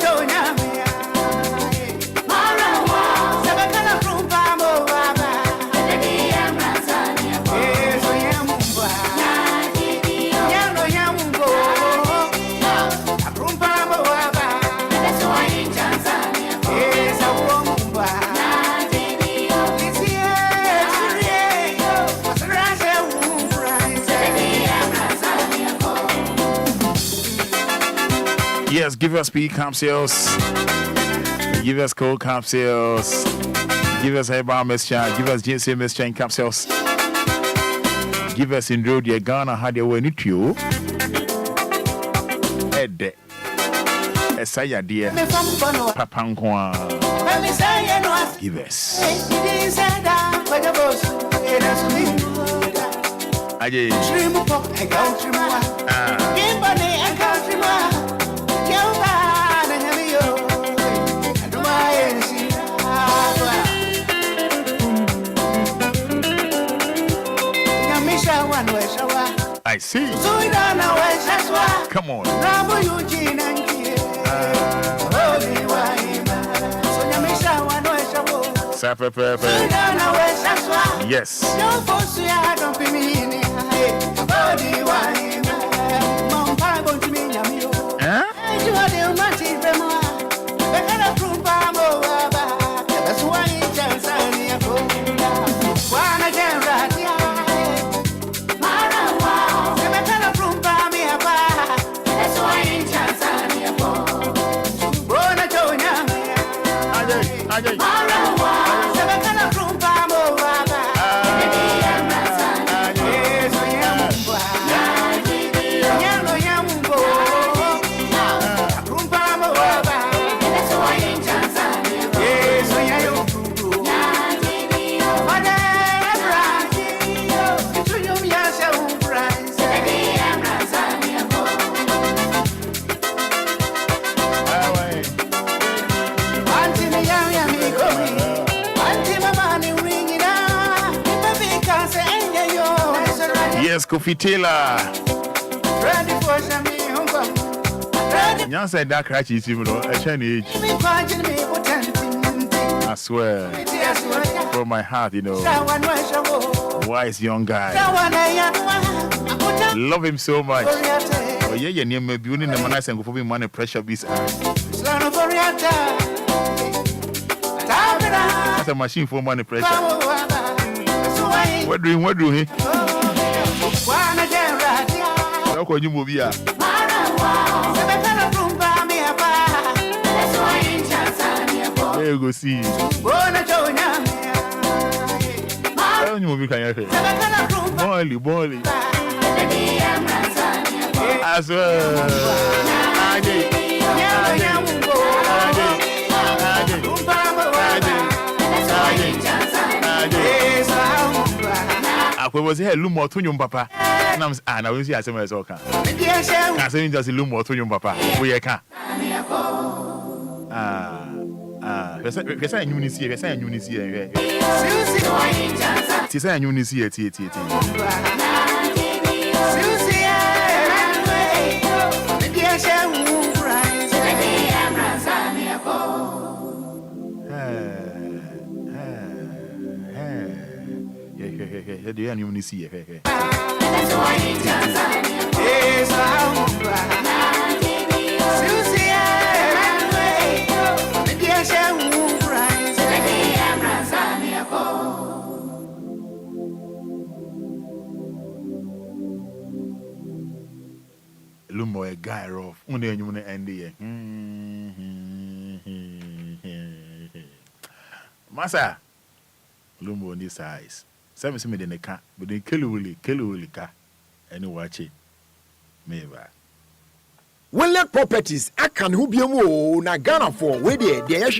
Yes, give us P capsules, give us cold capsules, give us Herbal Mixture, give us GC Mixture in capsules, give us in road your Ghana had your way nitio. Ed Esaya dear Papankwa. Give us Aje I see. Come on. Yes. Yes, Kofi Taylor. Nyan said that crash is even a change. I swear. From my heart, you know. Wise young guy. Love him so much. Oh yeah, yeah, near me building the man and go for me money pressure beats. That's a machine for money pressure. What do he? How could you move here? There you go, see. Bolly. As well. I was here, Lumba to your papa. And I will see as well as I can. I say, just Lumba to your papa. We can. Pesa nyunisi Tisa nyunisi ti. Yeah, nyunisi Lumba a guy rough. Only you want to end the Massa Lumba on this size. Some see me in the car, but they kill car and watch it. Maybe. Well, let properties, I can who be more na Ghana for where they are